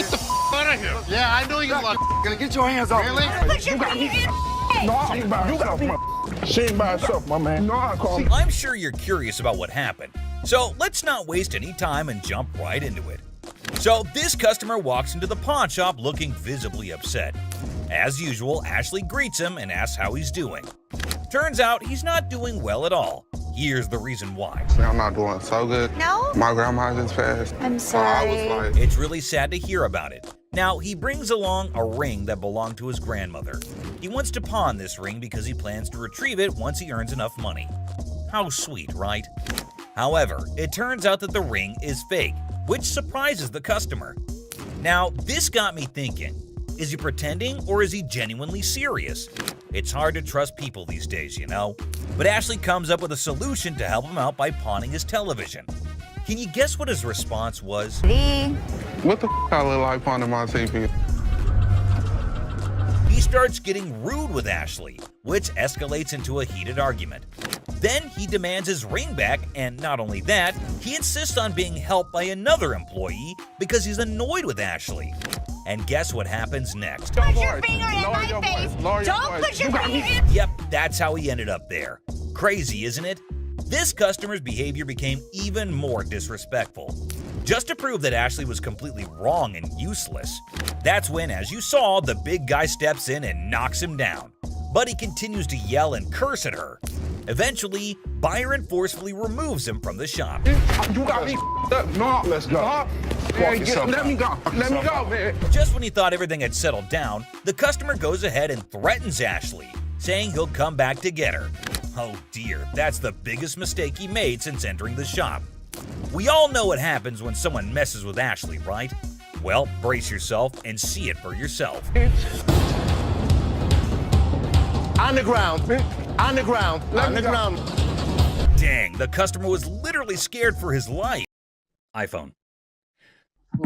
Get the out of here. Yeah, I know you love Gonna get your hands off. Really? You got me. No, she ain't by herself, man. She ain't by herself, my man. No, I call me. I'm sure you're curious about what happened, so let's not waste any time and jump right into it. So this customer walks into the pawn shop looking visibly upset. As usual, Ashley greets him and asks how he's doing. Turns out he's not doing well at all. Here's the reason why. I'm not doing so good. No? My grandma just passed. I'm I sorry. was like, It's really sad to hear about it. Now, he brings along a ring that belonged to his grandmother. He wants to pawn this ring because he plans to retrieve it once he earns enough money. How sweet, right? However, it turns out that the ring is fake, which surprises the customer. Now, this got me thinking. Is he pretending or is he genuinely serious? It's hard to trust people these days, you know? But Ashley comes up with a solution to help him out by pawning his television. Can you guess what his response was? what the I look like pawning my TV? He starts getting rude with Ashley, which escalates into a heated argument. Then he demands his ring back, and not only that, he insists on being helped by another employee because he's annoyed with Ashley. And guess what happens next? Put your finger in my face! Don't put your finger in... Yep, that's how he ended up there. Crazy, isn't it? This customer's behavior became even more disrespectful. Just to prove that Ashley was completely wrong and useless. That's when, as you saw, the big guy steps in and knocks him down. But he continues to yell and curse at her. Eventually, Byron forcefully removes him from the shop. You got me up. No, let's go. Let me go. Let me go, man. Just when he thought everything had settled down, the customer goes ahead and threatens Ashley, saying he'll come back to get her. Oh dear, that's the biggest mistake he made since entering the shop. We all know what happens when someone messes with Ashley, right? Well, brace yourself and see it for yourself. On the ground. On the ground. On the ground. Dang, the customer was literally scared for his life. iPhone.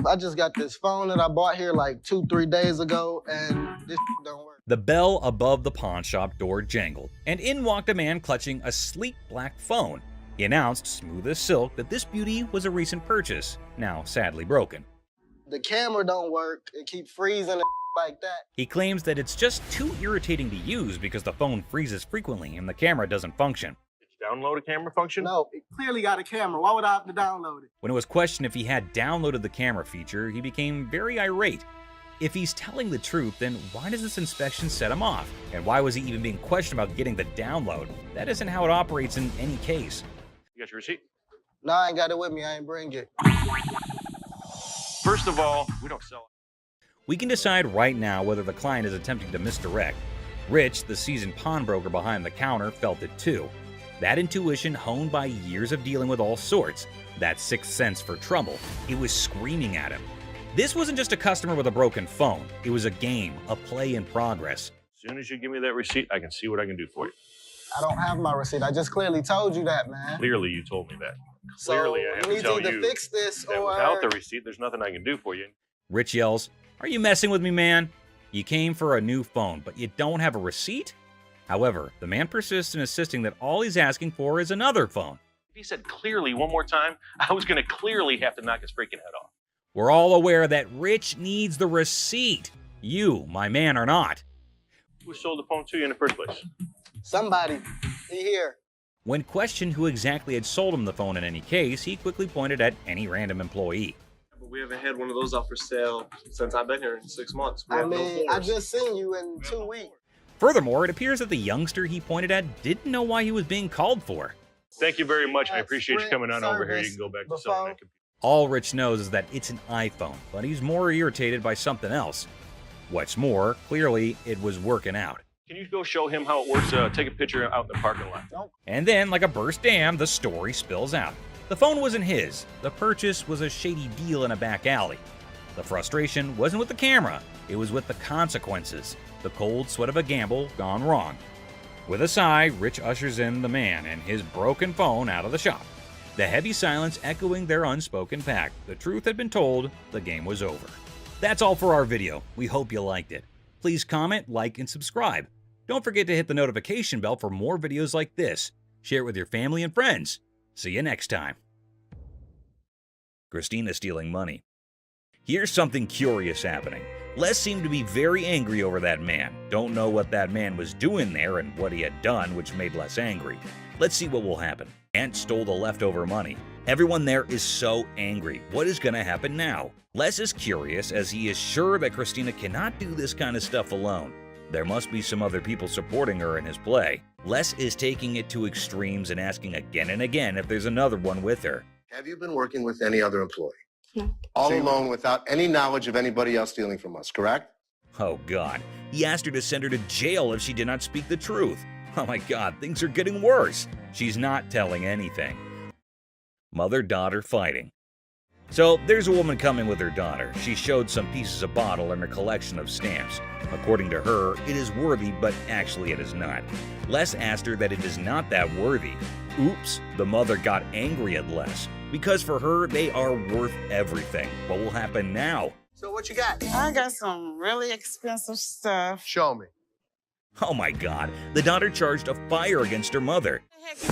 I just got this phone that I bought here like 2-3 days ago, and this don't work. The bell above the pawn shop door jangled, and in walked a man clutching a sleek black phone. He announced, smooth as silk, that this beauty was a recent purchase, now sadly broken. The camera don't work. It keep freezing and like that. He claims that it's just too irritating to use because the phone freezes frequently and the camera doesn't function. Did you download a camera function? No, it clearly got a camera. Why would I have to download it? When it was questioned if he had downloaded the camera feature, he became very irate. If he's telling the truth, then why does this inspection set him off? And why was he even being questioned about getting the download? That isn't how it operates in any case. You got your receipt? No, I ain't got it with me. I ain't bring it. First of all, we don't sell it. We can decide right now whether the client is attempting to misdirect. Rich, the seasoned pawnbroker behind the counter, felt it too. That intuition honed by years of dealing with all sorts, that sixth sense for trouble, it was screaming at him. This wasn't just a customer with a broken phone. It was a game, a play in progress. As soon as you give me that receipt, I can see what I can do for you. I don't have my receipt. I just clearly told you that, man. Clearly, you told me that. So Clearly, I have you to need tell to either you fix this that or... without the receipt, there's nothing I can do for you. Rich yells, "Are you messing with me, man? You came for a new phone, but you don't have a receipt?" However, the man persists in insisting that all he's asking for is another phone. If he said clearly one more time, I was going to clearly have to knock his freaking head off. We're all aware that Rich needs the receipt. You, my man, are not. Who sold the phone to you in the first place? Somebody. He here. When questioned who exactly had sold him the phone in any case, he quickly pointed at any random employee. But we haven't had one of those up for sale since I've been here in 6 months. We I have no mean, I floors. just seen you in 2 weeks. Furthermore, it appears that the youngster he pointed at didn't know why he was being called for. Thank you very much. I That's appreciate you Sprint coming on over here. You service can go back to before- selling that computer. All Rich knows is that it's an iPhone, but he's more irritated by something else. What's more, clearly it was working out. Can you go show him how it works? Take a picture out in the parking lot. And then, like a burst dam, the story spills out. The phone wasn't his. The purchase was a shady deal in a back alley. The frustration wasn't with the camera. It was with the consequences. The cold sweat of a gamble gone wrong. With a sigh, Rich ushers in the man and his broken phone out of the shop. The heavy silence echoing their unspoken pact. The truth had been told, the game was over. That's all for our video. We hope you liked it. Please comment, like, and subscribe. Don't forget to hit the notification bell for more videos like this. Share it with your family and friends. See you next time. Christina stealing money. Here's something curious happening. Les seemed to be very angry over that man. Don't know what that man was doing there and what he had done, which made Les angry. Let's see what will happen. Ant stole the leftover money. Everyone there is so angry. What is going to happen now? Les is curious as he is sure that Christina cannot do this kind of stuff alone. There must be some other people supporting her in his play. Les is taking it to extremes and asking again and again if there's another one with her. Have you been working with any other employee? No. All alone without any knowledge of anybody else stealing from us, correct? Oh God, he asked her to send her to jail if she did not speak the truth. Oh my God, things are getting worse. She's not telling anything. Mother-daughter fighting. So there's a woman coming with her daughter. She showed some pieces of bottle in her collection of stamps. According to her, it is worthy, but actually it is not. Les asked her that it is not that worthy. Oops, the mother got angry at Les, because for her, they are worth everything. What will happen now? So what you got? I got some really expensive stuff. Show me. Oh my God, the daughter charged a fire against her mother.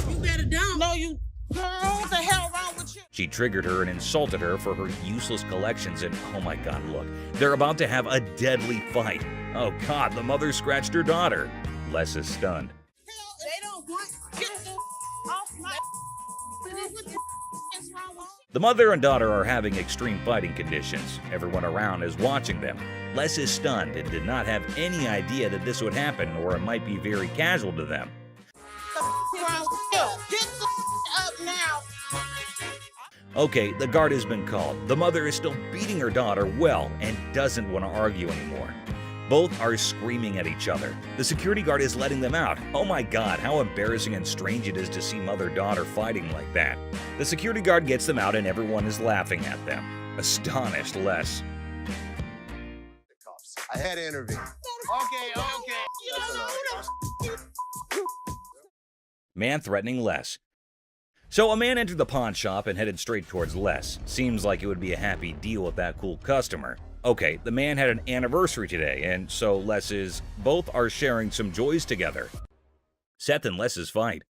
You better down. No, you. Girl, what the hell wrong with you? She triggered her and insulted her for her useless collections, and oh my God, look, they're about to have a deadly fight. Oh God, the mother scratched her daughter. Les is stunned. They don't want get off my. What the is wrong with you? The mother and daughter are having extreme fighting conditions. Everyone around is watching them. Les is stunned and did not have any idea that this would happen, or it might be very casual to them. Get the up now. Okay, the guard has been called. The mother is still beating her daughter well and doesn't want to argue anymore. Both are screaming at each other. The security guard is letting them out. Oh my God, how embarrassing and strange it is to see mother-daughter fighting like that. The security guard gets them out and everyone is laughing at them. Astonished Les. I had to intervene. Man threatening Les. So a man entered the pawn shop and headed straight towards Les. Seems like it would be a happy deal with that cool customer. Okay, the man had an anniversary today, and so both are sharing some joys together. Seth and Les's fight.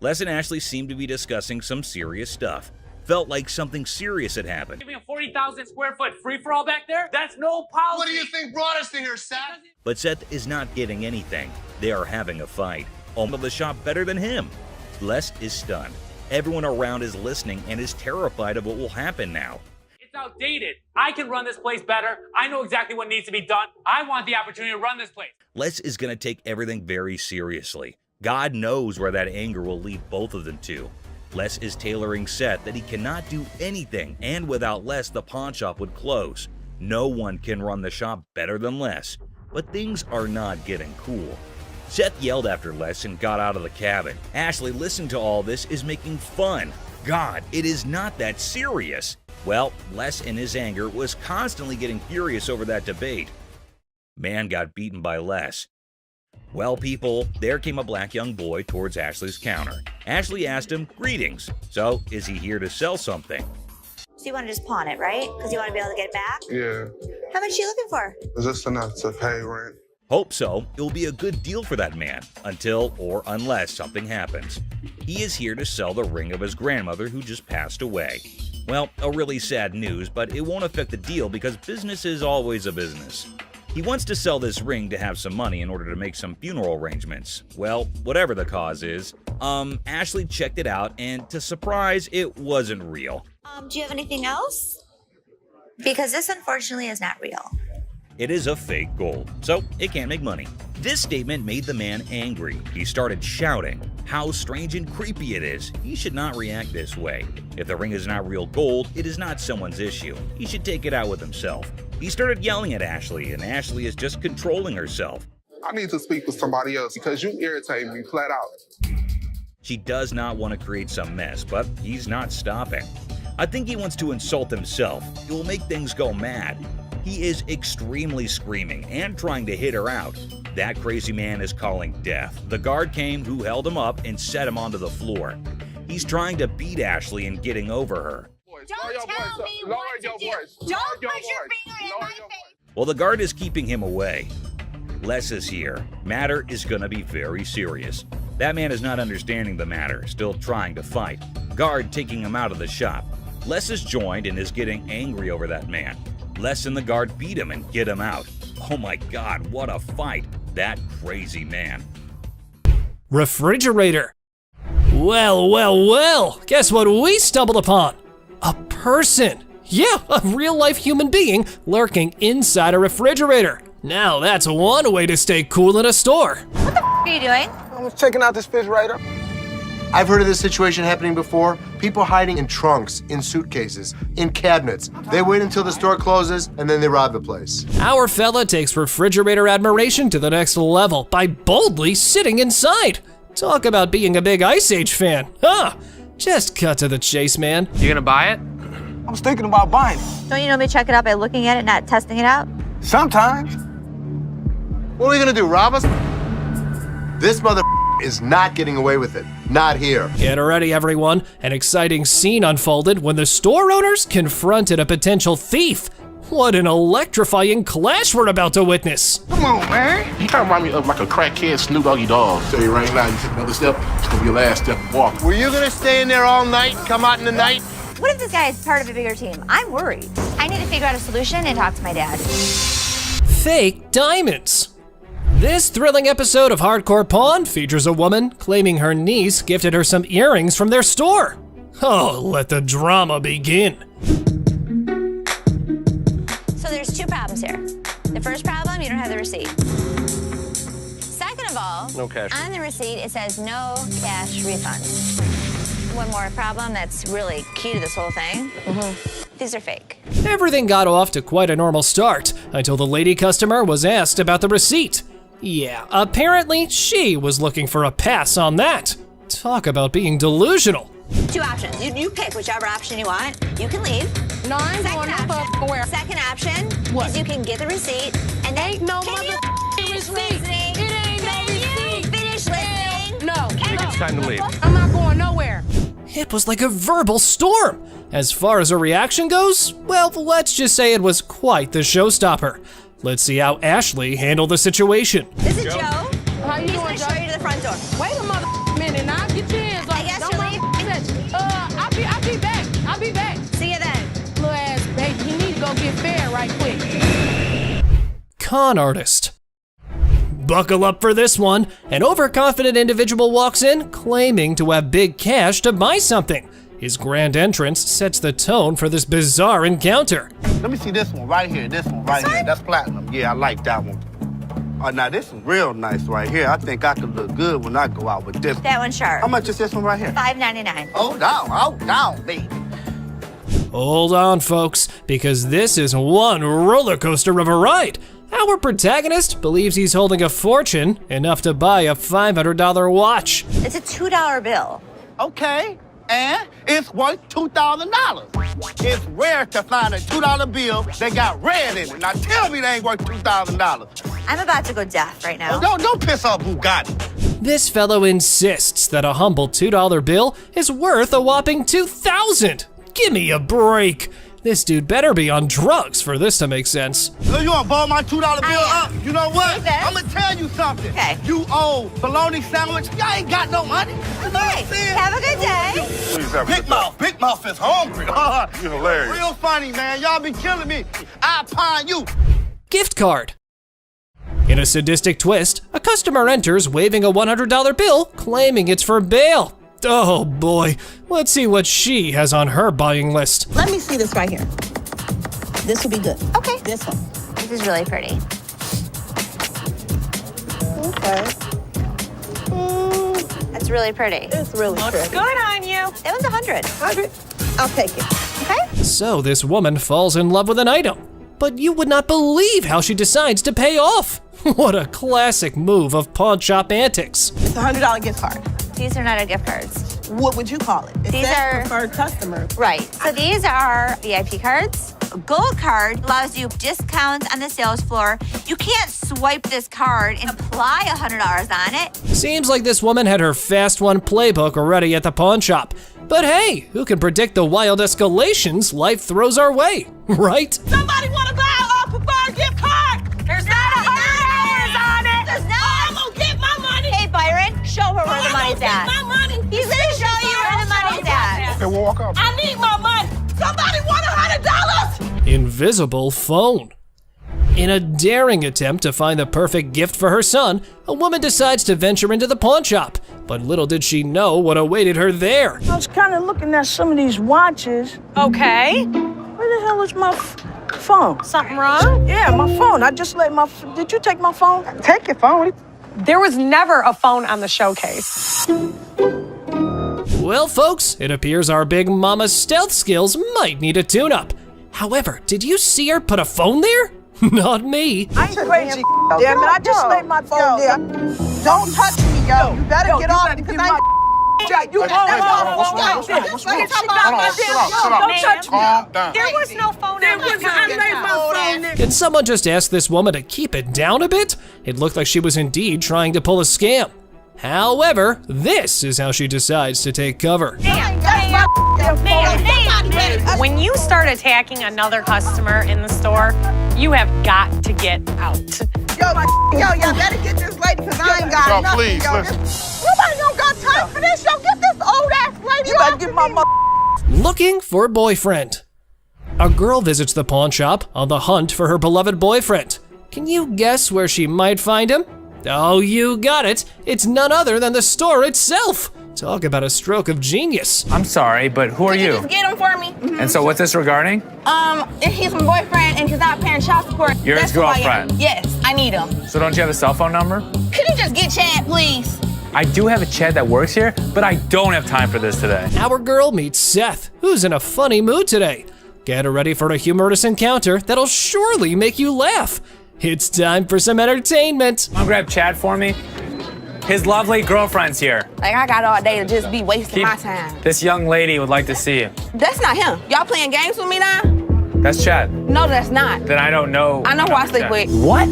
Les and Ashley seemed to be discussing some serious stuff. Felt like something serious had happened. Giving a 40,000 square foot free-for-all back there? That's no policy. What do you think brought us to here, Seth? But Seth is not getting anything. They are having a fight. Almost the shop better than him. Les is stunned. Everyone around is listening and is terrified of what will happen now. It's outdated. I can run this place better. I know exactly what needs to be done. I want the opportunity to run this place. Les is going to take everything very seriously. God knows where that anger will lead both of them to. Les is tailoring Seth that he cannot do anything, and without Les, the pawn shop would close. No one can run the shop better than Les. But things are not getting cool. Seth yelled after Les and got out of the cabin. Ashley, listening to all this, is making fun. God, it is not that serious. Well, Les in his anger was constantly getting furious over that debate. Man got beaten by Les. Well, people, there came a black young boy towards Ashley's counter. Ashley asked him, "Greetings. So, is he here to sell something?" So you want to just pawn it, right? Because you want to be able to get it back? Yeah. How much are you looking for? It's just enough to pay rent. Hope so. It will be a good deal for that man, until or unless something happens. He is here to sell the ring of his grandmother who just passed away. Well, a really sad news, but it won't affect the deal because business is always a business. He wants to sell this ring to have some money in order to make some funeral arrangements. Well, whatever the cause is, Ashley checked it out, and to surprise, it wasn't real. Do you have anything else? Because this unfortunately is not real. It is a fake gold, so it can't make money. This statement made the man angry. He started shouting how strange and creepy it is. He should not react this way. If the ring is not real gold, it is not someone's issue. He should take it out with himself. He started yelling at Ashley, and Ashley is just controlling herself. I need to speak with somebody else because you irritate me flat out. She does not want to create some mess, but he's not stopping. I think he wants to insult himself. It will make things go mad. He is extremely screaming and trying to hit her out. That crazy man is calling death. The guard came who held him up and set him onto the floor. He's trying to beat Ashley and getting over her. Don't tell me what to do. Don't put your finger in my face. Well, the guard is keeping him away. Les is here. Matter is gonna be very serious. That man is not understanding the matter, still trying to fight. Guard taking him out of the shop. Les is joined and is getting angry over that man. Les and the guard beat him and get him out. Oh my God, what a fight. That crazy man. Refrigerator. Well, guess what we stumbled upon? A person. Yeah, a real-life human being lurking inside a refrigerator. Now that's one way to stay cool in a store. What the are you doing? I was checking out this refrigerator. I've heard of this situation happening before. People hiding in trunks, in suitcases, in cabinets. They wait until the store closes and then they rob the place. Our fella takes refrigerator admiration to the next level by boldly sitting inside. Talk about being a big Ice Age fan, huh? Just cut to the chase, man. You gonna buy it? I was thinking about buying it. Don't you normally check it out by looking at it, not testing it out? Sometimes. What are we gonna do, rob us? This mother is not getting away with it. Not here. Get ready, everyone. An exciting scene unfolded when the store owners confronted a potential thief. What an electrifying clash we're about to witness. Come on, man. You kind of remind me of like a crackhead Snoop Doggy Dogg. Tell you right now, you take another step, it's gonna be your last step walking. Were you gonna stay in there all night, come out in the night? What if this guy is part of a bigger team? I'm worried. I need to figure out a solution and talk to my dad. Fake diamonds. This thrilling episode of Hardcore Pawn features a woman claiming her niece gifted her some earrings from their store. Oh, let the drama begin. So there's two problems here. The first problem, you don't have the receipt. Second of all, No cash. on the receipt it says no cash refund. One more problem that's really key to this whole thing. These are fake. Everything got off to quite a normal start until the lady customer was asked about the receipt. Yeah, apparently she was looking for a pass on that. Talk about being delusional. Two options. You pick whichever option you want. You can leave. No, I ain't going no fucking where. Second option What? is you can get the receipt and then Ain't no can you motherfucking finish receipt. listening? It ain't no Can you receipt. finish listening? No, It's time to leave. I'm not going nowhere. It was like a verbal storm. As far as her reaction goes, well, let's just say it was quite the showstopper. Let's see how Ashley handled the situation. This is Joe. How you He's doing, gonna Joe? show you to the front door. Wait a minute, now get your hands off. I guess Don't you're motherfucking touch. I'll be back. I'll be back. See you then. Little ass baby, you need to go get fed right quick. Con artist. Buckle up for this one. An overconfident individual walks in claiming to have big cash to buy something. His grand entrance sets the tone for this bizarre encounter. Let me see this one right here. This one right here. That's platinum. Yeah, I like that one. Oh, now this is real nice right here. I think I could look good when I go out with this. That one's sharp. How much is this one right here? $5.99. Hold down, baby. Hold on, folks, because this is one roller coaster of a ride. Our protagonist believes he's holding a fortune, enough to buy a $500 watch. It's a $2 bill. Okay, and it's worth $2,000. It's rare to find a $2 bill that got red in it. Now tell me they ain't worth $2,000. I'm about to go deaf right now. Oh, don't piss off Bugatti. This fellow insists that a humble $2 bill is worth a whopping $2,000. Give me a break. This dude better be on drugs for this to make sense. So you wanna blow my $2 bill up? You know what? Save it. I'm gonna tell you something. Okay. You owe bologna sandwich. Y'all ain't got no money. You know what I'm saying? Have a good day. Please have a Big Mouth is hungry. You're hilarious. Real funny, man. Y'all be killing me. I pine you. Gift card. In a sadistic twist, a customer enters waving a $100 bill, claiming it's for bail. Oh boy, let's see what she has on her buying list. Let me see this right here. This will be good. Okay. This one. This is really pretty. Okay. That's really pretty. It's really pretty. Good on you. That one's 100. 100. I'll take it. Okay. So this woman falls in love with an item, but you would not believe how she decides to pay off. What a classic move of pawn shop antics. It's a $100 gift card. These are not our gift cards. What would you call it? It These says are- preferred customer. Right. So these are VIP cards. A gold card allows you discounts on the sales floor. You can't swipe this card and apply $100 on it. Seems like this woman had her fast one playbook already at the pawn shop. But hey, who can predict the wild escalations life throws our way, right? Somebody want to buy a preferred gift card? There's not $100 on it. There's not. I'm going to get my money. Hey, Byron, show her where the money's at. My money. He's gonna show you where the money's at. Okay, we'll walk out. I need my money. invisible phone. In a daring attempt to find the perfect gift for her son, a woman decides to venture into the pawn shop, but little did she know what awaited her there. I was kind of looking at some of these watches. Okay. Where the hell is my phone? Something wrong? Yeah, my phone. I just let did you take my phone? Take your phone. There was never a phone on the showcase. Well, folks, it appears our big mama's stealth skills might need a tune-up. However, did you see her put a phone there? Not me. I ain't crazy. Damn it, I just laid my phone there. Don't touch me, yo. You better get off because I ain't. You Calm down. There was no phone on the phone. Can someone just ask this woman to keep it down a bit? It looked like she was indeed trying to pull a scam. However, this is how she decides to take cover. When you start attacking another customer in the store, you have got to get out. Yo, better get this lady because I ain't got Yo, nothing. please, Yo, listen. nobody don't got time for this. Yo, get this old ass lady. You better get my mother. Looking for a boyfriend. A girl visits the pawn shop on the hunt for her beloved boyfriend. Can you guess where she might find him? Oh, you got it. It's none other than the store itself. Talk about a stroke of genius. I'm sorry, but who are you? Just get him for me. And so what's this regarding? He's my boyfriend and he's not paying child support. You're his That's who I am. girlfriend? Yes, I need him. So don't you have a cell phone number? Could you just get Chad, please? I do have a Chad that works here, but I don't have time for this today. Our girl meets Seth, who's in a funny mood today. Get her ready for a humorous encounter that'll surely make you laugh. It's time for some entertainment. Come grab Chad for me. His lovely girlfriend's here. Like, I got all day to just be wasting my time. This young lady would like to see you. That's not him. Y'all playing games with me now? That's Chad. No, that's not. Then I don't know. I know who I sleep Chad. with. What?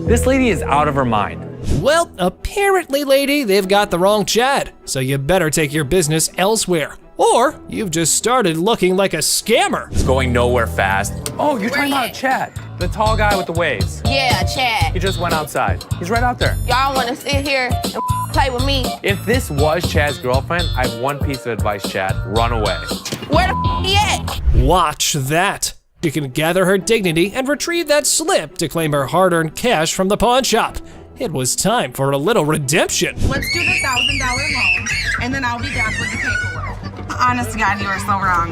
This lady is out of her mind. Well, apparently, lady, they've got the wrong Chad, so you better take your business elsewhere. Or you've just started looking like a scammer. It's going nowhere fast. Oh, you're talking about Chad, the tall guy with the waves. Yeah, Chad. He just went outside. He's right out there. Y'all want to sit here and play with me? If this was Chad's girlfriend, I have one piece of advice, Chad. Run away. Where the he at? Watch that. She can gather her dignity and retrieve that slip to claim her hard-earned cash from the pawn shop. It was time for a little redemption. Let's do the $1,000 loan, and then I'll be back with the paperwork. Honest to God, you are so wrong.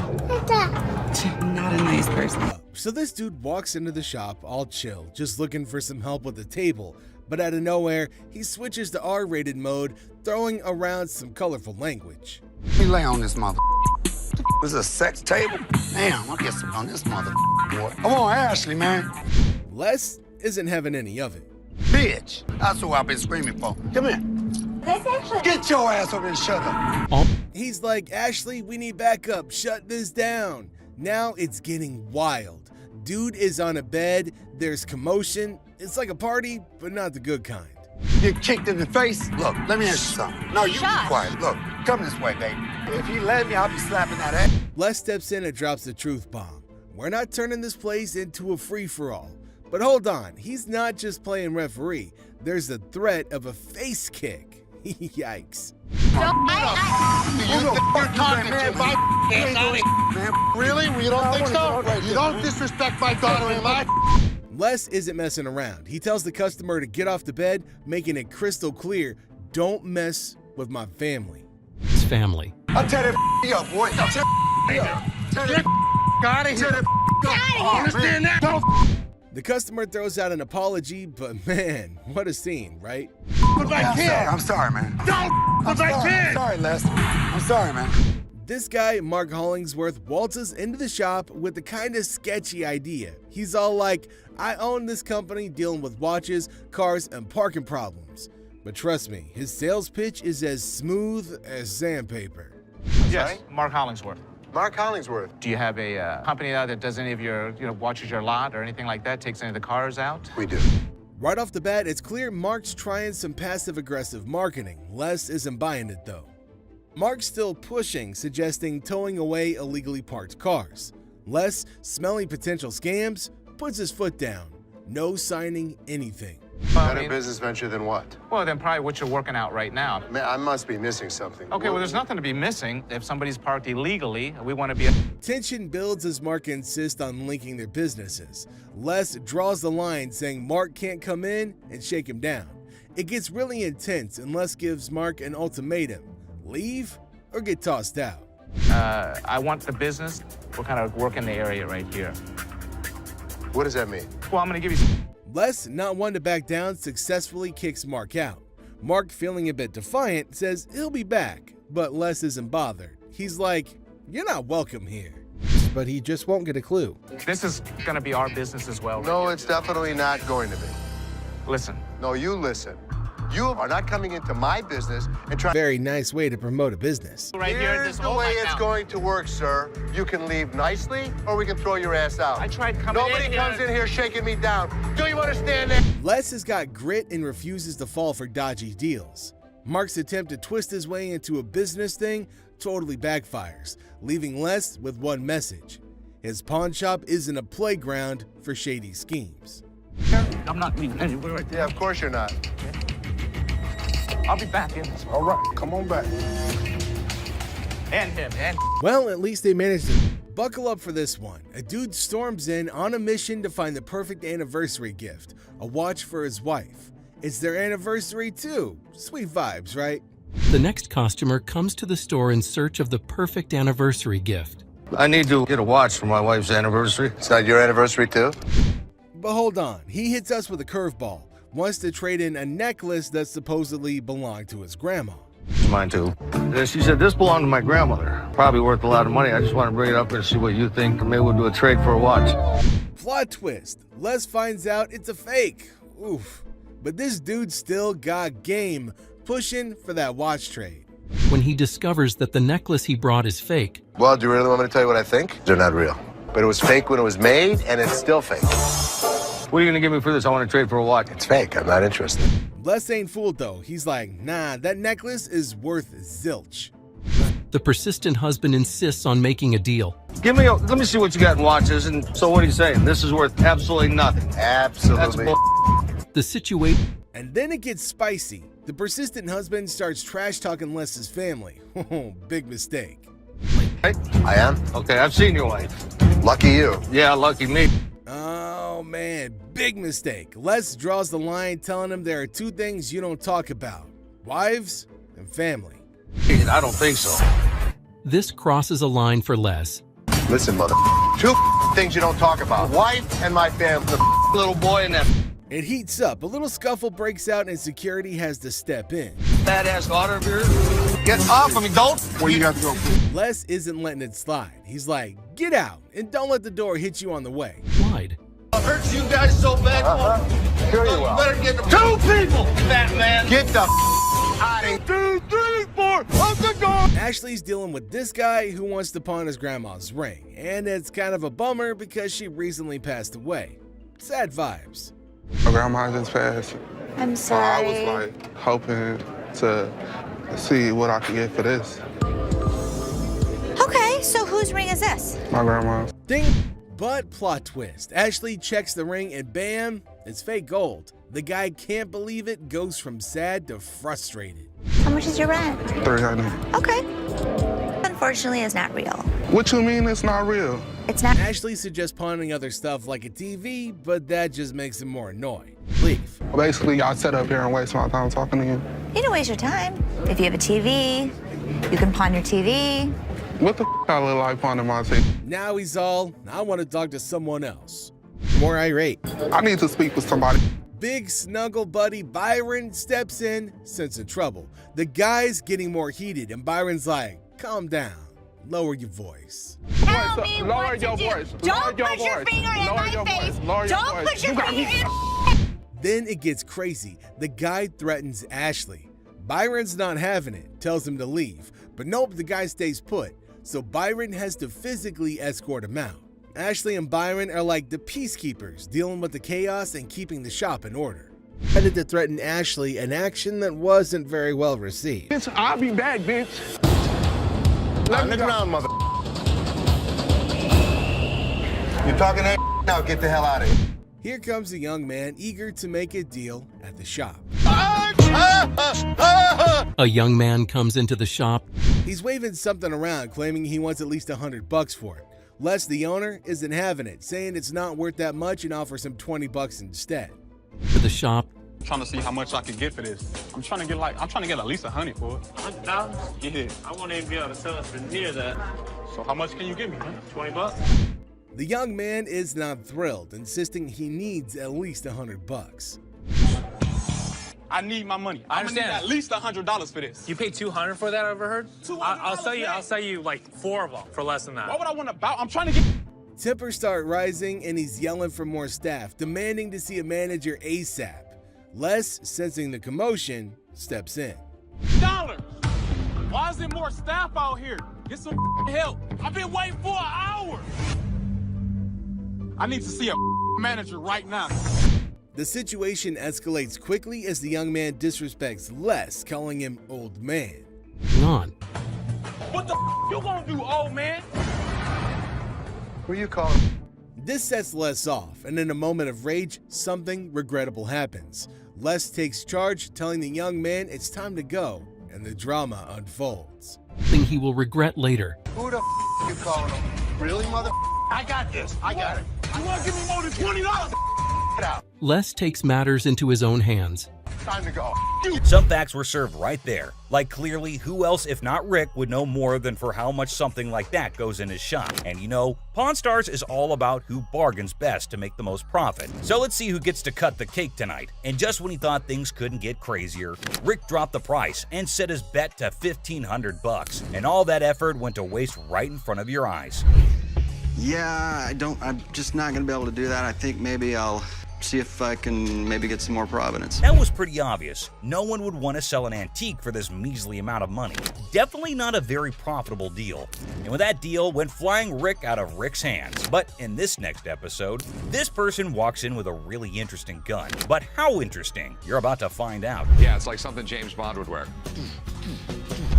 Not a nice person. So this dude walks into the shop all chill, just looking for some help with the table. But out of nowhere, he switches to R-rated mode, throwing around some colorful language. Let me lay on this mother. This is a sex table? Damn, I'll get some on this mother boy. Come on, Ashley, man. Les isn't having any of it. Bitch, that's who I've been screaming for. Come here. Get your ass over and shut up. He's like, Ashley, we need backup. Shut this down. Now it's getting wild. Dude is on a bed. There's commotion. It's like a party, but not the good kind. Get kicked in the face? Look, let me ask you something. No, you be quiet. Look, come this way, baby. If you let me, I'll be slapping that ass. Les steps in and drops the truth bomb. We're not turning this place into a free-for-all. But hold on, he's not just playing referee. There's the threat of a face kick. Yikes. Really? We don't think so? You don't disrespect my daughter-in-law? Les isn't messing around. He tells the customer to get off the bed, making it crystal clear, don't mess with my family. It's family. I'll tear that up, boy. I'll tear that up. Tear that out of here. Understand that? The customer throws out an apology, but man, what a scene, right? I'm sorry, man. I'm sorry, Les. I'm sorry, man. This guy, Mark Hollingsworth, waltzes into the shop with a kind of sketchy idea. He's all like, I own this company dealing with watches, cars, and parking problems. But trust me, his sales pitch is as smooth as sandpaper. Yes, Mark Hollingsworth. Mark Hollingsworth. Do you have a company out that does any of your, watches your lot or anything like that, takes any of the cars out? We do. Right off the bat, it's clear Mark's trying some passive-aggressive marketing. Les isn't buying it, though. Mark's still pushing, suggesting towing away illegally parked cars. Les, smelling potential scams, puts his foot down. No signing anything. Better business venture than what? Well, then probably what you're working out right now. Man, I must be missing something. Okay, well, there's nothing to be missing. If somebody's parked illegally, we want to be... Tension builds as Mark insists on linking their businesses. Les draws the line saying Mark can't come in and shake him down. It gets really intense and Les gives Mark an ultimatum. Leave or get tossed out. I want the business. We're kind of working the area right here. What does that mean? Well, I'm going to give you... Les, not one to back down, successfully kicks Mark out. Mark, feeling a bit defiant, says he'll be back, but Les isn't bothered. He's like, "You're not welcome here." But he just won't get a clue. This is going to be our business as well. No, it's definitely not going to be. Listen. No, you listen. You are not coming into my business and trying. Very nice way to promote a business. Right here, Here's the way it's going to work, sir. You can leave nicely, or we can throw your ass out. I tried coming in. Nobody comes in here shaking me down. Do you understand that? Les has got grit and refuses to fall for dodgy deals. Mark's attempt to twist his way into a business thing totally backfires, leaving Les with one message. His pawn shop isn't a playground for shady schemes. I'm not leaving anywhere right Yeah, of course you're not. I'll be back in. All right, come on back. And him, and... Well, at least they managed to buckle up for this one. A dude storms in on a mission to find the perfect anniversary gift, a watch for his wife. It's their anniversary too. Sweet vibes, right? The next customer comes to the store in search of the perfect anniversary gift. I need to get a watch for my wife's anniversary. It's not your anniversary too? But hold on, he hits us with a curveball. Wants to trade in a necklace that supposedly belonged to his grandma. Mine too. She said, this belonged to my grandmother. Probably worth a lot of money. I just want to bring it up and see what you think. Maybe we'll do a trade for a watch. Plot twist. Les finds out it's a fake. Oof. But this dude still got game, pushing for that watch trade. When he discovers that the necklace he brought is fake. Well, do you really want me to tell you what I think? They're not real. But it was fake when it was made, and it's still fake. What are you going to give me for this? I want to trade for a watch. It's fake. I'm not interested. Les ain't fooled though. He's like, nah, that necklace is worth zilch. The persistent husband insists on making a deal. Let me see what you got in watches. And so what are you saying? This is worth absolutely nothing. Absolutely. That's the situation. And then it gets spicy. The persistent husband starts trash talking Les's family. Big mistake. I am? Okay, I've seen your wife. Lucky you. Yeah, lucky me. Oh man, big mistake. Les draws the line telling him there are two things you don't talk about. Wives and family. I don't think so. This crosses a line for Les. Listen, mother. Two things you don't talk about. Wife and my family. The little boy and that. It heats up. A little scuffle breaks out and security has to step in. Badass daughter of yours. Get off of me, don't. Where you got to go? Les isn't letting it slide. He's like, get out and don't let the door hit you on the way. Why'd? I hurt you guys so bad. Sure you will. Better get two people, fat man. Get the out of here. 2, 3, 4, up the door. Ashley's dealing with this guy who wants to pawn his grandma's ring. And it's kind of a bummer because she recently passed away. Sad vibes. My grandma just passed. I'm sorry. I was like hoping to see what I could get for this. Okay, so whose ring is this? My grandma's. Ding! But plot twist. Ashley checks the ring and bam, it's fake gold. The guy can't believe it, goes from sad to frustrated. How much is your rent? $300. Okay. Unfortunately, it's not real. What you mean it's not real? It's not. Ashley suggests pawning other stuff like a TV, but that just makes him more annoyed. Leave. Basically, y'all sit up here and waste my time talking to you. You don't waste your time. If you have a TV, you can pawn your TV. What the I look like pawning my TV? Now he's all, I want to talk to someone else. More irate. I need to speak with somebody. Big snuggle buddy Byron steps in, sensing trouble. The guy's getting more heated, and Byron's like, calm down, lower your voice. Tell me lower what your to do. voice. Don't Lower your put your voice. finger in Lower my your face. voice. Lower your Don't voice. put your You got finger me. in. Then it gets crazy. The guy threatens Ashley. Byron's not having it, tells him to leave. But nope, the guy stays put. So Byron has to physically escort him out. Ashley and Byron are like the peacekeepers, dealing with the chaos and keeping the shop in order. Headed to threaten Ashley, an action that wasn't very well received. Bitch, I'll be back, bitch. On the ground, mother. You're talking that now, get the hell out of here. Here comes a young man eager to make a deal at the shop. A young man comes into the shop. He's waving something around, claiming he wants at least $100 for it. Les, the owner, isn't having it, saying it's not worth that much and offers him $20 instead. To the shop. I'm trying to see how much I can get for this. I'm trying to get at least $100 for it. $100,000? Yeah. I won't even be able to sell it for near that. So how much can you give me, man? $20? The young man is not thrilled, insisting he needs at least $100. I need my money. I understand. I'm gonna need at least $100 for this. You paid $200 for that, I overheard? I'll sell you like 4 of them for less than that. Why would I want to bow? I'm trying to get. Tempers start rising and he's yelling for more staff, demanding to see a manager ASAP. Les, sensing the commotion, steps in. $. Why is there more staff out here? Get some help. I've been waiting for an hour. I need to see a manager right now. The situation escalates quickly as the young man disrespects Les, calling him old man. On. What the you gonna do, old man? Who you calling? This sets Les off, and in a moment of rage, something regrettable happens. Les takes charge, telling the young man it's time to go, and the drama unfolds. Something he will regret later. Who the you calling him? Really, mother? I got this. I got it. You wanna give me more than $20? Get out. Les takes matters into his own hands. Time to go. Some facts were served right there. Like clearly, who else if not Rick would know more than for how much something like that goes in his shop. And you know, Pawn Stars is all about who bargains best to make the most profit. So let's see who gets to cut the cake tonight. And just when he thought things couldn't get crazier, Rick dropped the price and set his bet to $1,500. And all that effort went to waste right in front of your eyes. Yeah, I'm just not gonna be able to do that. I think maybe I'll see if I can maybe get some more provenance. That was pretty obvious. No one would want to sell an antique for this measly amount of money. Definitely not a very profitable deal. And with that deal went flying Rick out of Rick's hands. But in this next episode, this person walks in with a really interesting gun. But how interesting? You're about to find out. Yeah, it's like something James Bond would wear.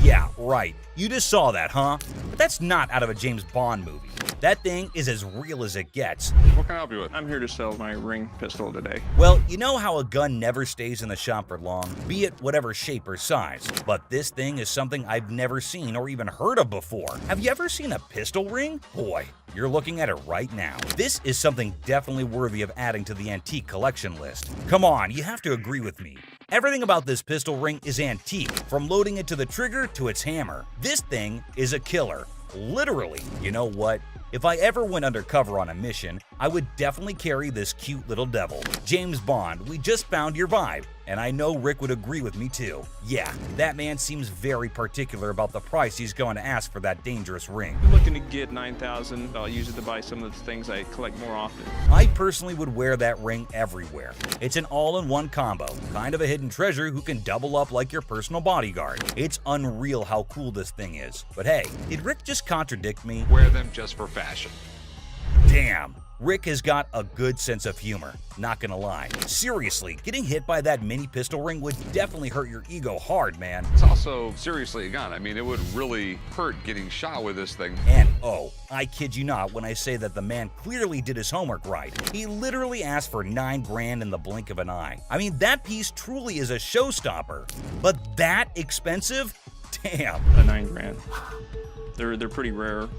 Yeah, right. You just saw that, huh? But that's not out of a James Bond movie. That thing is as real as it gets. What can I help you with? I'm here to sell my ring pistol today. Well, you know how a gun never stays in the shop for long, be it whatever shape or size. But this thing is something I've never seen or even heard of before. Have you ever seen a pistol ring? Boy, you're looking at it right now. This is something definitely worthy of adding to the antique collection list. Come on, you have to agree with me. Everything about this pistol ring is antique, from loading it to the trigger to its hammer. This thing is a killer. Literally. You know what? If I ever went undercover on a mission, I would definitely carry this cute little devil. James Bond, we just found your vibe. And I know Rick would agree with me too. Yeah, that man seems very particular about the price he's going to ask for that dangerous ring. I'm looking to get $9,000. I'll use it to buy some of the things I collect more often. I personally would wear that ring everywhere. It's an all-in-one combo, kind of a hidden treasure who can double up like your personal bodyguard. It's unreal how cool this thing is. But hey, did Rick just contradict me? Wear them just for fashion. Damn. Rick has got a good sense of humor, not gonna lie. Seriously, getting hit by that mini pistol ring would definitely hurt your ego hard, man. It's also seriously a gun. I mean, it would really hurt getting shot with this thing. And oh, I kid you not when I say that the man clearly did his homework right. He literally asked for $9 grand in the blink of an eye. I mean, that piece truly is a showstopper. But that expensive? Damn. A $9 grand. They're pretty rare.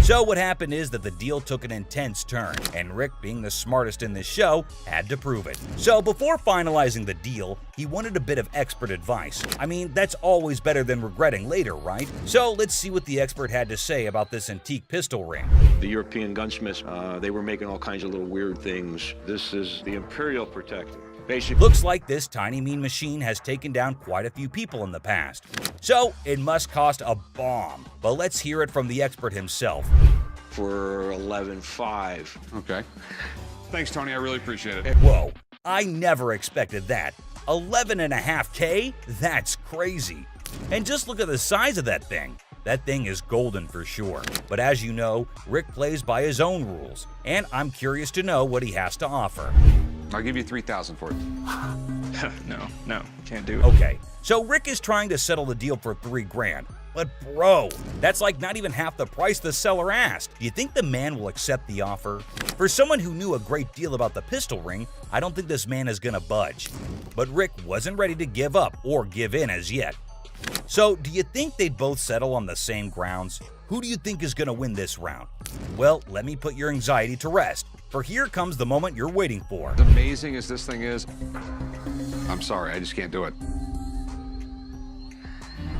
So what happened is that the deal took an intense turn, and Rick, being the smartest in this show, had to prove it. So before finalizing the deal, he wanted a bit of expert advice. I mean, that's always better than regretting later, right? So let's see what the expert had to say about this antique pistol ring. The European gunsmiths, they were making all kinds of little weird things. This is the Imperial Protector. Basically, looks like this tiny mean machine has taken down quite a few people in the past. So it must cost a bomb. But let's hear it from the expert himself. For $11,500. Okay. Thanks, Tony. I really appreciate it. Whoa, I never expected that. $11.5K? That's crazy. And just look at the size of that thing. That thing is golden for sure. But as you know, Rick plays by his own rules. And I'm curious to know what he has to offer. I'll give you $3,000 for it. No, can't do it. Okay, so Rick is trying to settle the deal for $3 grand. But bro, that's like not even half the price the seller asked. Do you think the man will accept the offer? For someone who knew a great deal about the pistol ring, I don't think this man is gonna budge. But Rick wasn't ready to give up or give in as yet. So, do you think they'd both settle on the same grounds? Who do you think is gonna win this round? Well, let me put your anxiety to rest, for here comes the moment you're waiting for. As amazing as this thing is, I'm sorry, I just can't do it.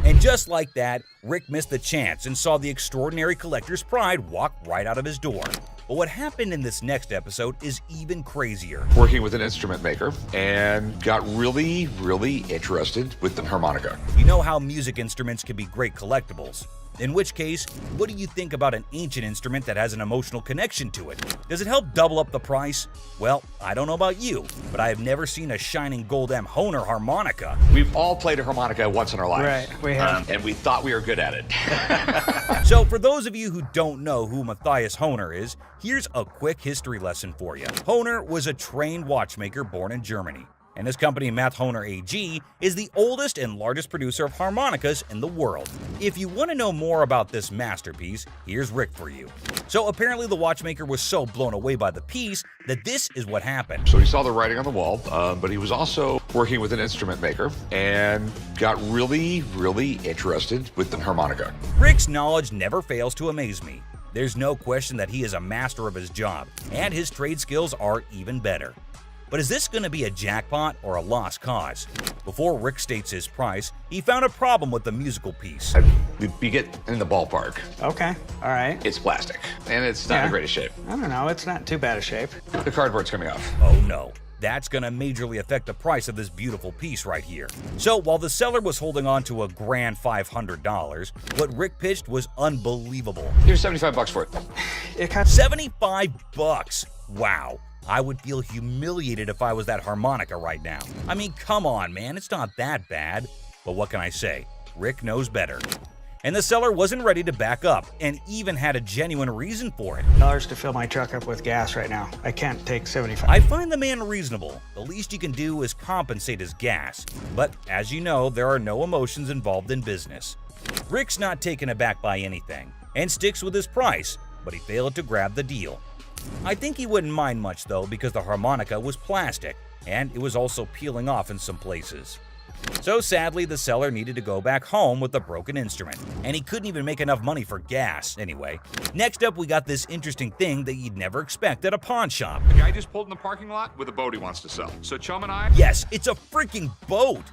And just like that, Rick missed the chance and saw the extraordinary collector's pride walk right out of his door. But what happened in this next episode is even crazier. Working with an instrument maker and got really, really interested with the harmonica. You know how music instruments can be great collectibles. In which case, what do you think about an ancient instrument that has an emotional connection to it? Does it help double up the price? Well, I don't know about you, but I have never seen a shining gold M. Hohner harmonica. We've all played a harmonica once in our life. Right, we have. And we thought we were good at it. So for those of you who don't know who Matthias Hohner is, here's a quick history lesson for you. Hohner was a trained watchmaker born in Germany. And his company, Math Hohner AG, is the oldest and largest producer of harmonicas in the world. If you want to know more about this masterpiece, here's Rick for you. So apparently the watchmaker was so blown away by the piece that this is what happened. So he saw the writing on the wall, but he was also working with an instrument maker and got really, really interested with the harmonica. Rick's knowledge never fails to amaze me. There's no question that he is a master of his job, and his trade skills are even better. But is this going to be a jackpot or a lost cause? Before Rick states his price, he found a problem with the musical piece. You get in the ballpark. Okay, all right. It's plastic, and it's not in the greatest shape. I don't know, it's not too bad a shape. The cardboard's coming off. Oh no. That's gonna majorly affect the price of this beautiful piece right here. So while the seller was holding on to a grand $500, what Rick pitched was unbelievable. Here's $75 for it. It cost $75. Wow. I would feel humiliated if I was that harmonica right now. I mean, come on, man, it's not that bad. But what can I say? Rick knows better. And the seller wasn't ready to back up, and even had a genuine reason for it. $1 to fill my truck up with gas right now. I can't take 75. I find the man reasonable. The least you can do is compensate his gas. But as you know, there are no emotions involved in business. Rick's not taken aback by anything, and sticks with his price, but he failed to grab the deal. I think he wouldn't mind much though, because the harmonica was plastic, and it was also peeling off in some places. So sadly, the seller needed to go back home with the broken instrument, and he couldn't even make enough money for gas anyway. Next up, we got this interesting thing that you'd never expect at a pawn shop. The guy just pulled in the parking lot with a boat he wants to sell. So Chum and I... Yes, it's a freaking boat!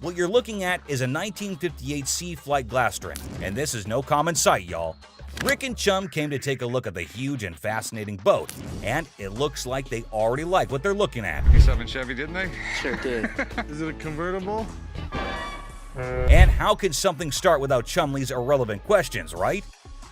What you're looking at is a 1958 Sea Flight Glastron, and this is no common sight, y'all. Rick and Chum came to take a look at the huge and fascinating boat, and it looks like they already like what they're looking at. 57 Chevy, didn't they? Sure did. Is it a convertible? And how can something start without Chumley's irrelevant questions, right?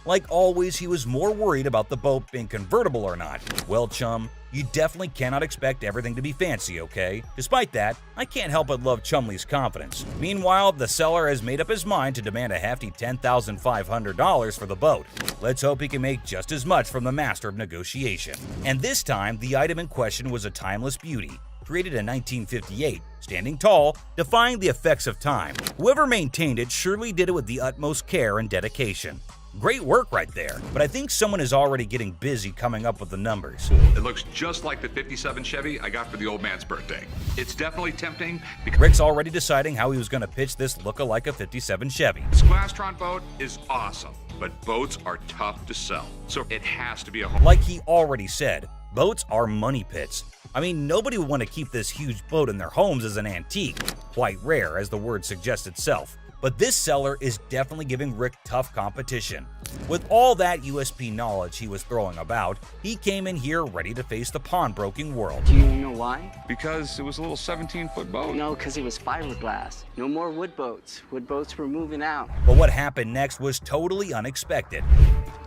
Like always, he was more worried about the boat being convertible or not. Well, Chum, you definitely cannot expect everything to be fancy, okay? Despite that, I can't help but love Chumley's confidence. Meanwhile, the seller has made up his mind to demand a hefty $10,500 for the boat. Let's hope he can make just as much from the master of negotiation. And this time, the item in question was a timeless beauty, created in 1958, standing tall, defying the effects of time. Whoever maintained it surely did it with the utmost care and dedication. Great work right there, but I think someone is already getting busy coming up with the numbers. It looks just like the 57 Chevy I got for the old man's birthday. It's definitely tempting because Rick's already deciding how he was going to pitch this look-alike a 57 Chevy. this Glastron boat is awesome, but boats are tough to sell, so it has to be a home. Like he already said, boats are money pits. I mean, nobody would want to keep this huge boat in their homes as an antique. Quite rare, as the word suggests itself. But this seller is definitely giving Rick tough competition. With all that USP knowledge he was throwing about, he came in here ready to face the pawnbroking world. Do you know why? Because it was a little 17-foot boat. No, because it was fiberglass. No more wood boats. Wood boats were moving out. But what happened next was totally unexpected.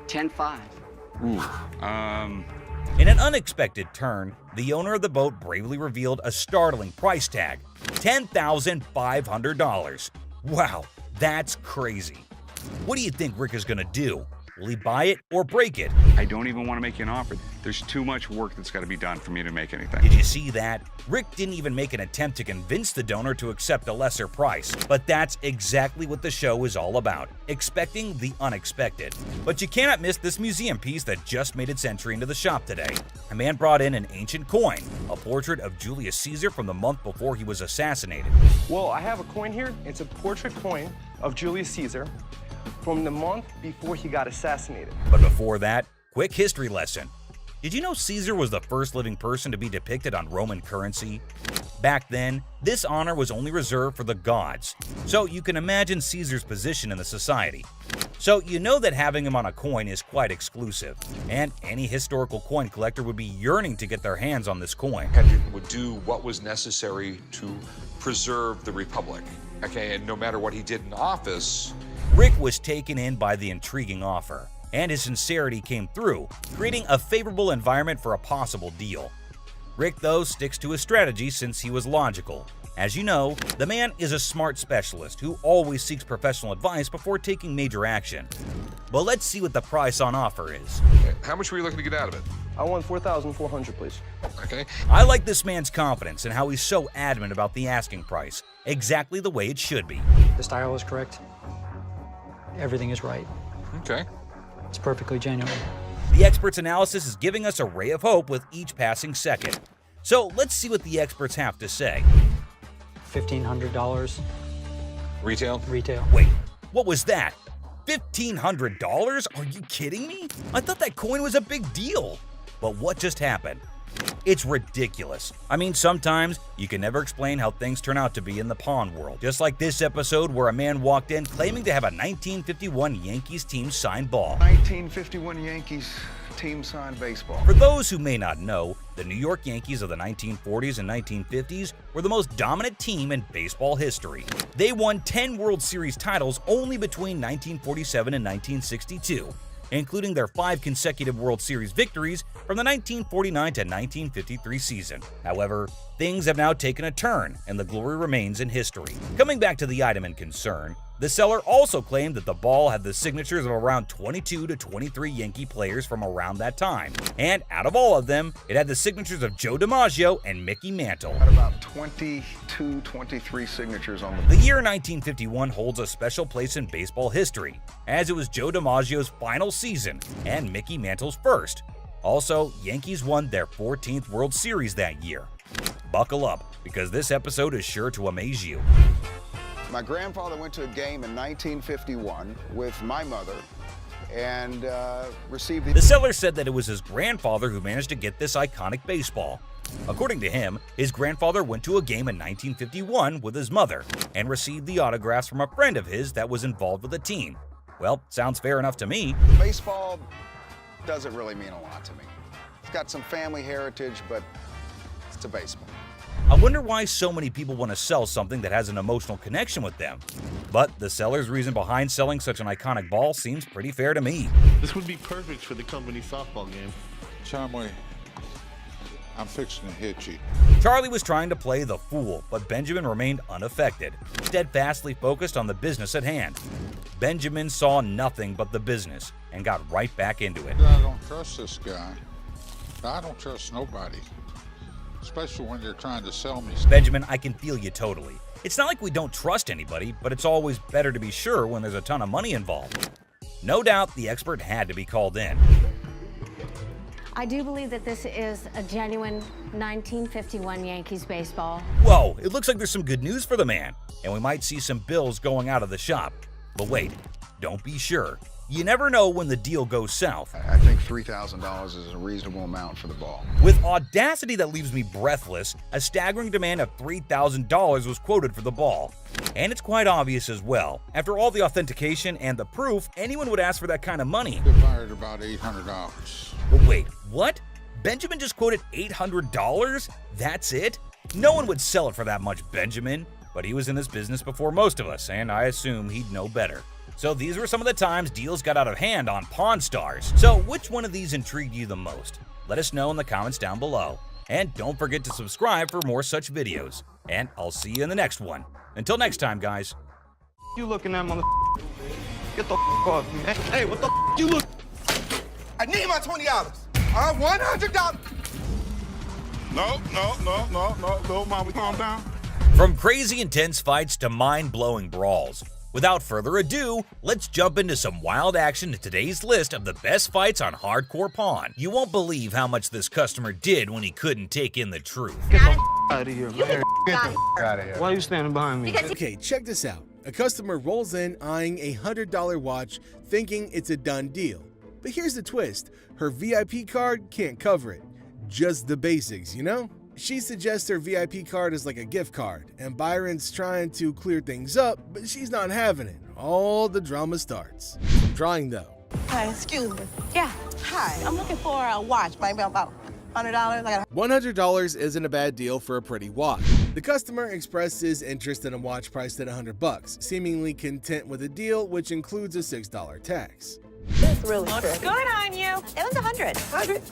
10-5. In an unexpected turn, the owner of the boat bravely revealed a startling price tag, $10,500. Wow, that's crazy. What do you think Rick is gonna do? Will he buy it or break it? I don't even want to make you an offer. There's too much work that's got to be done for me to make anything. Did you see that? Rick didn't even make an attempt to convince the donor to accept a lesser price. But that's exactly what the show is all about, expecting the unexpected. But you cannot miss this museum piece that just made its entry into the shop today. A man brought in an ancient coin, a portrait of Julius Caesar from the month before he was assassinated. Well, I have a coin here. It's a portrait coin of Julius Caesar from the month before he got assassinated. But before that, quick history lesson. Did you know Caesar was the first living person to be depicted on Roman currency? Back then, this honor was only reserved for the gods, so you can imagine Caesar's position in the society. So you know that having him on a coin is quite exclusive, and any historical coin collector would be yearning to get their hands on this coin. Would do what was necessary to preserve the Republic. Okay, and no matter what he did in office, Rick was taken in by the intriguing offer, and his sincerity came through, creating a favorable environment for a possible deal. Rick, though, sticks to his strategy since he was logical. As you know, the man is a smart specialist who always seeks professional advice before taking major action. But let's see what the price on offer is. how much were you looking to get out of it? I want 4,400, please. Okay. I like this man's confidence and how he's so adamant about the asking price, exactly the way it should be. The style is correct. Everything is right. Okay. It's perfectly genuine. The expert's analysis is giving us a ray of hope with each passing second. So let's see what the experts have to say. $1,500. Retail? Retail. Wait, what was that? $1,500? Are you kidding me? I thought that coin was a big deal. But what just happened? It's ridiculous. I mean, sometimes you can never explain how things turn out to be in the pawn world. Just like this episode where a man walked in claiming to have a 1951 Yankees team signed ball. 1951 Yankees team signed baseball. For those who may not know, the New York Yankees of the 1940s and 1950s were the most dominant team in baseball history. They won 10 World Series titles only between 1947 and 1962, including their 5 consecutive World Series victories from the 1949 to 1953 season. However, things have now taken a turn, and the glory remains in history. Coming back to the item in concern, the seller also claimed that the ball had the signatures of around 22 to 23 Yankee players from around that time, and out of all of them, it had the signatures of Joe DiMaggio and Mickey Mantle. Had about 22, 23 signatures on The year 1951 holds a special place in baseball history, as it was Joe DiMaggio's final season and Mickey Mantle's first. Also, Yankees won their 14th World Series that year. Buckle up, because this episode is sure to amaze you. My grandfather went to a game in 1951 with my mother and received The seller said that it was his grandfather who managed to get this iconic baseball. According to him, his grandfather went to a game in 1951 with his mother and received the autographs from a friend of his that was involved with the team. Well, sounds fair enough to me. Baseball doesn't really mean a lot to me. It's got some family heritage, but it's a baseball. I wonder why so many people want to sell something that has an emotional connection with them. But the seller's reason behind selling such an iconic ball seems pretty fair to me. This would be perfect for the company softball game. Chomway, I'm fixing to hit you. Charlie was trying to play the fool, but Benjamin remained unaffected, steadfastly focused on the business at hand. Benjamin saw nothing but the business and got right back into it. I don't trust this guy. I don't trust nobody, especially when they're trying to sell me. Benjamin, I can feel you totally. It's not like we don't trust anybody, but it's always better to be sure when there's a ton of money involved. No doubt the expert had to be called in. I do believe that this is a genuine 1951 Yankees baseball. Whoa, it looks like there's some good news for the man, and we might see some bills going out of the shop. But wait, don't be sure. You never know when the deal goes south. I think $3,000 is a reasonable amount for the ball. With audacity that leaves me breathless, a staggering demand of $3,000 was quoted for the ball. And it's quite obvious as well. After all the authentication and the proof, anyone would ask for that kind of money. They fired about $800. But wait, what? Benjamin just quoted $800? That's it? No one would sell it for that much, Benjamin. But he was in this business before most of us, and I assume he'd know better. So these were some of the times deals got out of hand on Pawn Stars. So which one of these intrigued you the most? Let us know in the comments down below. And don't forget to subscribe for more such videos. And I'll see you in the next one. Until next time, guys. You looking at, mother? Get the off me, man. Hey, what the you look? I need my $20. $100. No, mama, calm down. From crazy intense fights to mind-blowing brawls. Without further ado, let's jump into some wild action in today's list of the best fights on Hardcore Pawn. You won't believe how much this customer did when he couldn't take in the truth. Get the out of here, man. Get the out of here. Why are you standing behind me? Okay, check this out. A customer rolls in eyeing a $100 watch, thinking it's a done deal. But here's the twist. Her VIP card can't cover it. Just the basics, you know? She suggests her VIP card is like a gift card, and Byron's trying to clear things up, but she's not having it. All the drama starts. Drawing though. Hi, excuse me. Yeah. Hi, I'm looking for a watch, maybe about $100. $100 isn't a bad deal for a pretty watch. The customer expresses interest in a watch priced at $100, seemingly content with a deal which includes a $6 tax. It's really Looks good on you. It was 100. 100.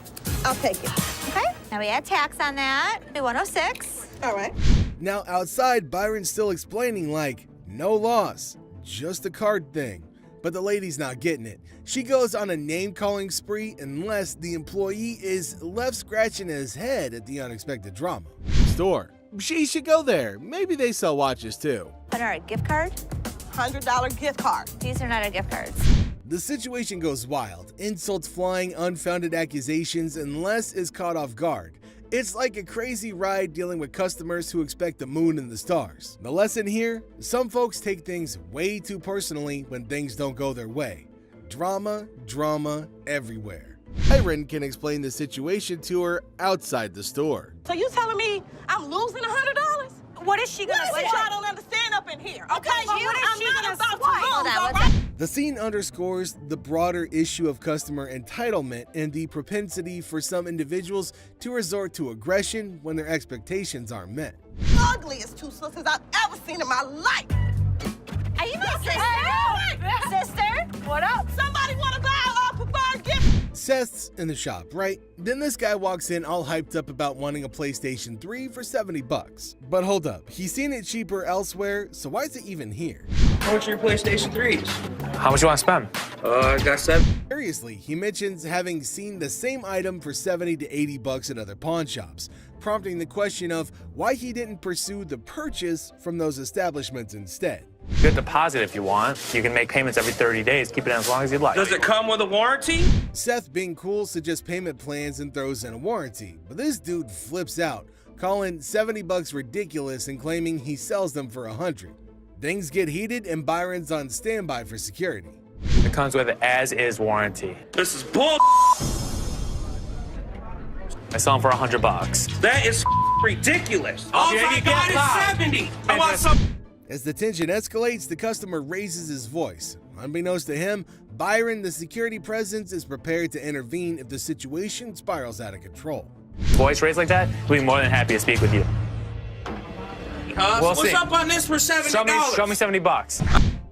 I'll take it. Okay. Now we add tax on that. Be 106. All right. Now outside, Byron's still explaining like, no loss, just a card thing. But the lady's not getting it. She goes on a name-calling spree unless the employee is left scratching his head at the unexpected drama. Store. She should go there. Maybe they sell watches too. $100 gift card? $100 gift card. These are not our gift cards. The situation goes wild. Insults flying, unfounded accusations, and Les is caught off guard. It's like a crazy ride dealing with customers who expect the moon and the stars. The lesson here? Some folks take things way too personally when things don't go their way. Drama everywhere. Byron can explain the situation to her outside the store. So you telling me I'm losing $100? What is she gonna What say? is y'all don't understand up in here, okay? What is she gonna about swipe? to Hold lose, on, all let's- right? The scene underscores the broader issue of customer entitlement and the propensity for some individuals to resort to aggression when their expectations aren't met. Ugliest two sisters I've ever seen in my life. Are you my sister? Sister? What up? Somebody want to buy a preferred gift? Seth's in the shop, right? Then this guy walks in all hyped up about wanting a PlayStation 3 for $70. But hold up, he's seen it cheaper elsewhere, so why is it even here? How much are your PlayStation 3s? How much you want to spend? I got 7. Seriously, he mentions having seen the same item for $70 to $80 at other pawn shops, prompting the question of why he didn't pursue the purchase from those establishments instead. Good deposit if you want. You can make payments every 30 days. Keep it in as long as you'd like. Does it come with a warranty? Seth, being cool, suggests payment plans and throws in a warranty, but this dude flips out, calling $70 ridiculous and claiming he sells them for $100. Things get heated and Byron's on standby for security. It comes with an as-is warranty. This is bull. I sell them for $100. That is ridiculous. Oh Yeah, my you God, get it's 70. I want some. As the tension escalates, the customer raises his voice. Unbeknownst to him, Byron, the security presence, is prepared to intervene if the situation spirals out of control. Voice raised like that, we'd be more than happy to speak with you. We'll What's see. up on this for $70? Show me $70.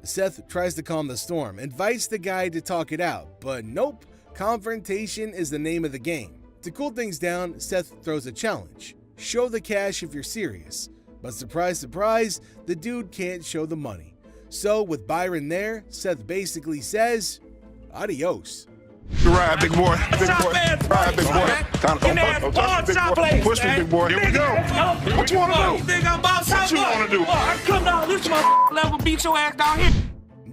Seth tries to calm the storm, invites the guy to talk it out, but nope, confrontation is the name of the game. To cool things down, Seth throws a challenge. Show the cash if you're serious. But surprise, surprise, the dude can't show the money. So with Byron there, Seth basically says, adios. Ride, big boy. Big boy. Ride, big boy. Push me, big boy. Here we go. What you want to do? You think I'm about What you want to do? I come down this my level, beat your ass down here.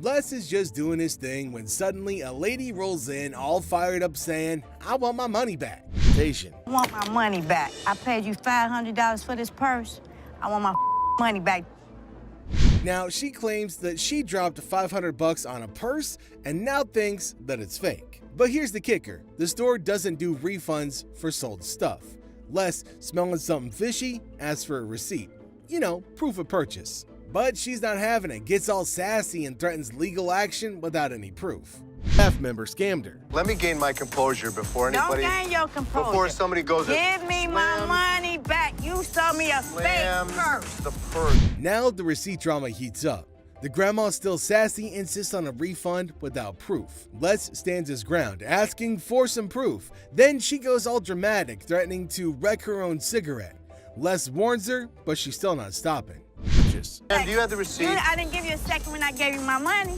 Les is just doing his thing when suddenly a lady rolls in all fired up saying, I want my money back. Station. I want my money back. I paid you $500 for this purse. I want my money back. Now, she claims that she dropped $500 on a purse and now thinks that it's fake. But here's the kicker. The store doesn't do refunds for sold stuff. Les, smelling something fishy, asks for a receipt. You know, proof of purchase. But she's not having it, gets all sassy and threatens legal action without any proof. Staff member scammed her. Let me gain my composure before anybody. Don't gain your composure. Before somebody goes. Give me my money back. You sold me a fake purse. The purse. Now the receipt drama heats up. The grandma, still sassy, insists on a refund without proof. Les stands his ground, asking for some proof. Then she goes all dramatic, threatening to wreck her own cigarette. Les warns her, but she's still not stopping. And do you have the receipt? I didn't give you a second when I gave you my money.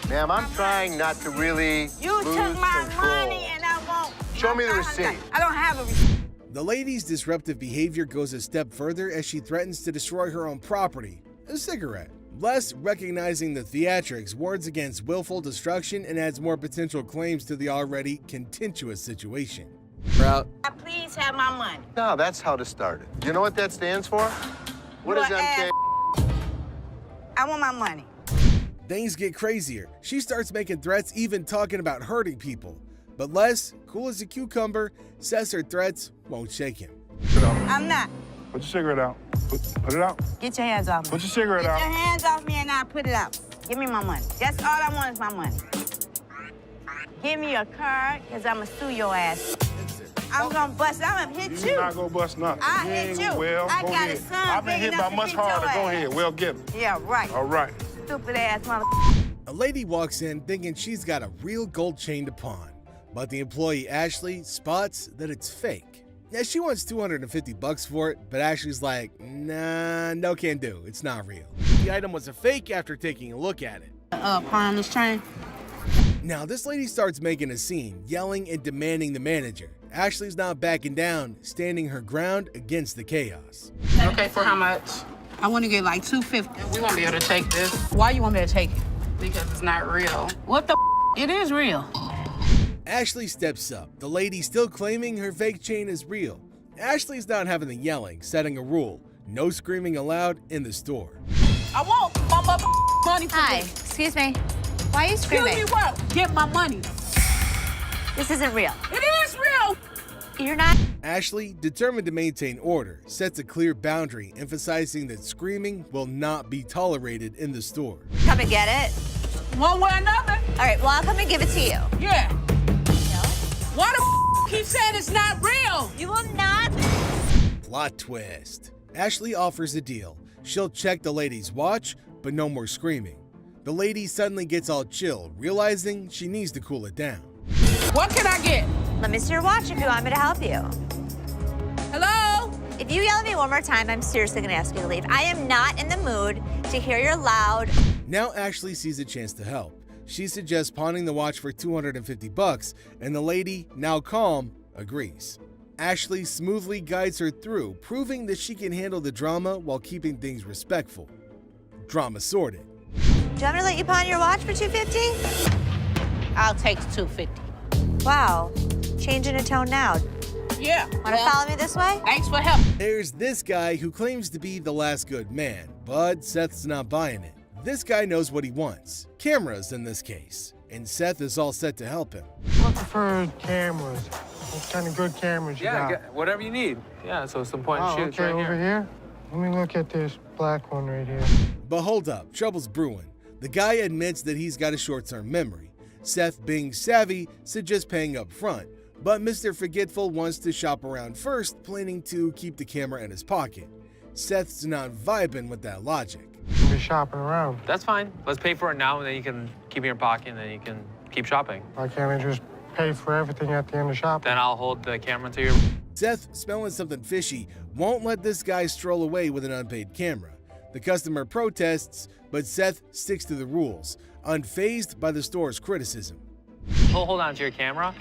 Ma'am, I'm trying not to really You lose took my control. money and I won't. Show me the receipt. I don't have a receipt. The lady's disruptive behavior goes a step further as she threatens to destroy her own property, a cigarette. Les, recognizing the theatrics, warns against willful destruction and adds more potential claims to the already contentious situation. Please have my money. No, that's how this started. You know what that stands for? What is You're MK? I want my money. Things get crazier. She starts making threats, even talking about hurting people. But Les, cool as a cucumber, says her threats won't shake him. I'm not. Put your cigarette out. Put it out. Get your hands off me. Put your cigarette out. Get your hands off me and I'll put it out. Give me my money. That's all I want is my money. Give me your card, because I'm going to sue your ass. I'm going to bust. I'm going to hit you. You're not going to bust nothing. I hit you. Well, I go got ahead. a son I've been big hit enough by to much hit your harder. Go ass. ahead. Well, get it. Yeah, right. All right. Stupid ass mother. A lady walks in thinking she's got a real gold chain to pawn, but the employee Ashley spots that it's fake. Yeah, she wants $250 for it, but Ashley's like, nah, no can do. It's not real. The item was a fake after taking a look at it. Pawn this chain. Now, this lady starts making a scene, yelling and demanding the manager. Ashley's not backing down, standing her ground against the chaos. Okay, for how much? I want to get like $250. We won't be able to take this. Why you want me to take it? Because it's not real. What the It is real. Ashley steps up, the lady still claiming her fake chain is real. Ashley's not having the yelling, setting a rule. No screaming allowed in the store. I want my money for Hi, this. excuse me. Why are you screaming? Excuse me what? Get my money. This isn't real. It is real. You're not. Ashley, determined to maintain order, sets a clear boundary, emphasizing that screaming will not be tolerated in the store. Come and get it. One way or another. All right, well, I'll come and give it to you. Yeah. Why the keep saying it's not real? You will not. Plot twist. Ashley offers a deal. She'll check the lady's watch, but no more screaming. The lady suddenly gets all chilled, realizing she needs to cool it down. What can I get? Let me see your watch if you want me to help you. Hello? If you yell at me one more time, I'm seriously gonna ask you to leave. I am not in the mood to hear your loud. Now Ashley sees a chance to help. She suggests pawning the watch for $250, and the lady, now calm, agrees. Ashley smoothly guides her through, proving that she can handle the drama while keeping things respectful. Drama sorted. Do you want me to let you pawn your watch for $250? I'll take $250. Wow, changing a tone now. Yeah. Want to follow me this way? Thanks for help. There's this guy who claims to be the last good man, but Seth's not buying it. This guy knows what he wants. Cameras in this case. And Seth is all set to help him. Looking for cameras. What kind of good cameras you got? Whatever you need. Yeah, so some point and shoots okay, right over here. Let me look at this black one right here. But hold up, trouble's brewing. The guy admits that he's got a short-term memory. Seth, being savvy, suggests paying up front. But Mr. Forgetful wants to shop around first, planning to keep the camera in his pocket. Seth's not vibing with that logic. You'll be shopping around. That's fine. Let's pay for it now, and then you can keep it in your pocket, and then you can keep shopping. Why can't I just pay for everything at the end of shopping? Then I'll hold the camera until you're... Seth, smelling something fishy, won't let this guy stroll away with an unpaid camera. The customer protests, but Seth sticks to the rules, unfazed by the store's criticism. Hold on to your camera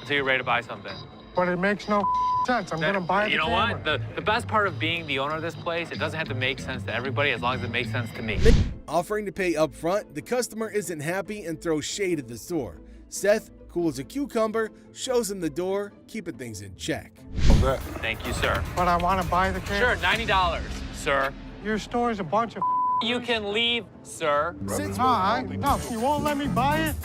until you're ready to buy something. But it makes no sense. I'm gonna buy the camera. You know what? The best part of being the owner of this place, it doesn't have to make sense to everybody as long as it makes sense to me. Offering to pay up front, the customer isn't happy and throws shade at the store. Seth, cool as a cucumber, shows him the door, keeping things in check. Thank you, sir. But I want to buy the camera. Sure, $90, sir. Your store's a bunch of You can leave, sir. No, you won't let me buy it?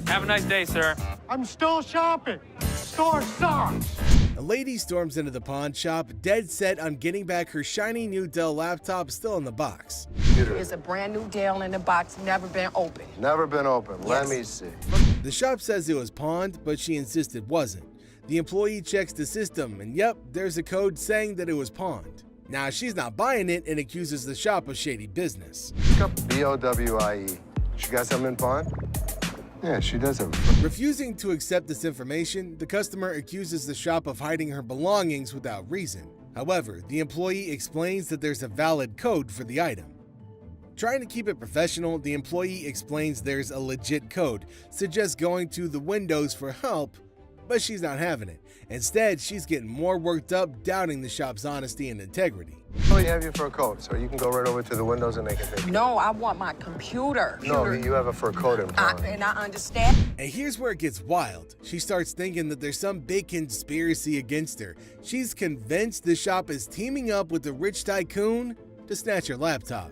Have a nice day, sir. I'm still shopping. Store sucks. A lady storms into the pawn shop, dead set on getting back her shiny new Dell laptop still in the box. It's a brand new Dell in the box, never been opened. Never been open. Let me see. The shop says it was pawned, but she insists it wasn't. The employee checks the system, and yep, there's a code saying that it was pawned. Now, she's not buying it and accuses the shop of shady business. B-O-W-I-E. She got something in pawn? Yeah, she does have. Refusing to accept this information, the customer accuses the shop of hiding her belongings without reason. However, the employee explains that there's a valid code for the item. Trying to keep it professional, the employee explains there's a legit code, suggests going to the windows for help, but she's not having it. Instead, she's getting more worked up, doubting the shop's honesty and integrity. We have you for a code, so you can go right over to the windows and they can take it. No, I want my computer. No, you have a fur coat in front. And I understand. And here's where it gets wild. She starts thinking that there's some big conspiracy against her. She's convinced the shop is teaming up with the rich tycoon to snatch her laptop.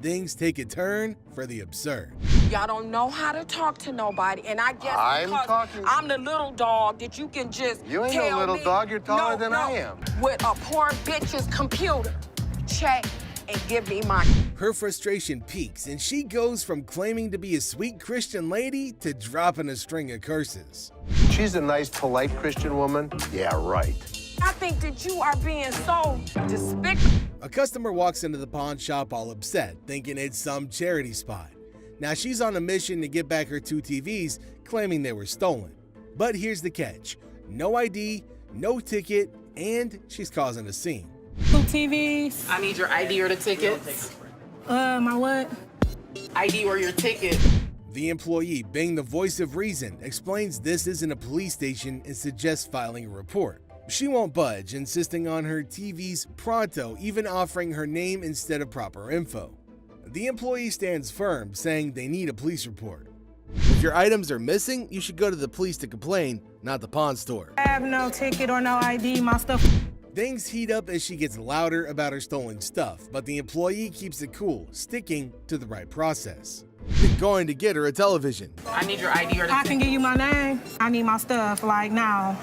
Things take a turn for the absurd. Y'all don't know how to talk to nobody, and I guess I'm because talking. I'm the little dog that you can just You ain't tell no little me, dog, you're taller than I am. With a poor bitch's computer. Check and give me my... Her frustration peaks, and she goes from claiming to be a sweet Christian lady to dropping a string of curses. She's a nice, polite Christian woman. Yeah, right. I think that you are being so despicable. A customer walks into the pawn shop all upset, thinking it's some charity spot. Now she's on a mission to get back her 2 TVs, claiming they were stolen. But here's the catch. No ID, no ticket, and she's causing a scene. 2 TVs. I need your ID or the tickets. My what? ID or your ticket. The employee, being the voice of reason, explains this isn't a police station and suggests filing a report. She won't budge, insisting on her TV's pronto, even offering her name instead of proper info. The employee stands firm, saying they need a police report. If your items are missing, you should go to the police to complain, not the pawn store. I have no ticket or no ID, my stuff. Things heat up as she gets louder about her stolen stuff, but the employee keeps it cool, sticking to the right process. They're going to get her a television. I need your ID or the I can give you my name. I need my stuff, like now.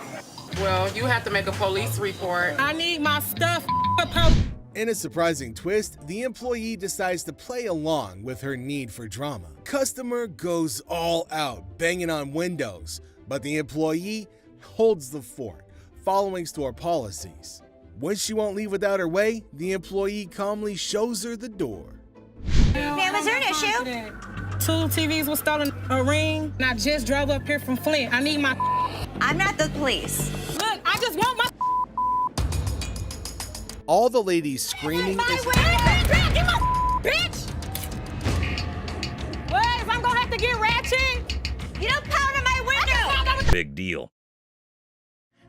Well, you have to make a police report. I need my stuff. In a surprising twist, the employee decides to play along with her need for drama. Customer goes all out, banging on windows, but the employee holds the fort, following store policies. When she won't leave without her way, the employee calmly shows her the door. Ma'am, is there an issue? 2 TVs was stolen, a ring, and I just drove up here from Flint. I need my... I'm not the police. Look, I just want my... All the ladies screaming is... Get my bitch! Well, if I'm gonna have to get ratchet... You don't pound on my window! Big deal.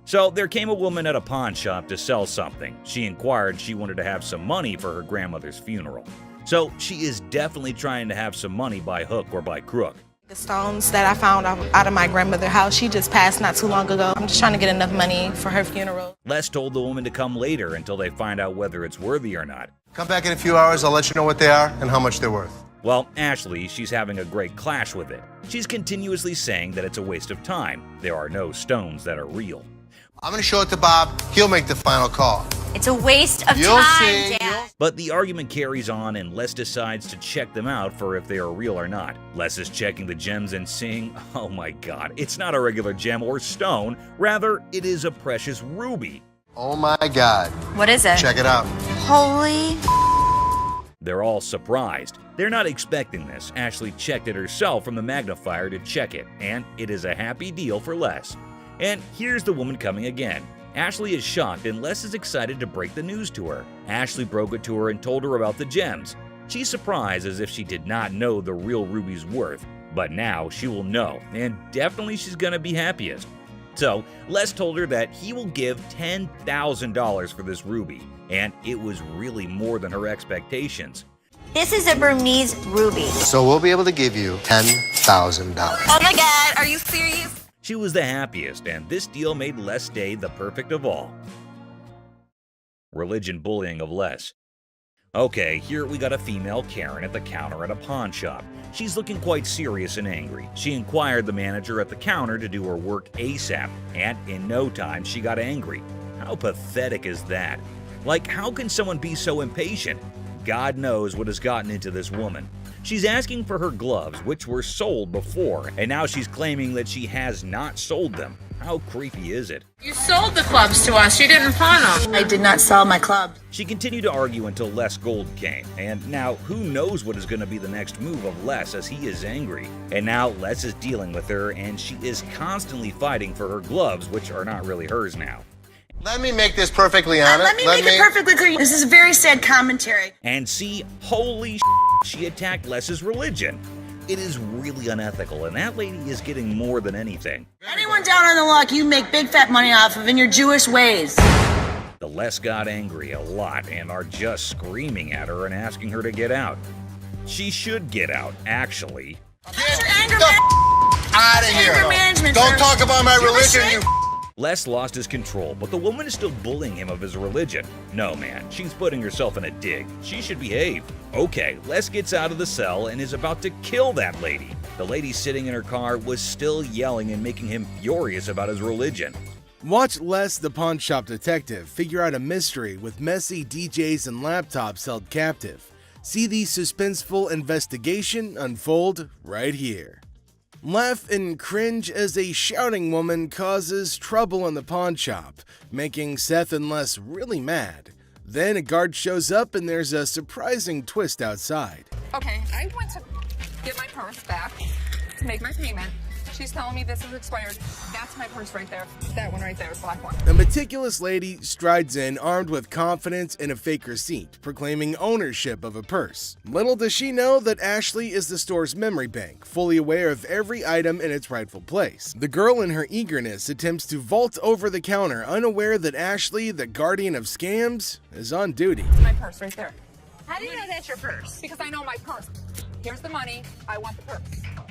So there came a woman at a pawn shop to sell something. She inquired she wanted to have some money for her grandmother's funeral. So she is definitely trying to have some money by hook or by crook. The stones that I found out of my grandmother's house, she just passed not too long ago. I'm just trying to get enough money for her funeral. Les told the woman to come later until they find out whether it's worthy or not. Come back in a few hours, I'll let you know what they are and how much they're worth. Well, Ashley, she's having a great clash with it. She's continuously saying that it's a waste of time. There are no stones that are real. I'm gonna show it to Bob, he'll make the final call. It's a waste of You'll time, see. Dad. But the argument carries on and Les decides to check them out for if they are real or not. Les is checking the gems and seeing, oh my god, it's not a regular gem or stone, rather it is a precious ruby. Oh my god. What is it? Check it out. Holy... They're all surprised. They're not expecting this. Ashley checked it herself from the magnifier to check it, and it is a happy deal for Les. And here's the woman coming again. Ashley is shocked and Les is excited to break the news to her. Ashley broke it to her and told her about the gems. She's surprised as if she did not know the real ruby's worth, but now she will know, and definitely she's gonna be happiest. So Les told her that he will give $10,000 for this ruby, and it was really more than her expectations. This is a Burmese ruby. So we'll be able to give you $10,000. Oh my god, are you serious? She was the happiest, and this deal made Les Day the perfect of all. Religion bullying of Les. Okay, here we got a female Karen at the counter at a pawn shop. She's looking quite serious and angry. She inquired the manager at the counter to do her work ASAP, and in no time she got angry. How pathetic is that? Like, how can someone be so impatient? God knows what has gotten into this woman. She's asking for her gloves, which were sold before, and now she's claiming that she has not sold them. How creepy is it? You sold the clubs to us. You didn't pawn them. I did not sell my club. She continued to argue until Les Gold came, and now who knows what is going to be the next move of Les as he is angry. And now Les is dealing with her, and she is constantly fighting for her gloves, which are not really hers now. Let me make this perfectly honest. Let me make it perfectly clear. This is very sad commentary. And see, holy she attacked Les's religion. It is really unethical, and that lady is getting more than anything. Anyone down on the luck you make big fat money off of in your Jewish ways. The Les got angry a lot and are just screaming at her and asking her to get out. She should get out, actually. Out of here! Don't talk about my religion, you. Les lost his control, but the woman is still bullying him of his religion. No, man, she's putting herself in a dig. She should behave. Okay, Les gets out of the cell and is about to kill that lady. The lady sitting in her car was still yelling and making him furious about his religion. Watch Les the pawn shop detective figure out a mystery with messy DJs and laptops held captive. See the suspenseful investigation unfold right here. Laugh and cringe as a shouting woman causes trouble in the pawn shop, making Seth and Les really mad. Then a guard shows up and there's a surprising twist outside. Okay, I went to get my purse back to make my payment. She's telling me this is expired. That's my purse right there. That one right there, the black one. A meticulous lady strides in armed with confidence and a fake receipt, proclaiming ownership of a purse. Little does she know that Ashley is the store's memory bank, fully aware of every item in its rightful place. The girl in her eagerness attempts to vault over the counter, unaware that Ashley, the guardian of scams, is on duty. It's my purse right there. How do you know that's your purse? Because I know my purse. Here's the money. I want the purse.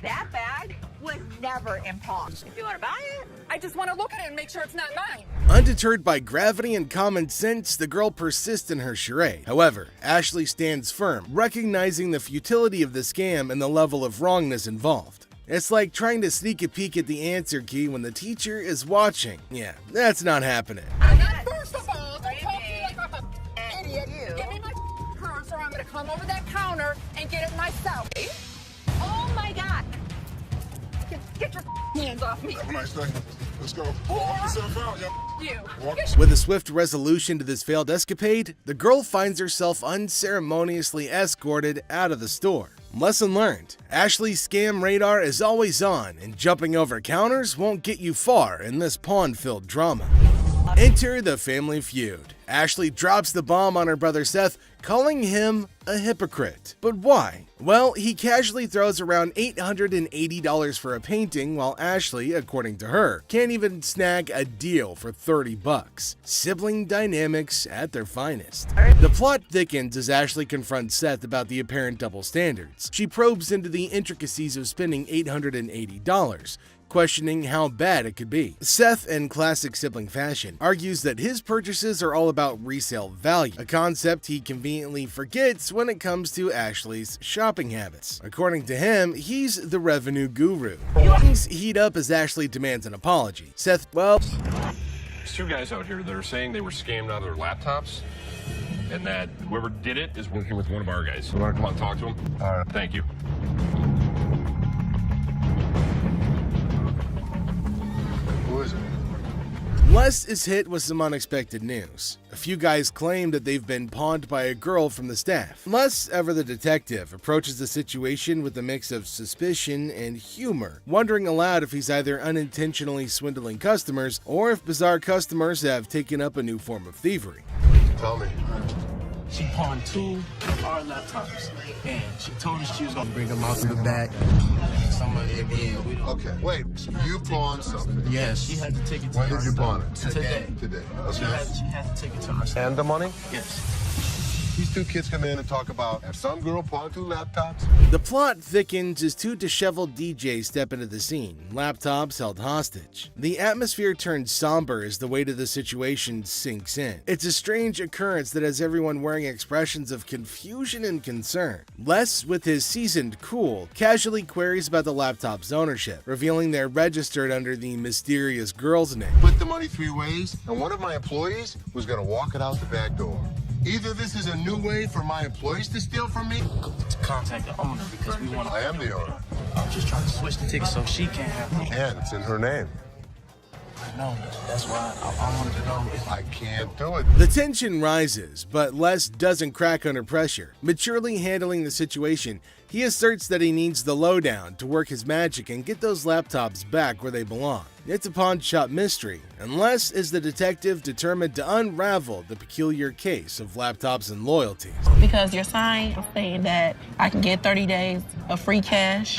That bag was never in pawn. If you want to buy it, I just want to look at it and make sure it's not mine. Undeterred by gravity and common sense, the girl persists in her charade. However, Ashley stands firm, recognizing the futility of the scam and the level of wrongness involved. It's like trying to sneak a peek at the answer key when the teacher is watching. Yeah, that's not happening. First of all, don't talk to me like I'm an idiot. Give me my purse or I'm going to come over that counter and get it myself. oh my God. Get your hands off me. Have a nice day. Let's go. Walk yourself out, yo. You. With a swift resolution to this failed escapade, the girl finds herself unceremoniously escorted out of the store. Lesson learned: Ashley's scam radar is always on, and jumping over counters won't get you far in this pawn-filled drama. Enter the family feud. Ashley drops the bomb on her brother Seth, calling him a hypocrite. But why? Well, he casually throws around $880 for a painting, while Ashley, according to her, can't even snag a deal for $30. Sibling dynamics at their finest. The plot thickens as Ashley confronts Seth about the apparent double standards. She probes into the intricacies of spending $880. Questioning how bad it could be. Seth, in classic sibling fashion, argues that his purchases are all about resale value, a concept he conveniently forgets when it comes to Ashley's shopping habits. According to him, he's the revenue guru. Things heat up as Ashley demands an apology. Seth, well, There's two guys out here that are saying they were scammed out of their laptops, and that whoever did it is working with one of our guys. You want to come out and talk to him? All right. Thank you. Who is it? Les is hit with some unexpected news. A few guys claim that they've been pawned by a girl from the staff. Les, ever the detective, approaches the situation with a mix of suspicion and humor, wondering aloud if he's either unintentionally swindling customers or if bizarre customers have taken up a new form of thievery. Tell me. She pawned 2 of our laptops, and she told us she was gonna bring them out to the back. Some of it in. Okay, wait. You pawned something. Yes, she had to take it to When her did you store. pawn it? Today. Today. She Okay. had to take it to her store. And the money? Yes. These two kids come in and talk about some girl pawned 2 laptops. The plot thickens as 2 disheveled DJs step into the scene, laptops held hostage. The atmosphere turns somber as the weight of the situation sinks in. It's a strange occurrence that has everyone wearing expressions of confusion and concern. Les, with his seasoned cool, casually queries about the laptop's ownership, revealing they're registered under the mysterious girl's name. Split the money 3 ways, and one of my employees was gonna walk it out the back door. Either this is a new way for my employees to steal from me. To contact the owner because we want to. I am the owner. I'm just trying to switch the ticket so she can't have them. And it's in her name. know. That's why I wanted to know if I can't do it. The tension rises, but Les doesn't crack under pressure. Maturely handling the situation, he asserts that he needs the lowdown to work his magic and get those laptops back where they belong. It's a pawn shop mystery, and Les is the detective determined to unravel the peculiar case of laptops and loyalties. Because your sign is saying that I can get 30 days of free cash.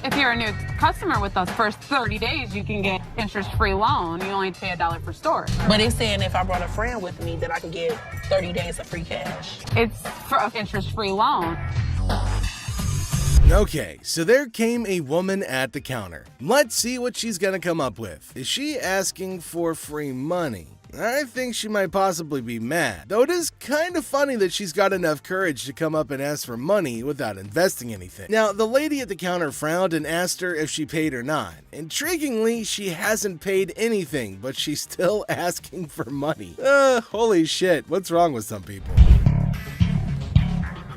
If you're a new customer with us, first 30 days, you can get interest-free loan. You only pay $1 per store. But it's saying if I brought a friend with me that I can get 30 days of free cash. It's for an interest-free loan. Okay, so there came a woman at the counter. Let's see what she's gonna come up with. Is she asking for free money? I think she might possibly be mad, though it is kind of funny that she's got enough courage to come up and ask for money without investing anything. Now, the lady at the counter frowned and asked her if she paid or not. Intriguingly, she hasn't paid anything, but she's still asking for money. Holy shit, what's wrong with some people?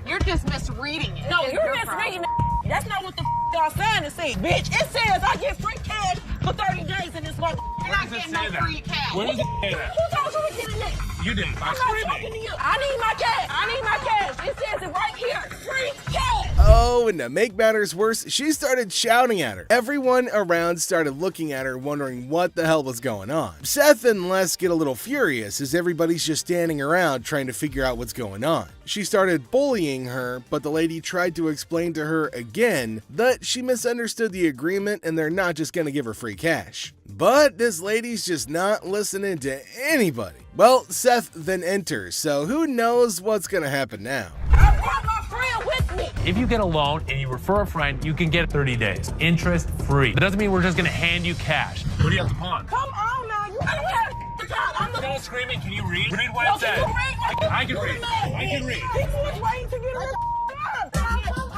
You're just misreading it. No, you're misreading it. That's not what the y'all saying to say, bitch. It says I get free cash for 30 days in this month. You're not getting no free cash. Where does it say that? Who told you to get in there? You did. I'm not talking to you. I need my cash. I need my cash. It says it right here. Free cash. Oh, and to make matters worse, she started shouting at her. Everyone around started looking at her, wondering what the hell was going on. Seth and Les get a little furious as everybody's just standing around trying to figure out what's going on. She started bullying her, but the lady tried to explain to her again that she misunderstood the agreement and they're not just gonna give her free cash. But this lady's just not listening to anybody. Well, Seth then enters, so who knows what's gonna happen now. I brought my friend with me. If you get a loan and you refer a friend, you can get 30 days, interest free. That doesn't mean we're just gonna hand you cash. What do you have to pawn? Come on now. You don't have to talk. I'm the Don't screaming. Can you read? Read what it says. I can read. I can read. People was waiting to get her.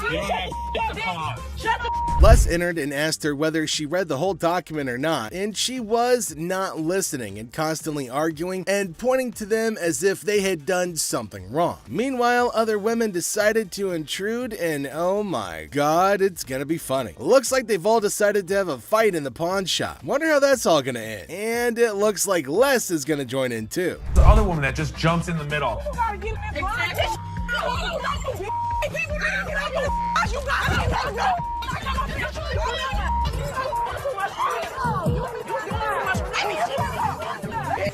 You don't have to pawn. Shut the Les entered and asked her whether she read the whole document or not, and she was not listening and constantly arguing and pointing to them as if they had done something wrong. Meanwhile, other women decided to intrude, and oh my god, it's gonna be funny. Looks like they've all decided to have a fight in the pawn shop. Wonder how that's all gonna end. And it looks like Les is gonna join in too. The other woman that just jumps in the middle. You gotta get in this People gotta get out your you gotta go.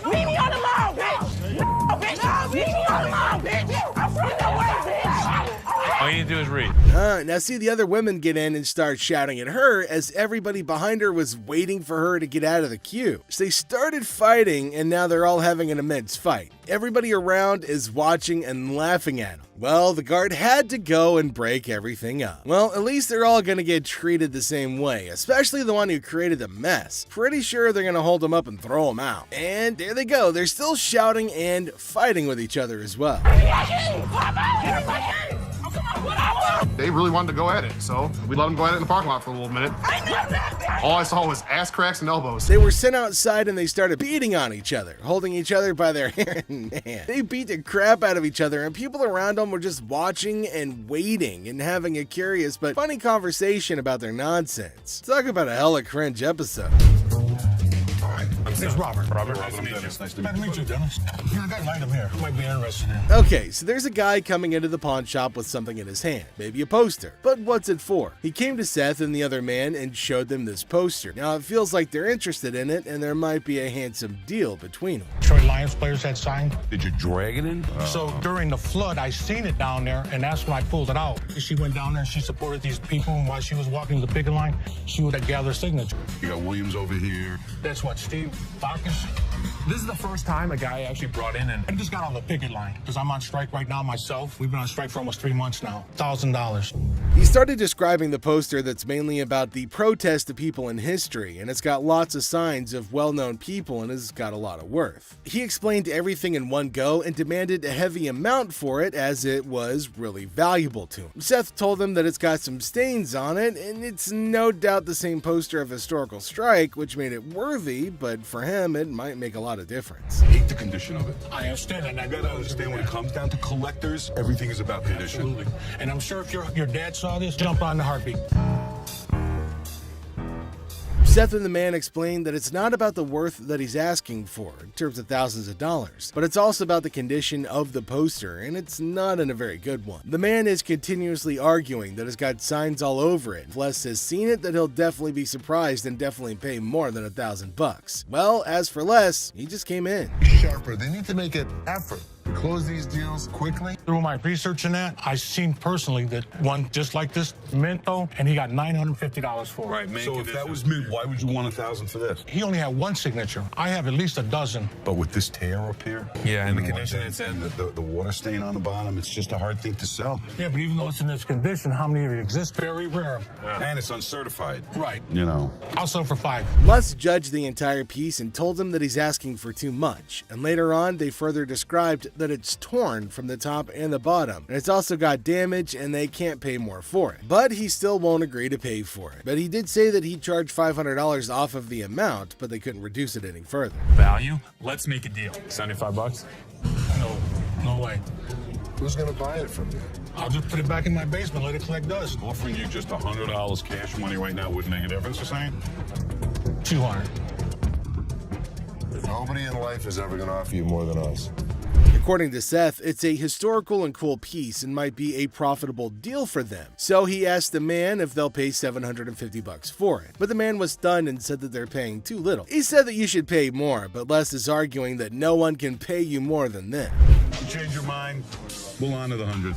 Leave me on the lawn, bitch. Leave me on the lawn, bitch. I'm from the way, bitch. All you need to do is read. Now see the other women get in and start shouting at her as everybody behind her was waiting for her to get out of the queue. So they started fighting and now they're all having an immense fight. Everybody around is watching and laughing at them. Well, the guard had to go and break everything up. Well, at least they're all gonna get treated the same way, especially the one who created the mess. Pretty sure they're gonna hold him up and throw him out. And there they go, they're still shouting and fighting with each other as well. They really wanted to go at it, so we let them go at it in the parking lot for a little minute. All I saw was ass cracks and elbows. They were sent outside and they started beating on each other, holding each other by their hair. Man, they beat the crap out of each other and people around them were just watching and waiting and having a curious but funny conversation about their nonsense. Talk about a hella cringe episode. It's Robert. Robert, nice to meet you. Nice to meet you, Dennis. Yeah, I got an item here. Might be interested in. Okay, so there's a guy coming into the pawn shop with something in his hand, maybe a poster. But what's it for? He came to Seth and the other man and showed them this poster. Now it feels like they're interested in it and there might be a handsome deal between them. Detroit Lions players had signed. Did you drag it in? So during the flood, I seen it down there, and that's when I pulled it out. She went down there and she supported these people, and while she was walking the picket line, she would gather signatures. You got Williams over here. That's what, Steve Farkas? This is the first time a guy actually brought in and I just got on the picket line because I'm on strike right now myself. We've been on strike for almost 3 months now. $1,000. He started describing the poster that's mainly about the protest of people in history, and it's got lots of signs of well-known people and has got a lot of worth. He explained everything in one go and demanded a heavy amount for it as it was really valuable to him. Seth told him that it's got some stains on it, and it's no doubt the same poster of historical strike, which made it worthy, but for him it might make a lot of difference. Hate the condition of it. I understand, and I You gotta understand when it comes down to collectors, everything is about condition. Absolutely. And I'm sure if your dad saw this, jump on the heartbeat. Seth and the man explained that it's not about the worth that he's asking for in terms of thousands of dollars, but it's also about the condition of the poster, and it's not in a very good one. The man is continuously arguing that it's got signs all over it. If Les has seen it, that he'll definitely be surprised and definitely pay more than $1,000. Well, as for Les, he just came in. Sharper, they need to make an effort to close these deals quickly. Through my research in that, I seen personally that one just like this Minto, and he got $950 for it. Right, man. So if that was mint, why would you want $1,000 for this? He only had one signature. I have at least a dozen. But with this tear up here, Yeah, and the the condition it's in, the water stain on the bottom, it's just a hard thing to sell. Yeah, but even though it's in this condition, how many of it exist? Very rare. And it's uncertified. Right. You know. I'll sell for $5. Les judged the entire piece and told him that he's asking for too much, and later on they further described that it's torn from the top and the bottom, and it's also got damage and they can't pay more for it. But he still won't agree to pay for it. But he did say that he charged $500 off of the amount, but they couldn't reduce it any further. Value? Let's make a deal. $75? No way. Who's gonna buy it from you? I'll just put it back in my basement, let it collect dust. Offering you just $100 cash money right now wouldn't make a difference, you're saying? 200. Nobody in life is ever gonna offer you more than us. According to Seth, it's a historical and cool piece and might be a profitable deal for them. So he asked the man if they'll pay $750 for it. But the man was stunned and said that they're paying too little. He said that you should pay more, but Les is arguing that no one can pay you more than this. You change your mind, we'll honor the 100.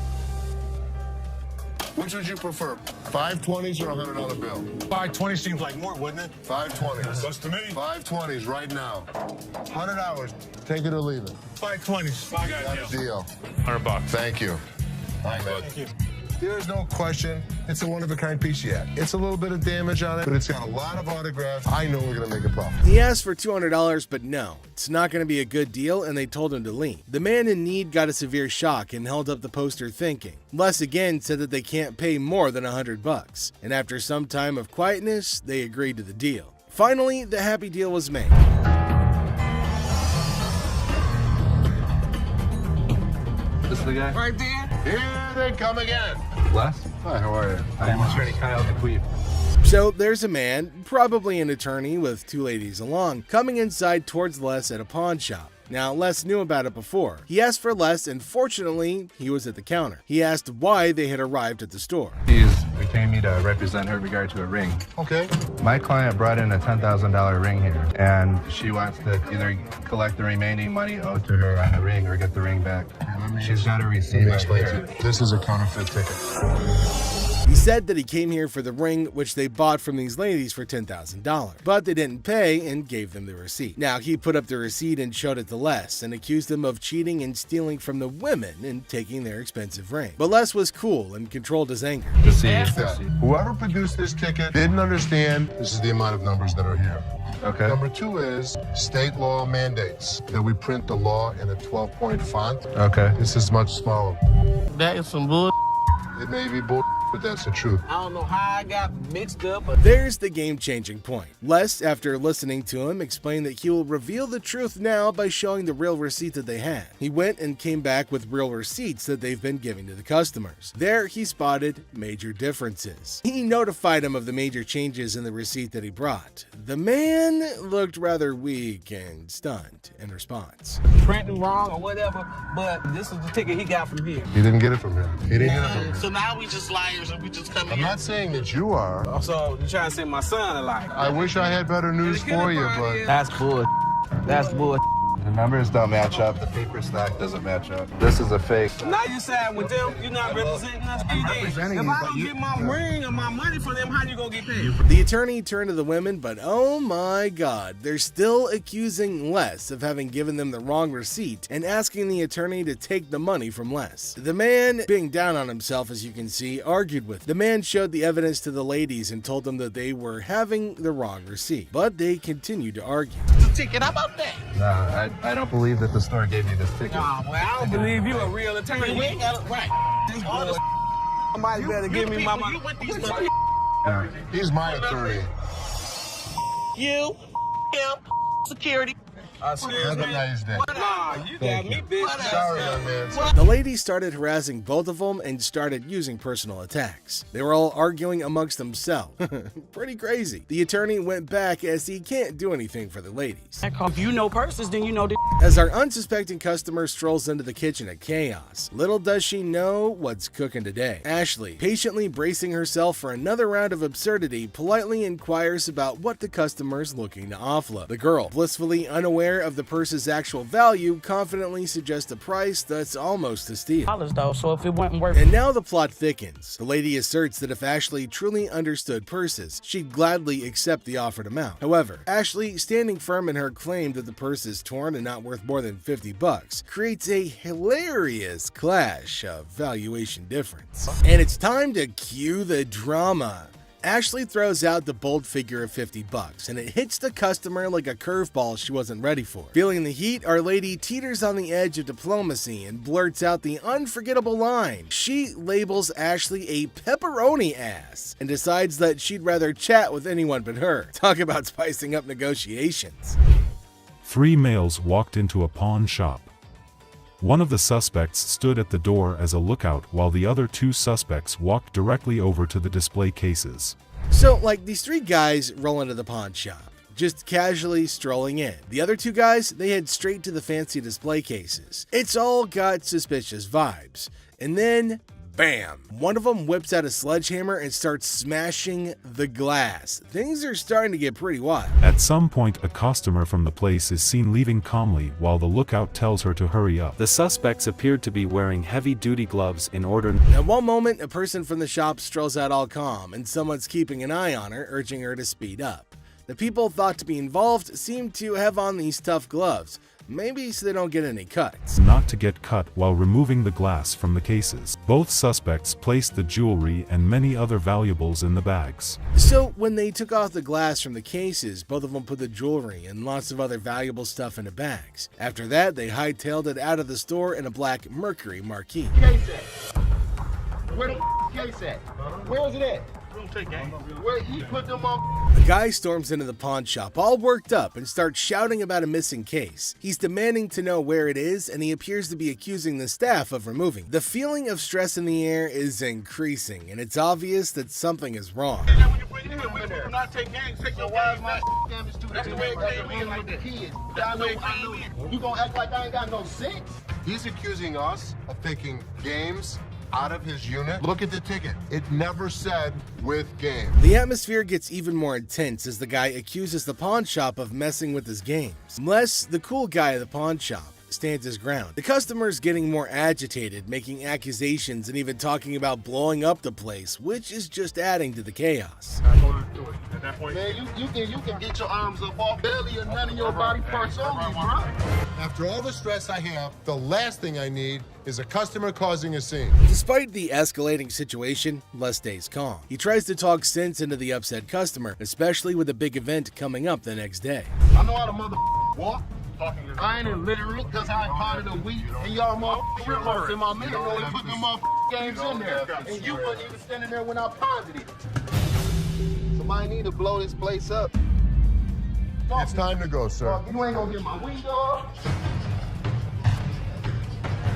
Which would you prefer, 520s or a $100 bill? 520 seems like more, wouldn't it? 520s. That's to me. 520s right now. 100 hours. Take it or leave it. 520s. Got a deal. $100. Thank you. Bye, man. Thank you. There's no question. It's a one-of-a-kind piece yet. It's a little bit of damage on it, but it's got a lot of autographs. I know we're going to make a profit. He asked for $200, but no, it's not going to be a good deal, and they told him to leave. The man in need got a severe shock and held up the poster thinking. Les again said that they can't pay more than $100, and after some time of quietness, they agreed to the deal. Finally, the happy deal was made. This is the guy? Right there. Here they come again. Les? Hi, how are you? I'm attorney Kyle DeQueef. So there's a man, probably an attorney with two ladies along, coming inside towards Les at a pawn shop. Now, Les knew about it before. He asked for Les, and fortunately, he was at the counter. He asked why they had arrived at the store. He retained me to represent her in regard to a ring. Okay. My client brought in a $10,000 ring here, and she wants to either collect the remaining money owed to her on the ring or get the ring back. She's got a receipt. Let me explain to you. This is a counterfeit ticket. He said that he came here for the ring, which they bought from these ladies for $10,000, but they didn't pay and gave them the receipt. Now, he put up the receipt and showed it to Les and accused them of cheating and stealing from the women and taking their expensive ring. But Les was cool and controlled his anger. Whoever produced this ticket didn't understand this is the amount of numbers that are here. Okay. Number two is state law mandates that we print the law in a 12-point font. Okay. This is much smaller. That is some bull. It may be bull, but that's the truth. I don't know how I got mixed up. There's the game-changing point. Les, after listening to him, explained that he will reveal the truth now by showing the real receipt that they had. He went and came back with real receipts that they've been giving to the customers. There, he spotted major differences. He notified him of the major changes in the receipt that he brought. The man looked rather weak and stunned in response. Printing wrong or whatever, but this is the ticket he got from here. He didn't get it from him. He didn't get it from him. So now we just liars and we just come I'm not saying that you are. So you trying to say my son a liar? I wish I had better news for you, but That's bull. That's bull. The numbers don't match up. The paper stock doesn't match up. This is a fake. Now you side with them. You're not representing us. If I don't get my ring or my money from them, how you gonna get paid? The attorney turned to the women, but oh my god, they're still accusing Les of having given them the wrong receipt and asking the attorney to take the money from Les. The man, being down on himself as you can see, argued with them. The man showed the evidence to the ladies and told them that they were having the wrong receipt, but they continued to argue. The ticket, how about that? No, I don't believe that the store gave you this ticket. Nah, well, I don't believe you a real attorney. We ain't got it right. All this somebody better give me my money. he's my attorney. You, him, security. Have a nice day. Nah, you got me, bitch. Sorry, young man. The lady started harassing both of them and started using personal attacks. They were all arguing amongst themselves. Pretty crazy. The attorney went back as he can't do anything for the ladies. If you know purses, then you know the. As our unsuspecting customer strolls into the kitchen at Chaos, little does she know what's cooking today. Ashley, patiently bracing herself for another round of absurdity, politely inquires about what the customer's looking to offload. The girl, blissfully unaware of the purse's actual value, confidently suggests a price that's almost a steal. Though, so if it wasn't worth. And now the plot thickens. The lady asserts that if Ashley truly understood purses, she'd gladly accept the offered amount. However, Ashley, standing firm in her claim that the purse is torn and not worth more than $50, creates a hilarious clash of valuation difference. And it's time to cue the drama. Ashley throws out the bold figure of $50, and it hits the customer like a curveball she wasn't ready for. Feeling the heat, our lady teeters on the edge of diplomacy and blurts out the unforgettable line. She labels Ashley a pepperoni ass and decides that she'd rather chat with anyone but her. Talk about spicing up negotiations. 3 males walked into a pawn shop. One of the suspects stood at the door as a lookout while the other 2 suspects walked directly over to the display cases. So, like, these 3 guys roll into the pawn shop, just casually strolling in. The other 2 guys, they head straight to the fancy display cases. It's all got suspicious vibes. And then, bam! One of them whips out a sledgehammer and starts smashing the glass. Things are starting to get pretty wild. At some point, a customer from the place is seen leaving calmly while the lookout tells her to hurry up. The suspects appeared to be wearing heavy-duty gloves in order. At one moment, a person from the shop strolls out all calm, and someone's keeping an eye on her, urging her to speed up. The people thought to be involved seem to have on these tough gloves, maybe so they don't get any cuts. Not to get cut while removing the glass from the cases. Both suspects placed the jewelry and many other valuables in the bags. So when they took off the glass from the cases, both of them put the jewelry and lots of other valuable stuff into bags. After that, they hightailed it out of the store in a black Mercury Marquis. Case at? Where the case at? Where is it at? Where he put them on? The guy storms into the pawn shop all worked up and starts shouting about a missing case. He's demanding to know where it is, and he appears to be accusing the staff of removing. The feeling of stress in the air is increasing, and it's obvious that something is wrong. Not take games, take your wise my damage to that's the way it came in with the kids. I know. You gonna act like I ain't got no sense? He's accusing us of taking games out of his unit. Look at the ticket. It never said with game. The atmosphere gets even more intense as the guy accuses the pawn shop of messing with his games. Les, the cool guy at the pawn shop, stands his ground. The customer's getting more agitated, making accusations and even talking about blowing up the place, which is just adding to the chaos. At that point, man, you can get your arms up off belly and none of your body parts on me, bro. After all the stress I have, the last thing I need is a customer causing a scene. Despite the escalating situation, Les stays calm. He tries to talk sense into the upset customer, especially with a big event coming up the next day. I know how to walk. I ain't in literal because I ain't part of the week. And y'all motherfuckers in my middle and put them games in there. And you wasn't even standing there when I paused it. Somebody need to blow this place up. It's time to go, sir. You ain't gonna get my window.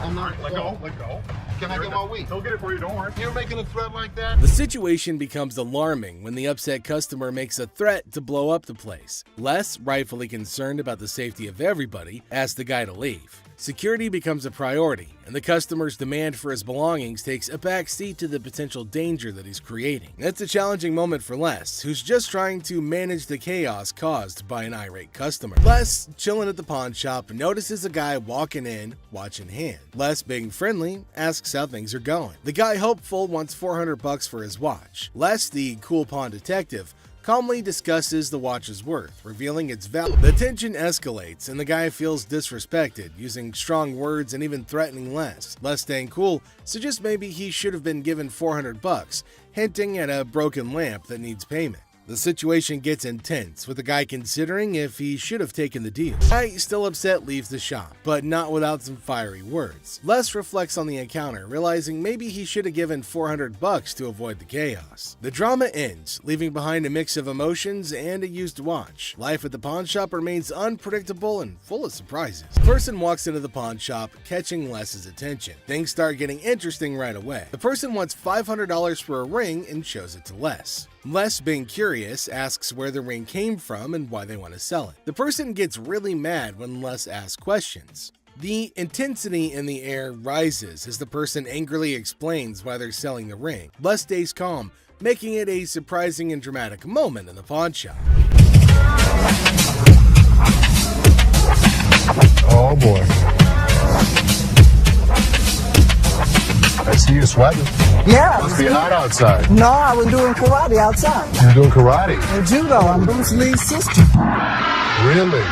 I'm not. Let go. Can I get my week? Don't get it for you, don't worry. You're making a threat like that? The situation becomes alarming when the upset customer makes a threat to blow up the place. Les, rightfully concerned about the safety of everybody, asks the guy to leave. Security becomes a priority, and the customer's demand for his belongings takes a back seat to the potential danger that he's creating. That's a challenging moment for Les, who's just trying to manage the chaos caused by an irate customer. Les, chilling at the pawn shop, notices a guy walking in, watch in hand. Les, being friendly, asks how things are going. The guy, hopeful, wants $400 for his watch. Les, the cool pawn detective, calmly discusses the watch's worth, revealing its value. The tension escalates, and the guy feels disrespected, using strong words and even threatening Les. Les, staying cool, suggests maybe he should have been given $400, hinting at a broken lamp that needs payment. The situation gets intense, with the guy considering if he should have taken the deal. I, still upset, leaves the shop, but not without some fiery words. Les reflects on the encounter, realizing maybe he should have given $400 to avoid the chaos. The drama ends, leaving behind a mix of emotions and a used watch. Life at the pawn shop remains unpredictable and full of surprises. The person walks into the pawn shop, catching Les's attention. Things start getting interesting right away. The person wants $500 for a ring and shows it to Les. Les, being curious, asks where the ring came from and why they want to sell it. The person gets really mad when Les asks questions. The intensity in the air rises as the person angrily explains why they're selling the ring. Les stays calm, making it a surprising and dramatic moment in the pawn shop. Oh boy. I see you sweating. Yeah. Must be hot outside. No, I was doing karate outside. You're doing karate? And judo. I'm Bruce Lee's sister. Really?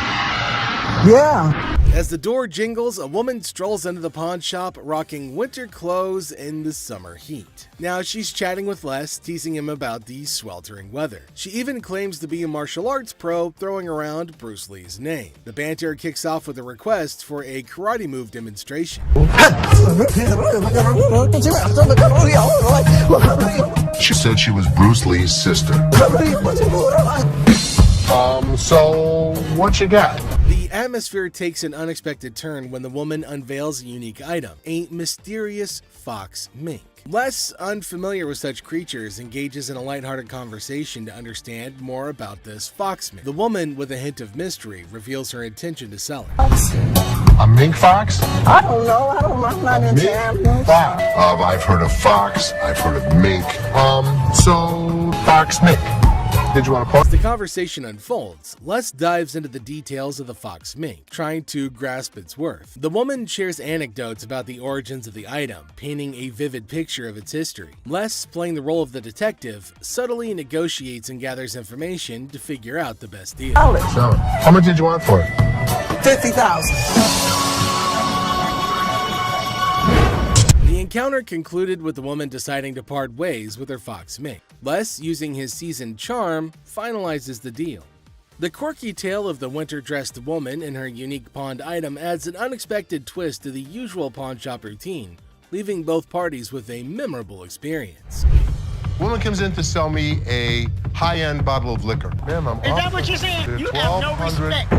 Yeah. As the door jingles, a woman strolls into the pawn shop rocking winter clothes in the summer heat. Now she's chatting with Les, teasing him about the sweltering weather. She even claims to be a martial arts pro, throwing around Bruce Lee's name. The banter kicks off with a request for a karate move demonstration. She said she was Bruce Lee's sister. So what you got? The atmosphere takes an unexpected turn when the woman unveils a unique item, a mysterious fox mink. Les, unfamiliar with such creatures, engages in a lighthearted conversation to understand more about this fox mink. The woman, with a hint of mystery, reveals her intention to sell it. A mink fox? I don't know. I'm not into animals. Fox. I've heard of fox. I've heard of mink. So fox mink. Did you want to pause? As the conversation unfolds, Les dives into the details of the fox mink, trying to grasp its worth. The woman shares anecdotes about the origins of the item, painting a vivid picture of its history. Les, playing the role of the detective, subtly negotiates and gathers information to figure out the best deal. Sell it. How much did you want for it? $50,000. The encounter concluded with the woman deciding to part ways with her fox mink. Les, using his seasoned charm, finalizes the deal. The quirky tale of the winter-dressed woman and her unique pawned item adds an unexpected twist to the usual pawn shop routine, leaving both parties with a memorable experience. Woman comes in to sell me a high-end bottle of liquor. Ma'am, I'm Is that what you're saying? You have no respect.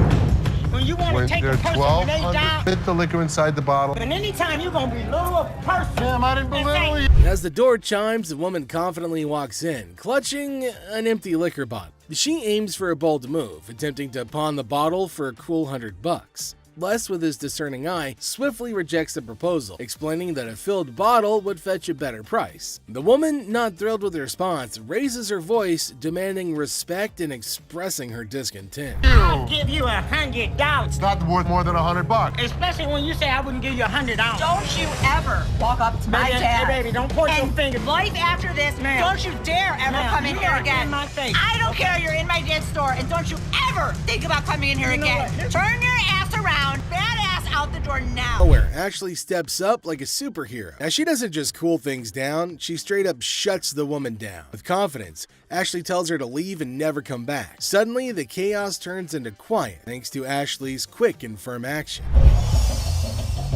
When you want to take a person when they die, Fit the liquor inside the bottle. and anytime you're going to belittle a person. Damn, I didn't belittle you. As the door chimes, the woman confidently walks in, clutching an empty liquor bottle. She aims for a bold move, attempting to pawn the bottle for a cool $100. Les, with his discerning eye, swiftly rejects the proposal, explaining that a filled bottle would fetch a better price. The woman, not thrilled with the response, raises her voice, demanding respect and expressing her discontent. I'll give you $100. It's not worth more than $100. Especially when you say I wouldn't give you $100. Don't you ever walk up to my Baby, dad. hey, baby, don't point your finger. Life after this, Ma'am. don't you dare ever Ma'am, come in you here are again. in my face. I don't care. You're in my dad's store, and don't you ever think about coming in here You know again. what? Turn your ass around. Badass out the door now. Nowhere, Ashley steps up like a superhero. Now, she doesn't just cool things down, she straight up shuts the woman down. With confidence, Ashley tells her to leave and never come back. Suddenly, the chaos turns into quiet thanks to Ashley's quick and firm action.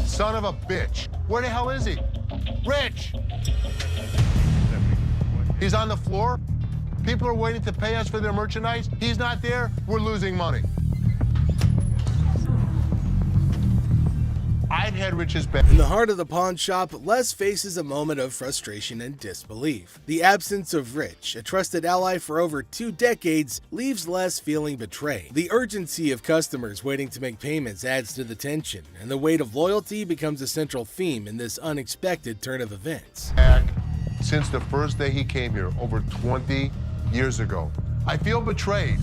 Son of a bitch. Where the hell is he? Rich! He's on the floor. People are waiting to pay us for their merchandise. He's not there. We're losing money. I've had Rich's back. In the heart of the pawn shop, Les faces a moment of frustration and disbelief. The absence of Rich, a trusted ally for over 2 decades, leaves Les feeling betrayed. The urgency of customers waiting to make payments adds to the tension, and the weight of loyalty becomes a central theme in this unexpected turn of events. Since the first day he came here, over 20 years ago. I feel betrayed.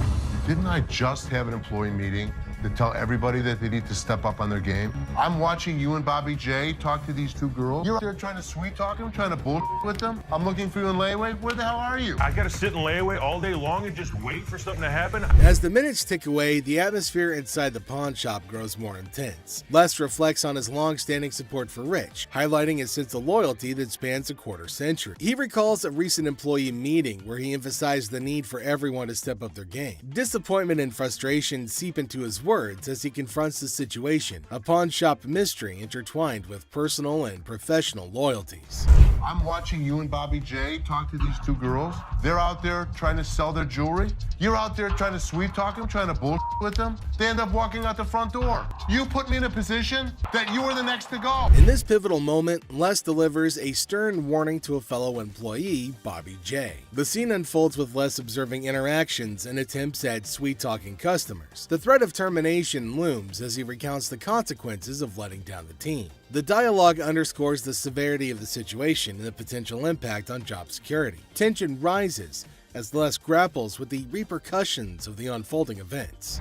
Didn't I just have an employee meeting to tell everybody that they need to step up on their game. I'm watching you and Bobby J talk to these two girls. You're out there trying to sweet talk them, trying to bullshit with them. I'm looking for you in layaway. Where the hell are you? I gotta sit in layaway all day long and just wait for something to happen? As the minutes tick away, the atmosphere inside the pawn shop grows more intense. Les reflects on his long-standing support for Rich, highlighting his sense of loyalty that spans a quarter century. He recalls a recent employee meeting where he emphasized the need for everyone to step up their game. Disappointment and frustration seep into his words as he confronts the situation, a pawn shop mystery intertwined with personal and professional loyalties. I'm watching you and Bobby J talk to these two girls. They're out there trying to sell their jewelry. You're out there trying to sweet talk them, trying to bullshit with them. They end up walking out the front door. You put me in a position that you were the next to go. In this pivotal moment, Les delivers a stern warning to a fellow employee, Bobby J. The scene unfolds with Les observing interactions and attempts at sweet-talking customers. The threat of termination looms as he recounts the consequences of letting down the team. The dialogue underscores the severity of the situation and the potential impact on job security. Tension rises as Les grapples with the repercussions of the unfolding events.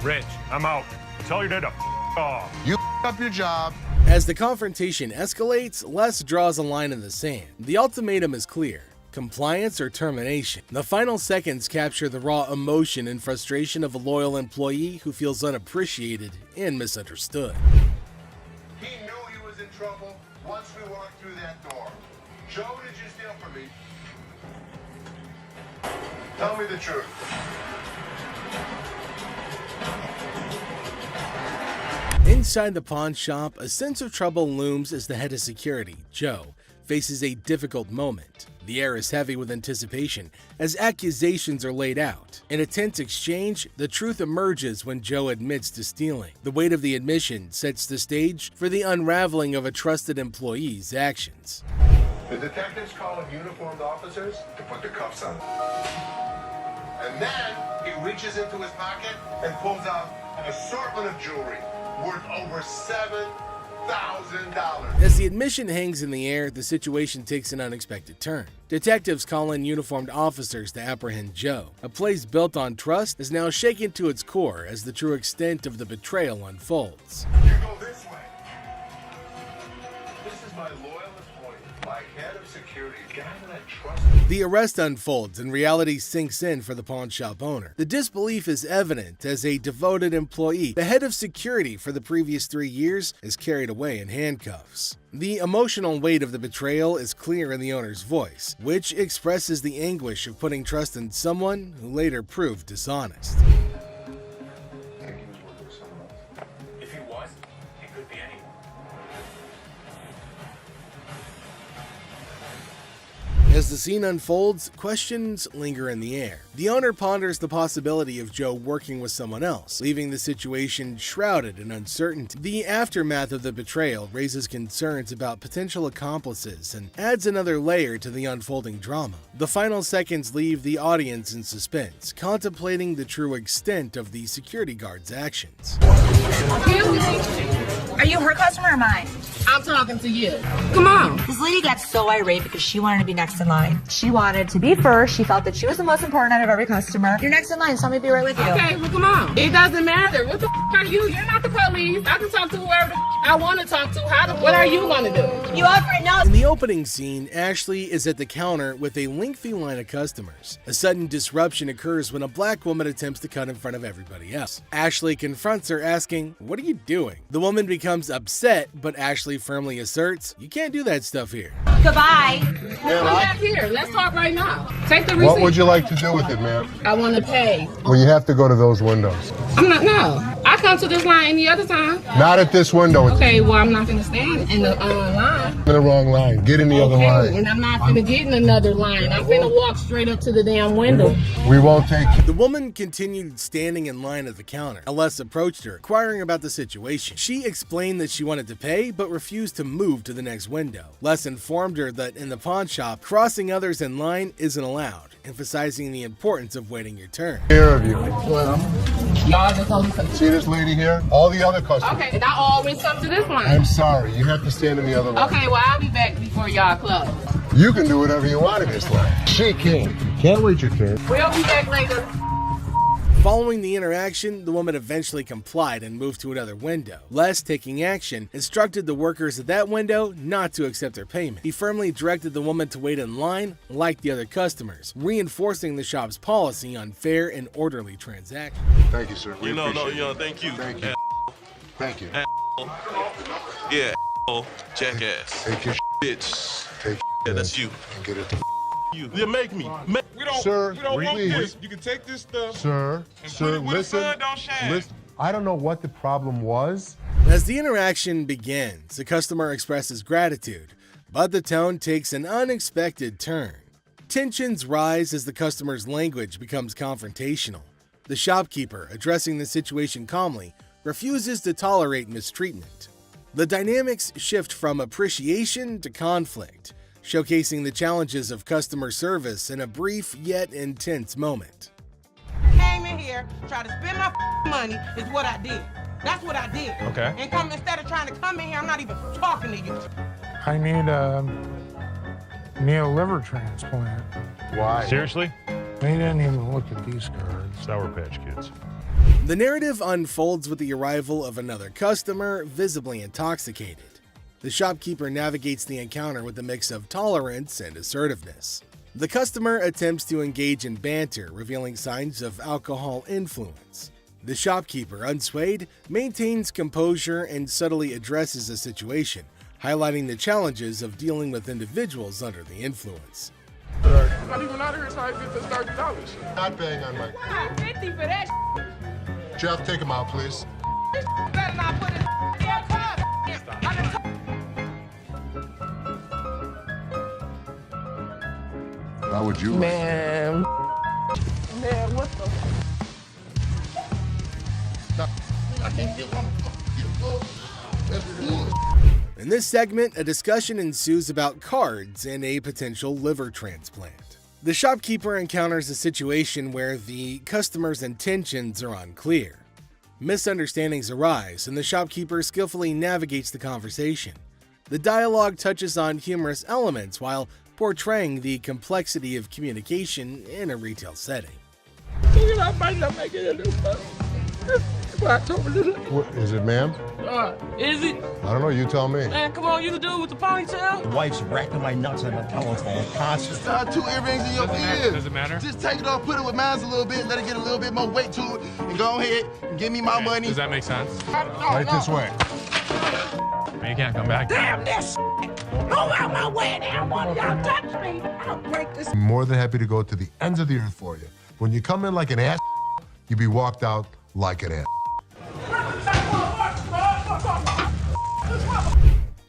Rich, I'm out. Tell your dad to off. You up your job. As the confrontation escalates, Les draws a line in the sand. The ultimatum is clear: compliance or termination. The final seconds capture the raw emotion and frustration of a loyal employee who feels unappreciated and misunderstood. He knew he was in trouble once we walked through that door. Joe, did you steal from me? Tell me the truth. Inside the pawn shop, a sense of trouble looms as the head of security, Joe, faces a difficult moment. The air is heavy with anticipation as accusations are laid out. In a tense exchange, the truth emerges when Joe admits to stealing. The weight of the admission sets the stage for the unraveling of a trusted employee's actions. The detectives call in uniformed officers to put the cuffs on. And then he reaches into his pocket and pulls out an assortment of jewelry worth over $7,000. As the admission hangs in the air, the situation takes an unexpected turn. Detectives call in uniformed officers to apprehend Joe. A place built on trust is now shaken to its core as the true extent of the betrayal unfolds. You go this way. This is my loyalist point, my head of security, guy that I trust. The arrest unfolds and reality sinks in for the pawn shop owner. The disbelief is evident as a devoted employee, the head of security for the previous 3 years, is carried away in handcuffs. The emotional weight of the betrayal is clear in the owner's voice, which expresses the anguish of putting trust in someone who later proved dishonest. If he was, he could be anyone. As the scene unfolds, questions linger in the air. The owner ponders the possibility of Joe working with someone else, leaving the situation shrouded in uncertainty. The aftermath of the betrayal raises concerns about potential accomplices and adds another layer to the unfolding drama. The final seconds leave the audience in suspense, contemplating the true extent of the security guard's actions. Are you her customer or mine? I'm talking to you. Come on. This lady got so irate because she wanted to be next in line. She wanted to be first. She felt that she was the most important out of every customer. You're next in line, so let me be right with you. Okay, well, come on. It doesn't matter. What the are you? You're not the police. I can talk to whoever I want to talk to. What are you going to do? You already know. In the opening scene, Ashley is at the counter with a lengthy line of customers. A sudden disruption occurs when a black woman attempts to cut in front of everybody else. Ashley confronts her, asking, "What are you doing?" The woman becomes upset, but Ashley firmly asserts, "You can't do that stuff here." Goodbye. Come back here. Let's talk right now. Take the receipt. What would you like to do with it, ma'am? I want to pay. Well, you have to go to those windows. No. I come to this line any other time. Not at this window. It's Okay, well, I'm not going to stand in the line. in the wrong line. Get in the other line. And I'm not going to get in another line. I'm going to walk straight up to the damn window. We won't take you. The woman continued standing in line at the counter. Les approached her, inquiring about the situation. She explained that she wanted to pay, but refused to move to the next window. Les informed her that in the pawn shop, crossing others in line isn't allowed, emphasizing the importance of waiting your turn. Care of you. Well, y'all just only See this lady here? All the other customers. Okay, and I always come to this line. I'm sorry. You have to stand in the other line. Okay, well, I'll be back before y'all close. You can do whatever you want in this line. She can't. Can't wait your turn. We'll be back later. Following the interaction, the woman eventually complied and moved to another window. Les, taking action, instructed the workers at that window not to accept their payment. He firmly directed the woman to wait in line like the other customers, reinforcing the shop's policy on fair and orderly transactions. Thank you, sir. We appreciate it. Thank you. Thank you. Thank you. Yeah, jackass. Take your Bitch. Take Yeah, that's you. and get it. You. Yeah, make me. We don't, Sir, we don't want please. this. You can take this stuff. Sir, And sir, put it where the listen. sun don't shine. Listen. I don't know what the problem was. As the interaction begins, the customer expresses gratitude, but the tone takes an unexpected turn. Tensions rise as the customer's language becomes confrontational. The shopkeeper, addressing the situation calmly, refuses to tolerate mistreatment. The dynamics shift from appreciation to conflict, showcasing the challenges of customer service in a brief yet intense moment. Came in here, tried to spend my money is what I did. That's what I did. Okay. And come instead of trying to come in here, I'm not even talking to you. I need a liver transplant. Why? Seriously? They didn't even look at these cards. Sour Patch Kids. The narrative unfolds with the arrival of another customer, visibly intoxicated. The shopkeeper navigates the encounter with a mix of tolerance and assertiveness. The customer attempts to engage in banter, revealing signs of alcohol influence. The shopkeeper, unswayed, maintains composure and subtly addresses the situation, highlighting the challenges of dealing with individuals under the influence. Not even out here trying to get this $30. Not bang on my. Why 50 for that? Jeff, take him out, please. Better not put it in your car. How would you? Man, what the? I can't get one. In this segment, a discussion ensues about cards and a potential liver transplant. The shopkeeper encounters a situation where the customer's intentions are unclear. Misunderstandings arise, and the shopkeeper skillfully navigates the conversation. The dialogue touches on humorous elements while portraying the complexity of communication in a retail setting. I might not make it in this What Is it, ma'am? is it? I don't know. You tell me. Man, come on, you the dude with the ponytail? The wife's racking my nuts on the telephone constantly. Tie 2 earrings in your ears. Does it matter? Just take it off, put it with mine a little bit, let it get a little bit more weight to it, and go ahead and give me my money. Does that make sense? Right this way. You can't come back. Damn this! Go out my way, damn one of y'all touch me! I'll break this. I'm more than happy to go to the ends of the earth for you. When you come in like an ass, you be walked out like an ass.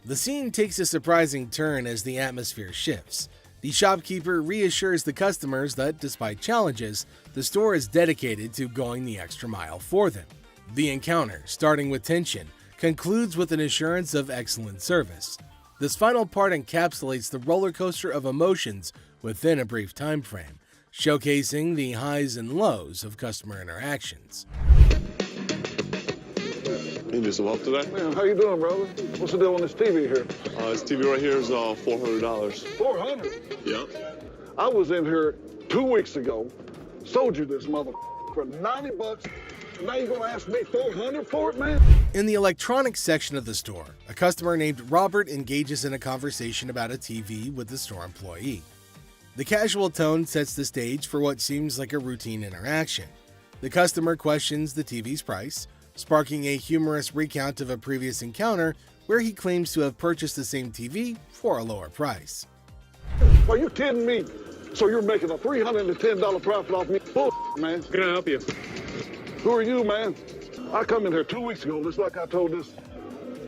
The scene takes a surprising turn as the atmosphere shifts. The shopkeeper reassures the customers that, despite challenges, the store is dedicated to going the extra mile for them. The encounter, starting with tension, concludes with an assurance of excellent service. This final part encapsulates the roller coaster of emotions within a brief time frame, showcasing the highs and lows of customer interactions. You need some help today? Man, how you doing, brother? What's the deal on this TV here? This TV right here is $400. $400? Yep. I was in here 2 weeks ago, sold you this mother for $90. Now you gonna ask me $400 for it, man? In the electronics section of the store, a customer named Robert engages in a conversation about a TV with the store employee. The casual tone sets the stage for what seems like a routine interaction. The customer questions the TV's price, sparking a humorous recount of a previous encounter where he claims to have purchased the same TV for a lower price. Are you kidding me? So you're making a $310 profit off me? Bull, man. Can I help you? Who are you, man? I come in here 2 weeks ago, just like I told this.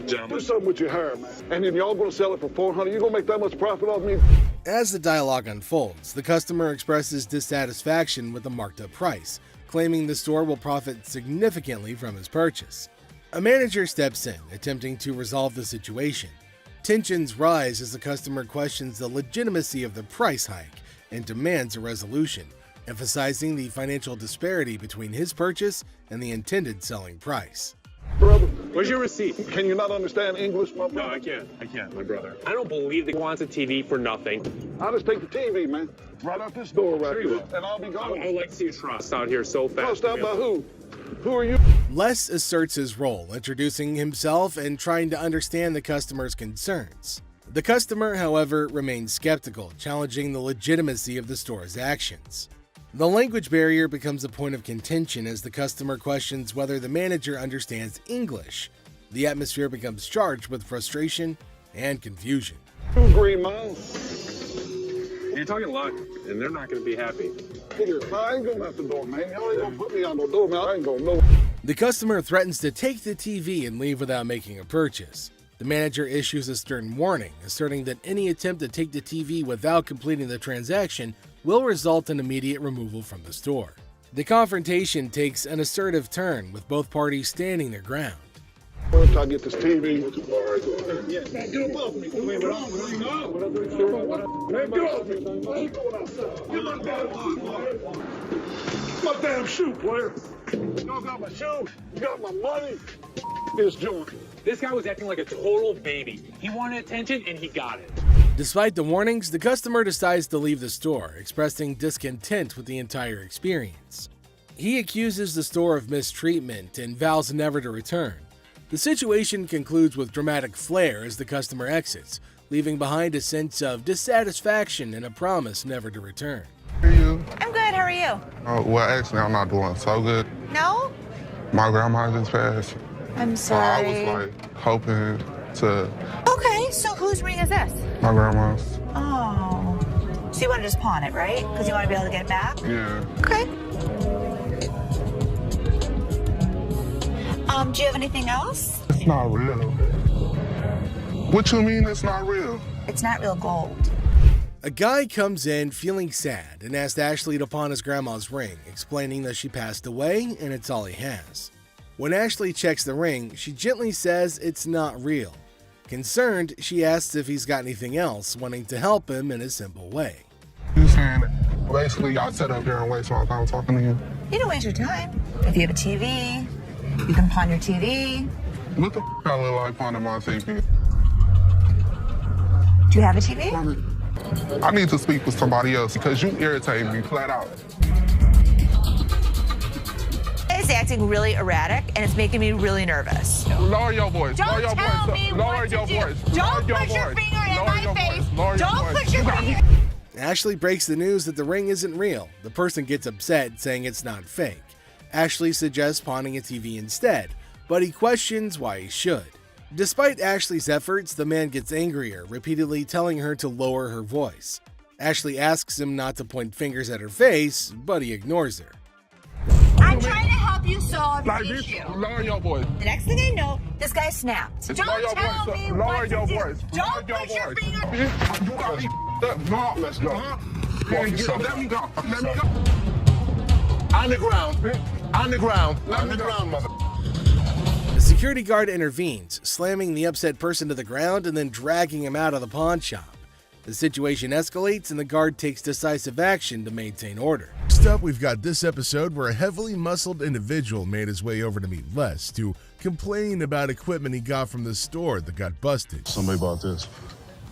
Gentlemen. Do something with your hair, man. And then y'all gonna sell it for $400. You gonna make that much profit off me? As the dialogue unfolds, the customer expresses dissatisfaction with the marked up price, claiming the store will profit significantly from his purchase. A manager steps in, attempting to resolve the situation. Tensions rise as the customer questions the legitimacy of the price hike and demands a resolution, emphasizing the financial disparity between his purchase and the intended selling price. Brother, Where's your receipt? Can you not understand English, my brother? No, I can't. I can't, my brother. I don't believe that he wants a TV for nothing. I'll just take the TV, man. Right out this door right Sure you here, will. and I'll be gone. I would like to see you trust out here so fast. Trust out by who? Who are you? Les asserts his role, introducing himself and trying to understand the customer's concerns. The customer, however, remains skeptical, challenging the legitimacy of the store's actions. The language barrier becomes a point of contention as the customer questions whether the manager understands English. The atmosphere becomes charged with frustration and confusion. 2 Green Miles. You're talking luck, and they're not going to be happy. I ain't going out the door, man. Y'all ain't gonna put me on the door, man. I ain't gonna know. The customer threatens to take the TV and leave without making a purchase. The manager issues a stern warning, asserting that any attempt to take the TV without completing the transaction will result in immediate removal from the store. The confrontation takes an assertive turn, with both parties standing their ground. Once I get this TV. Man, get above me. Get off me. Get off me. Get my damn shoe, player. You got my shoe. You got my money. It's Jordan. This guy was acting like a total baby. He wanted attention and he got it. Despite the warnings, the customer decides to leave the store, expressing discontent with the entire experience. He accuses the store of mistreatment and vows never to return. The situation concludes with dramatic flair as the customer exits, leaving behind a sense of dissatisfaction and a promise never to return. How are you? I'm good. How are you? Well, actually, I'm not doing so good. No? My grandma just passed. I'm So I sorry. was like hoping to Okay, so whose ring is this? my grandma's. Oh. So you want to just pawn it, right? Because you want to be able to get it back? Yeah. Okay. Do you have anything else? It's not real. What you mean it's not real? It's not real gold. A guy comes in feeling sad and asks Ashley to pawn his grandma's ring, explaining that she passed away and it's all he has. When Ashley checks the ring, she gently says it's not real. Concerned, she asks if he's got anything else, wanting to help him in a simple way. You saying basically y'all sat up there and waste my time talking to you? You don't waste your time. If you have a TV, you can pawn your TV. What the I look like pawning my TV? Do you have a TV? I need to speak with somebody else because you irritate me flat out. It's acting really erratic and it's making me really nervous. Lower your voice. Don't Lower your tell voice. me Lower what your to do. voice. Don't Lower your put your voice. finger in Lower my your face. voice. Lower your Don't voice. put your finger. Ashley breaks the news that the ring isn't real. The person gets upset, saying it's not fake. Ashley suggests pawning a TV instead, but he questions why he should. Despite Ashley's efforts, the man gets angrier, repeatedly telling her to lower her voice. Ashley asks him not to point fingers at her face, but he ignores her. I'm trying to help you solve Like the this, issue. lower your voice. The next thing I know, this guy snapped. Lower Don't your tell voice. me Lower what your to do. voice. Don't Lower your put your voice. finger. You got me up. No, let's go. Let me go. Let me go. On the ground. On the ground. On the ground, mother. The security guard intervenes, slamming the upset person to the ground and then dragging him out of the pawn shop. The situation escalates and the guard takes decisive action to maintain order. Next up, we've got this episode where a heavily muscled individual made his way over to meet Les to complain about equipment he got from the store that got busted. Somebody bought this.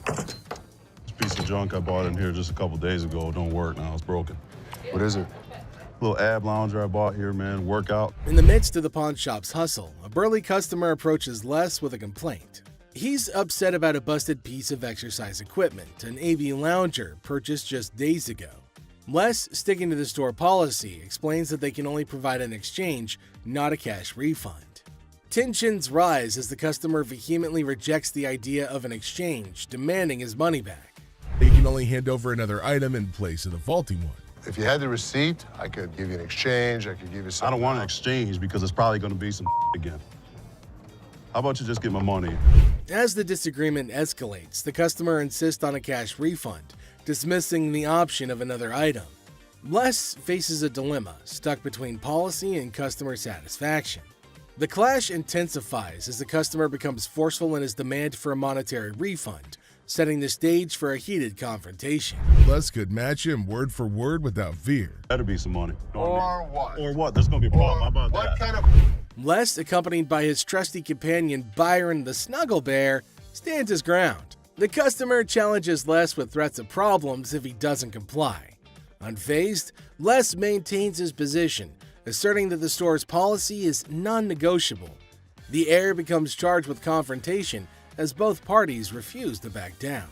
This piece of junk I bought in here just a couple days ago don't work now. It's broken. What is it? Little ab lounger I bought here, man. Workout. In the midst of the pawn shop's hustle, a burly customer approaches Les with a complaint. He's upset about a busted piece of exercise equipment, an AV lounger purchased just days ago. Les, sticking to the store policy, explains that they can only provide an exchange, not a cash refund. Tensions rise as the customer vehemently rejects the idea of an exchange, demanding his money back. They can only hand over another item in place of the faulty one. If you had the receipt, I could give you an exchange. I could give you something. I don't want an exchange because it's probably going to be some again. How about you just get my money? As the disagreement escalates, the customer insists on a cash refund, dismissing the option of another item. Les faces a dilemma, stuck between policy and customer satisfaction. The clash intensifies as the customer becomes forceful in his demand for a monetary refund, setting the stage for a heated confrontation. Les could match him word for word without fear. Better be some money. Or what? Or what? There's going to be a problem. How about What that? kind of Les, accompanied by his trusty companion Byron the Snuggle Bear, stands his ground. The customer challenges Les with threats of problems if he doesn't comply. Unfazed, Les maintains his position, asserting that the store's policy is non-negotiable. The heir becomes charged with confrontation as both parties refuse to back down.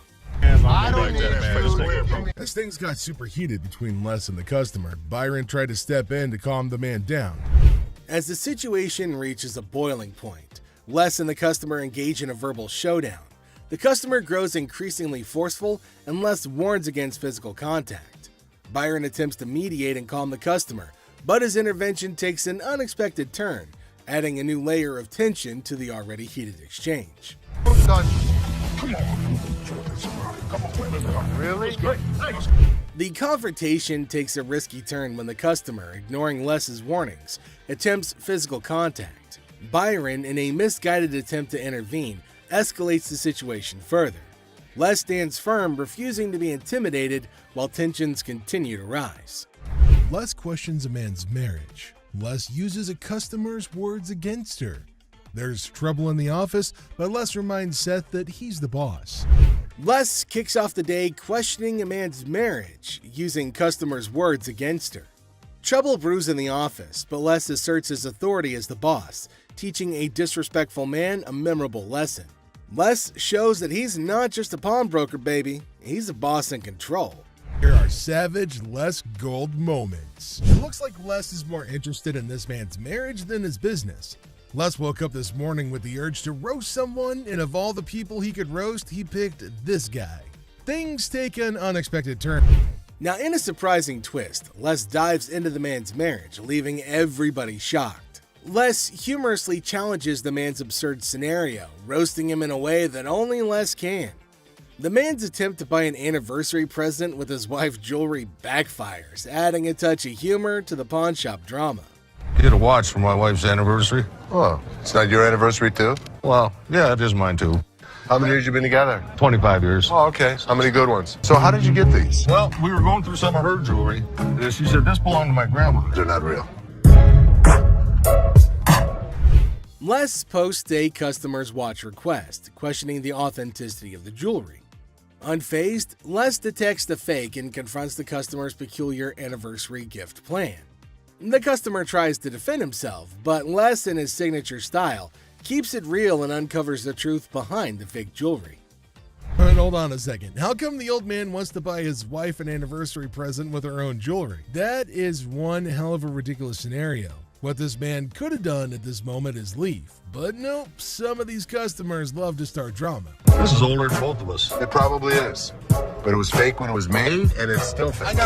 As things got super heated between Les and the customer, Byron tried to step in to calm the man down. As the situation reaches a boiling point, Les and the customer engage in a verbal showdown. The customer grows increasingly forceful and Les warns against physical contact. Byron attempts to mediate and calm the customer, but his intervention takes an unexpected turn, adding a new layer of tension to the already heated exchange. Come on. Really? The confrontation takes a risky turn when the customer, ignoring Les's warnings, attempts physical contact. Byron, in a misguided attempt to intervene, escalates the situation further. Les stands firm, refusing to be intimidated while tensions continue to rise. Les questions a man's marriage. Les uses a customer's words against her. There's trouble in the office, but Les reminds Seth that he's the boss. Les kicks off the day questioning a man's marriage, using customers' words against her. Trouble brews in the office, but Les asserts his authority as the boss, teaching a disrespectful man a memorable lesson. Les shows that he's not just a pawnbroker, baby. He's a boss in control. Here are savage Les Gold moments. It looks like Les is more interested in this man's marriage than his business. Les woke up this morning with the urge to roast someone, and of all the people he could roast, he picked this guy. Things take an unexpected turn. Now, in a surprising twist, Les dives into the man's marriage, leaving everybody shocked. Les humorously challenges the man's absurd scenario, roasting him in a way that only Les can. The man's attempt to buy an anniversary present with his wife's jewelry backfires, adding a touch of humor to the pawn shop drama. Get a watch for my wife's anniversary. Oh, it's not your anniversary too? Well, yeah, it is mine too. How many years you been together? 25 years. Oh, okay. How many good ones? So how did you get these? Well, we were going through some of her jewelry. She said this belonged to my grandma. They're not real. Les posts a customer's watch request, questioning the authenticity of the jewelry. Unfazed, Les detects the fake and confronts the customer's peculiar anniversary gift plan. The customer tries to defend himself, but Les, in his signature style, keeps it real and uncovers the truth behind the fake jewelry. But hold on a second. How come the old man wants to buy his wife an anniversary present with her own jewelry? That is one hell of a ridiculous scenario. What this man could have done at this moment is leave. But nope, some of these customers love to start drama. This is older than both of us. It probably is. But it was fake when it was made, and it's still fake.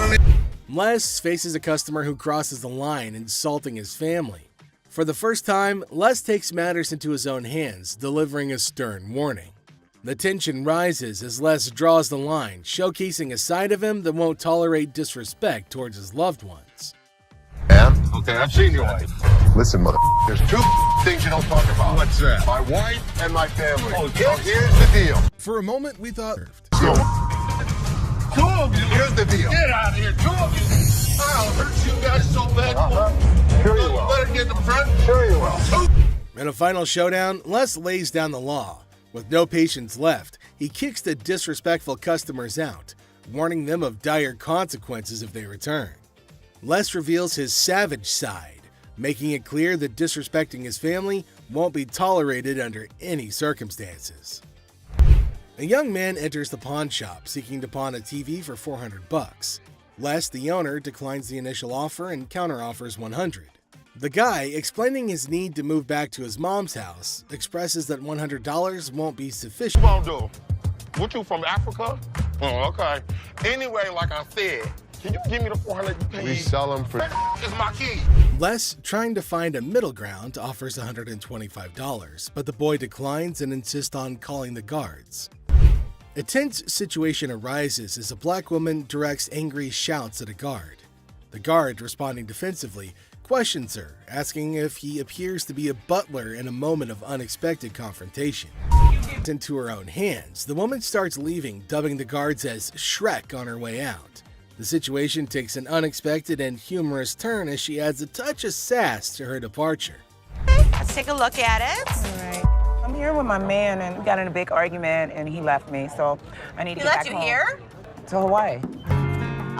Les faces a customer who crosses the line, insulting his family. For the first time, Les takes matters into his own hands, delivering a stern warning. The tension rises as Les draws the line, showcasing a side of him that won't tolerate disrespect towards his loved ones. Yeah? Okay, I've seen your wife. Listen, mother, there's two things you don't talk about. What's that? My wife and my family. Oh, so here's the deal. For a moment, we thought... Two of you. Here's the deal. Get out of here. Two of you. I'll hurt you guys so bad. Sure you will. Better get in the front. Sure you will. In a final showdown, Les lays down the law. With no patience left, he kicks the disrespectful customers out, warning them of dire consequences if they return. Les reveals his savage side, making it clear that disrespecting his family won't be tolerated under any circumstances. A young man enters the pawn shop seeking to pawn a TV for $400. Les, the owner, declines the initial offer and counteroffers $100. The guy, explaining his need to move back to his mom's house, expresses that $100 won't be sufficient. What you want to do? What, you from Africa? Oh, okay. Anyway, like I said, can you give me the 400 you paid? We sell them for... It's my key. Les, trying to find a middle ground, offers $125, but the boy declines and insists on calling the guards. A tense situation arises as a black woman directs angry shouts at a guard. The guard, responding defensively, questions her, asking if he appears to be a butler in a moment of unexpected confrontation. Into her own hands, the woman starts leaving, dubbing the guards as Shrek on her way out. The situation takes an unexpected and humorous turn as she adds a touch of sass to her departure. Let's take a look at it. All right. I'm here with my man, and we got in a big argument, and he left me, so I need to He get left back you home. here? To Hawaii.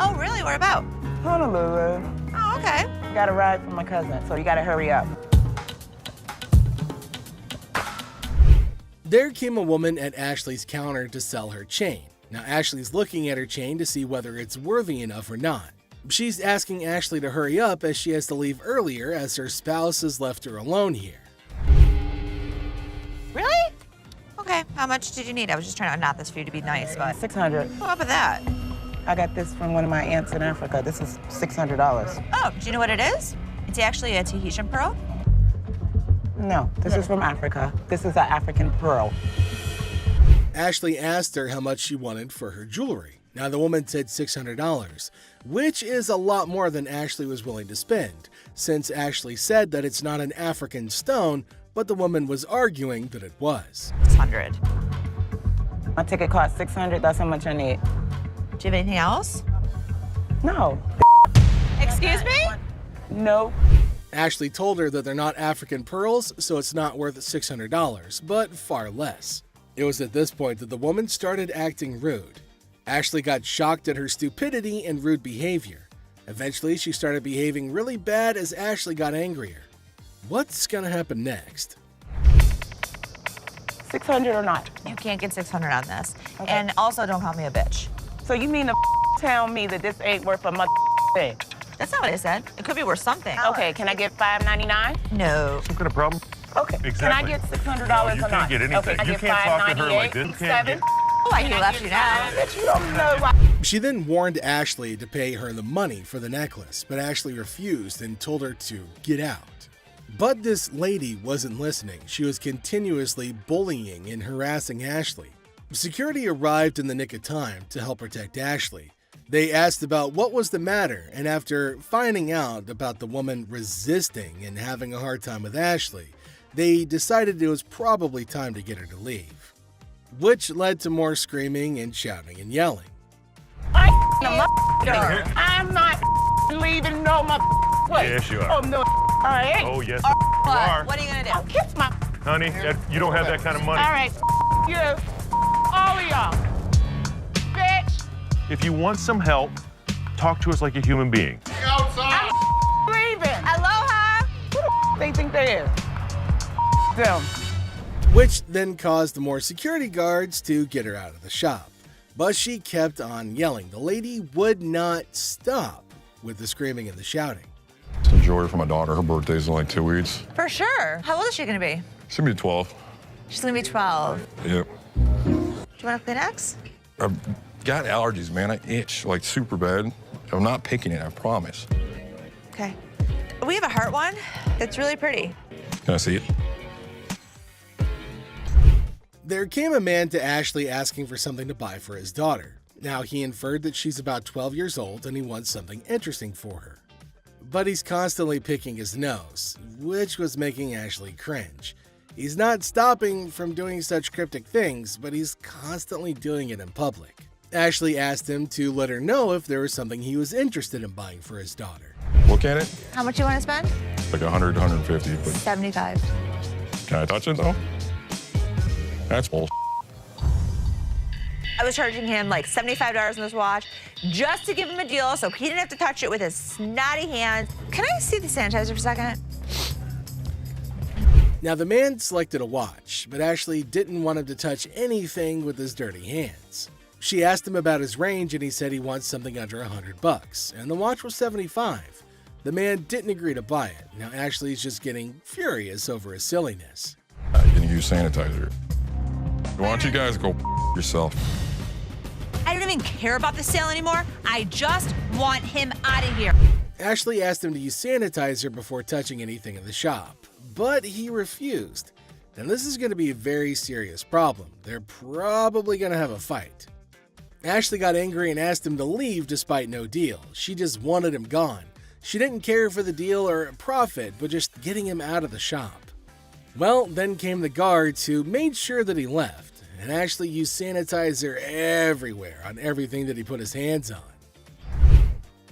Oh, really? Where about? Honolulu. Oh, okay. Got a ride from my cousin, so you gotta hurry up. There came a woman at Ashley's counter to sell her chain. Now Ashley's looking at her chain to see whether it's worthy enough or not. She's asking Ashley to hurry up as she has to leave earlier as her spouse has left her alone here. Really? Okay. How much did you need? I was just trying to knot this for you to be nice, but. 600. What up with that? I got this from one of my aunts in Africa. This is $600. Oh, do you know what it is? It's actually a Tahitian pearl. No, this is from Africa. This is an African pearl. Ashley asked her how much she wanted for her jewelry. Now the woman said $600, which is a lot more than Ashley was willing to spend, since Ashley said that it's not an African stone, but the woman was arguing that it was. 600. My ticket cost $600. That's how much I need. Do you have anything else? No. Excuse me? No. Ashley told her that they're not African pearls, so it's not worth $600, but far less. It was at this point that the woman started acting rude. Ashley got shocked at her stupidity and rude behavior. Eventually, she started behaving really bad as Ashley got angrier. What's gonna happen next? 600 or not? You can't get 600 on this. Okay. And also, don't call me a bitch. So you mean to tell me that this ain't worth a thing? That's not what I said. It could be worth something. Okay, can I get $5.99? No. Some kind of problem? Okay. Exactly. Can I get $600 No, or you not? can't get anything. Okay, You can't talk to her like this. You can't get... Oh, I he left you now. Bitch, you don't know why. She then warned Ashley to pay her the money for the necklace, but Ashley refused and told her to get out. But this lady wasn't listening. She was continuously bullying and harassing Ashley. Security arrived in the nick of time to help protect Ashley. They asked about what was the matter, and after finding out about the woman resisting and having a hard time with Ashley, they decided it was probably time to get her to leave, which led to more screaming and shouting and yelling. I'm not leaving no place. Yes, you are. Oh, no. All right. Oh, yes, What? you are. What are you gonna do? I'll kiss my... Honey, you don't have that kind of money. All right. You. All of y'all. Bitch. If you want some help, talk to us like a human being. I'm leaving. Aloha. Who the they think they is? Them. Which then caused the more security guards to get her out of the shop. But she kept on yelling. The lady would not stop with the screaming and the shouting. Some jewelry for my daughter. Her birthday's in like 2 weeks. For sure. How old is she gonna be? She's gonna be 12. She's gonna be 12. Yep. Do you want a Kleenex? I've got allergies, man. I itch like super bad. I'm not picking it, I promise. Okay. We have a heart one that's really pretty. Can I see it? There came a man to Ashley asking for something to buy for his daughter. Now, he inferred that she's about 12 years old and he wants something interesting for her. But he's constantly picking his nose, which was making Ashley cringe. He's not stopping from doing such cryptic things, but he's constantly doing it in public. Ashley asked him to let her know if there was something he was interested in buying for his daughter. Look at it. How much you want to spend? Like 100, 150, but 75. can I touch it though? That's bull. I was charging him like $75 on this watch just to give him a deal so he didn't have to touch it with his snotty hands. Can I see the sanitizer for a second? Now, the man selected a watch, but Ashley didn't want him to touch anything with his dirty hands. She asked him about his range and he said he wants something under $100, and the watch was $75. The man didn't agree to buy it. Now, Ashley's just getting furious over his silliness. I'm gonna use sanitizer. Why don't you guys go yourself? I don't even care about the sale anymore. I just want him out of here. Ashley asked him to use sanitizer before touching anything in the shop, but he refused. Now, this is going to be a very serious problem. They're probably going to have a fight. Ashley got angry and asked him to leave despite no deal. She just wanted him gone. She didn't care for the deal or profit, but just getting him out of the shop. Well, then came the guards who made sure that he left, and Ashley used sanitizer everywhere on everything that he put his hands on.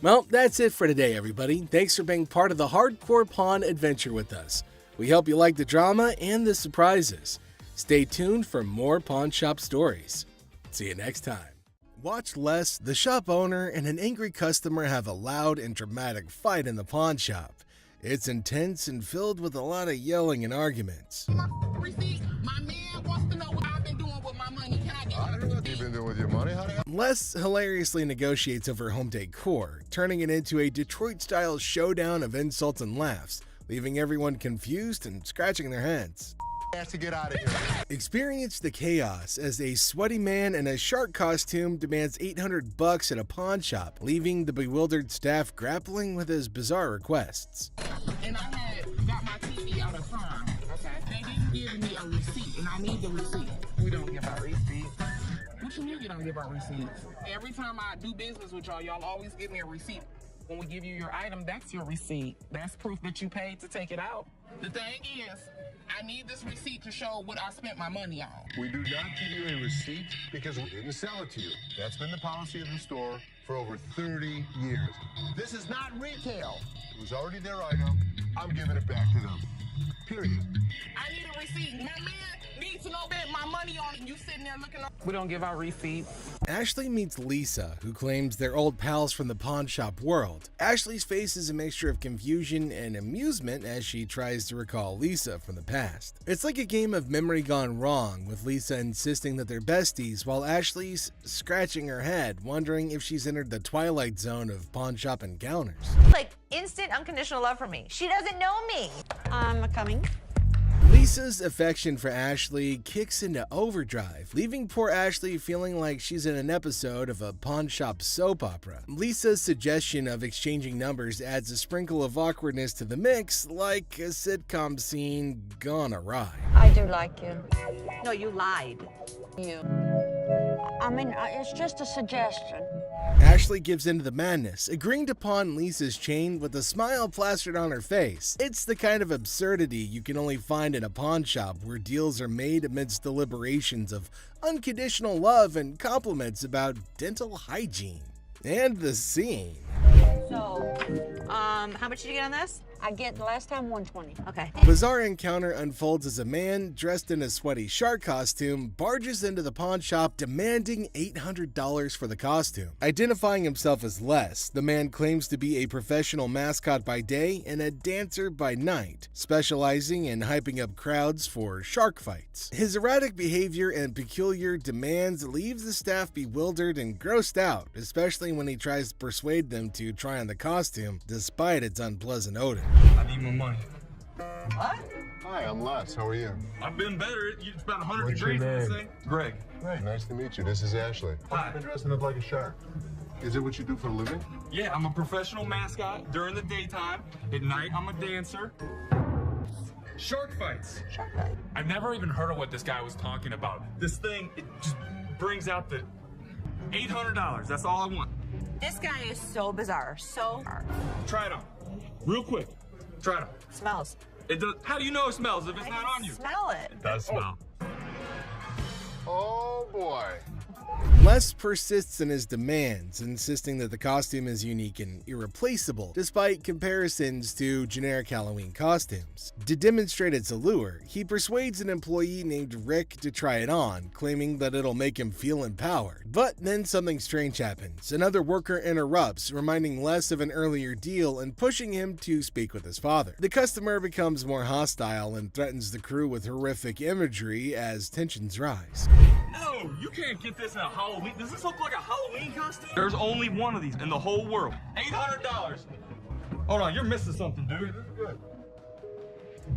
Well, that's it for today, everybody. Thanks for being part of the Hardcore Pawn adventure with us. We hope you like the drama and the surprises. Stay tuned for more pawn shop stories. See you next time. Watch Les, the shop owner, and an angry customer have a loud and dramatic fight in the pawn shop. It's intense and filled with a lot of yelling and arguments. Receipt. My man wants to know what I've been doing with my money. Can I get my receipt? What you been doing with your money? Les hilariously negotiates over home decor, turning it into a Detroit-style showdown of insults and laughs, leaving everyone confused and scratching their heads. To get out of here. Experience the chaos as a sweaty man in a shark costume demands $800 at a pawn shop, leaving the bewildered staff grappling with his bizarre requests. And I got my TV out of time. Okay. They didn't give me a receipt, and I need the receipt. We don't give our receipts. What you mean you don't give our receipts? Every time I do business with y'all always give me a receipt. When we give you your item, that's your receipt. That's proof that you paid to take it out. The thing is, I need this receipt to show what I spent my money on. We do not give you a receipt because we didn't sell it to you. That's been the policy of the store for over 30 years. This is not retail. It was already their item. I'm giving it back to them. Period. I need a receipt. My man needs to know that my money on it. You sitting there looking up. We don't give out receipts. Ashley meets Lisa, who claims they're old pals from the pawn shop world. Ashley's face is a mixture of confusion and amusement as she tries to recall Lisa from the past. It's like a game of memory gone wrong, with Lisa insisting that they're besties while Ashley's scratching her head, wondering if she's entered the twilight zone of pawn shop encounters. Like instant unconditional love for me. She doesn't know me. I'm coming. Lisa's affection for Ashley kicks into overdrive, leaving poor Ashley feeling like she's in an episode of a pawn shop soap opera. Lisa's suggestion of exchanging numbers adds a sprinkle of awkwardness to the mix, like a sitcom scene gone awry. I do like you. No, you lied. You. I mean, it's just a suggestion. Ashley gives into the madness, agreeing to pawn Lisa's chain with a smile plastered on her face. It's the kind of absurdity you can only find in a pawn shop where deals are made amidst deliberations of unconditional love and compliments about dental hygiene. And the scene. So, how much did you get on this? I get the last time 120. Okay. Bizarre encounter unfolds as a man dressed in a sweaty shark costume barges into the pawn shop demanding $800 for the costume. Identifying himself as Les, the man claims to be a professional mascot by day and a dancer by night, specializing in hyping up crowds for shark fights. His erratic behavior and peculiar demands leaves the staff bewildered and grossed out, especially when he tries to persuade them to try on the costume despite its unpleasant odor. I need my money. What? Hi, I'm Les. How are you? I've been better. It's about 100 What's your degrees. name? Greg. Hey, nice to meet you. This is Ashley. Hi. You've been dressing up like a shark. Is it what you do for a living? Yeah, I'm a professional mascot during the daytime. At night, I'm a dancer. Shark fights. Shark fight. I've never even heard of what this guy was talking about. This thing, it just brings out the $800. That's all I want. This guy is so bizarre. So. Try it on. Real quick. Try it on. Smells. It does. How do you know it smells if it's not on you? Smell it. It does smell. Oh, boy. Les persists in his demands, insisting that the costume is unique and irreplaceable, despite comparisons to generic Halloween costumes. To demonstrate its allure, he persuades an employee named Rick to try it on, claiming that it'll make him feel empowered. But then something strange happens. Another worker interrupts, reminding Les of an earlier deal and pushing him to speak with his father. The customer becomes more hostile and threatens the crew with horrific imagery as tensions rise. No, you can't get this in a Halloween. Does this look like a Halloween costume? There's only one of these in the whole world. $800. Hold on, you're missing something, dude.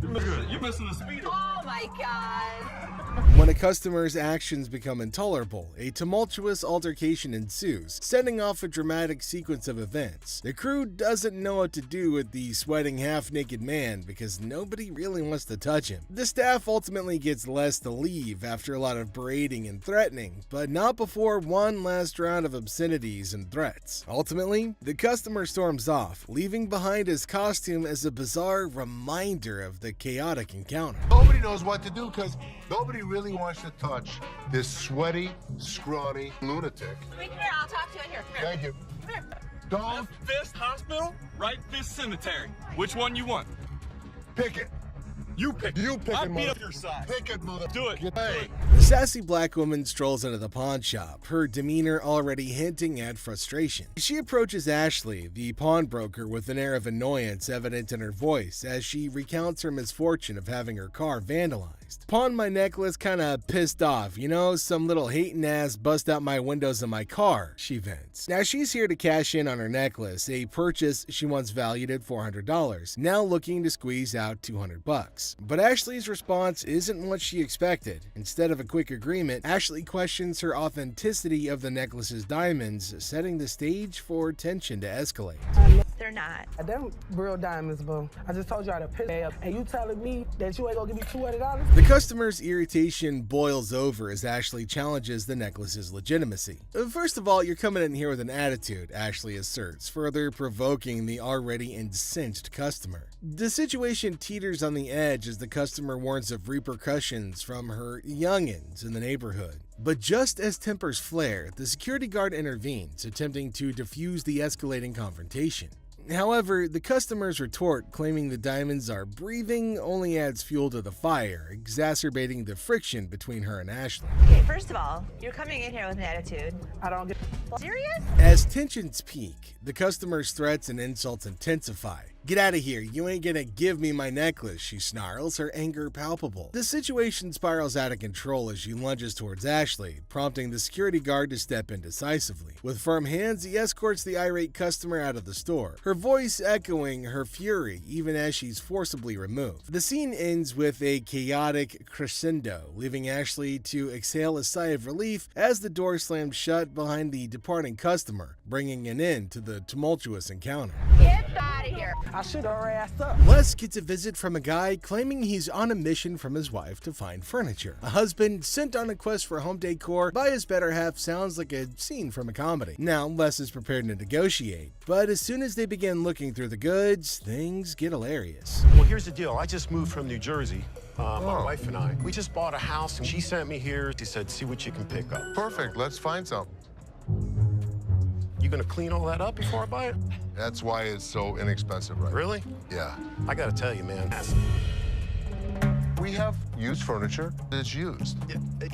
You're missing the speedo. Oh my God. When a customer's actions become intolerable, a tumultuous altercation ensues, setting off a dramatic sequence of events. The crew doesn't know what to do with the sweating half-naked man because nobody really wants to touch him. The staff ultimately gets Les to leave after a lot of berating and threatening, but not before one last round of obscenities and threats. Ultimately, the customer storms off, leaving behind his costume as a bizarre reminder of the chaotic encounter. Nobody knows what to do because nobody really wants to touch this sweaty, scrawny lunatic. Wait here, I'll talk to you here. Come here. Thank you. Come here. Left Fist Hospital, Right Fist Cemetery. Which one you want? Pick it. You pick it, I beat up your side. Pick it, mother. Do it. Hey. The sassy black woman strolls into the pawn shop, her demeanor already hinting at frustration. She approaches Ashley, the pawnbroker, with an air of annoyance evident in her voice as she recounts her misfortune of having her car vandalized. Pawned my necklace, kinda pissed off, you know, some little hating ass bust out my windows of my car, she vents. Now she's here to cash in on her necklace, a purchase she once valued at $400, now looking to squeeze out $200. But Ashley's response isn't what she expected. Instead of a quick agreement, Ashley questions her authenticity of the necklace's diamonds, setting the stage for tension to escalate. They're not. Them real diamonds, bro. I just told y'all to piss up, and you telling me that you ain't gonna give me $200? The customer's irritation boils over as Ashley challenges the necklace's legitimacy. First of all, you're coming in here with an attitude, Ashley asserts, further provoking the already incensed customer. The situation teeters on the edge as the customer warns of repercussions from her youngins in the neighborhood. But just as tempers flare, the security guard intervenes, attempting to defuse the escalating confrontation. However, the customer's retort, claiming the diamonds are breathing, only adds fuel to the fire, exacerbating the friction between her and Ashley. Okay, first of all, you're coming in here with an attitude. I don't get serious? As tensions peak, the customer's threats and insults intensify. Get out of here, you ain't gonna give me my necklace, she snarls, her anger palpable. The situation spirals out of control as she lunges towards Ashley, prompting the security guard to step in decisively. With firm hands, he escorts the irate customer out of the store, her voice echoing her fury even as she's forcibly removed. The scene ends with a chaotic crescendo, leaving Ashley to exhale a sigh of relief as the door slams shut behind the departing customer, bringing an end to the tumultuous encounter. Get out of here. I should have her ass up. Les gets a visit from a guy claiming he's on a mission from his wife to find furniture. A husband sent on a quest for home decor by his better half sounds like a scene from a comedy. Now, Les is prepared to negotiate, but as soon as they begin looking through the goods, things get hilarious. Well, here's the deal. I just moved from New Jersey. My wife and I. We just bought a house, and she sent me here. She said, see what you can pick up. Perfect. Let's find some. You gonna clean all that up before I buy it? That's why it's so inexpensive, right? Really? Yeah. I gotta tell you, man. We have used furniture that's used.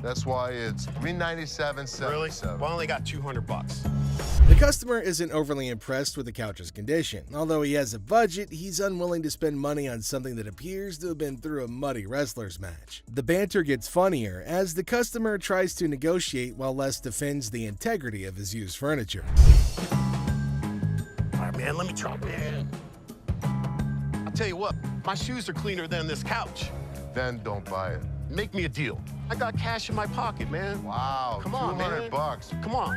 That's why it's $397.77. Really? Well, I only got $200. The customer isn't overly impressed with the couch's condition. Although he has a budget, he's unwilling to spend money on something that appears to have been through a muddy wrestler's match. The banter gets funnier as the customer tries to negotiate while Les defends the integrity of his used furniture. All right, man, let me try, man. I'll tell you what, my shoes are cleaner than this couch. Then don't buy it. Make me a deal. I got cash in my pocket, man. Wow, Come on, man. $200. Come on.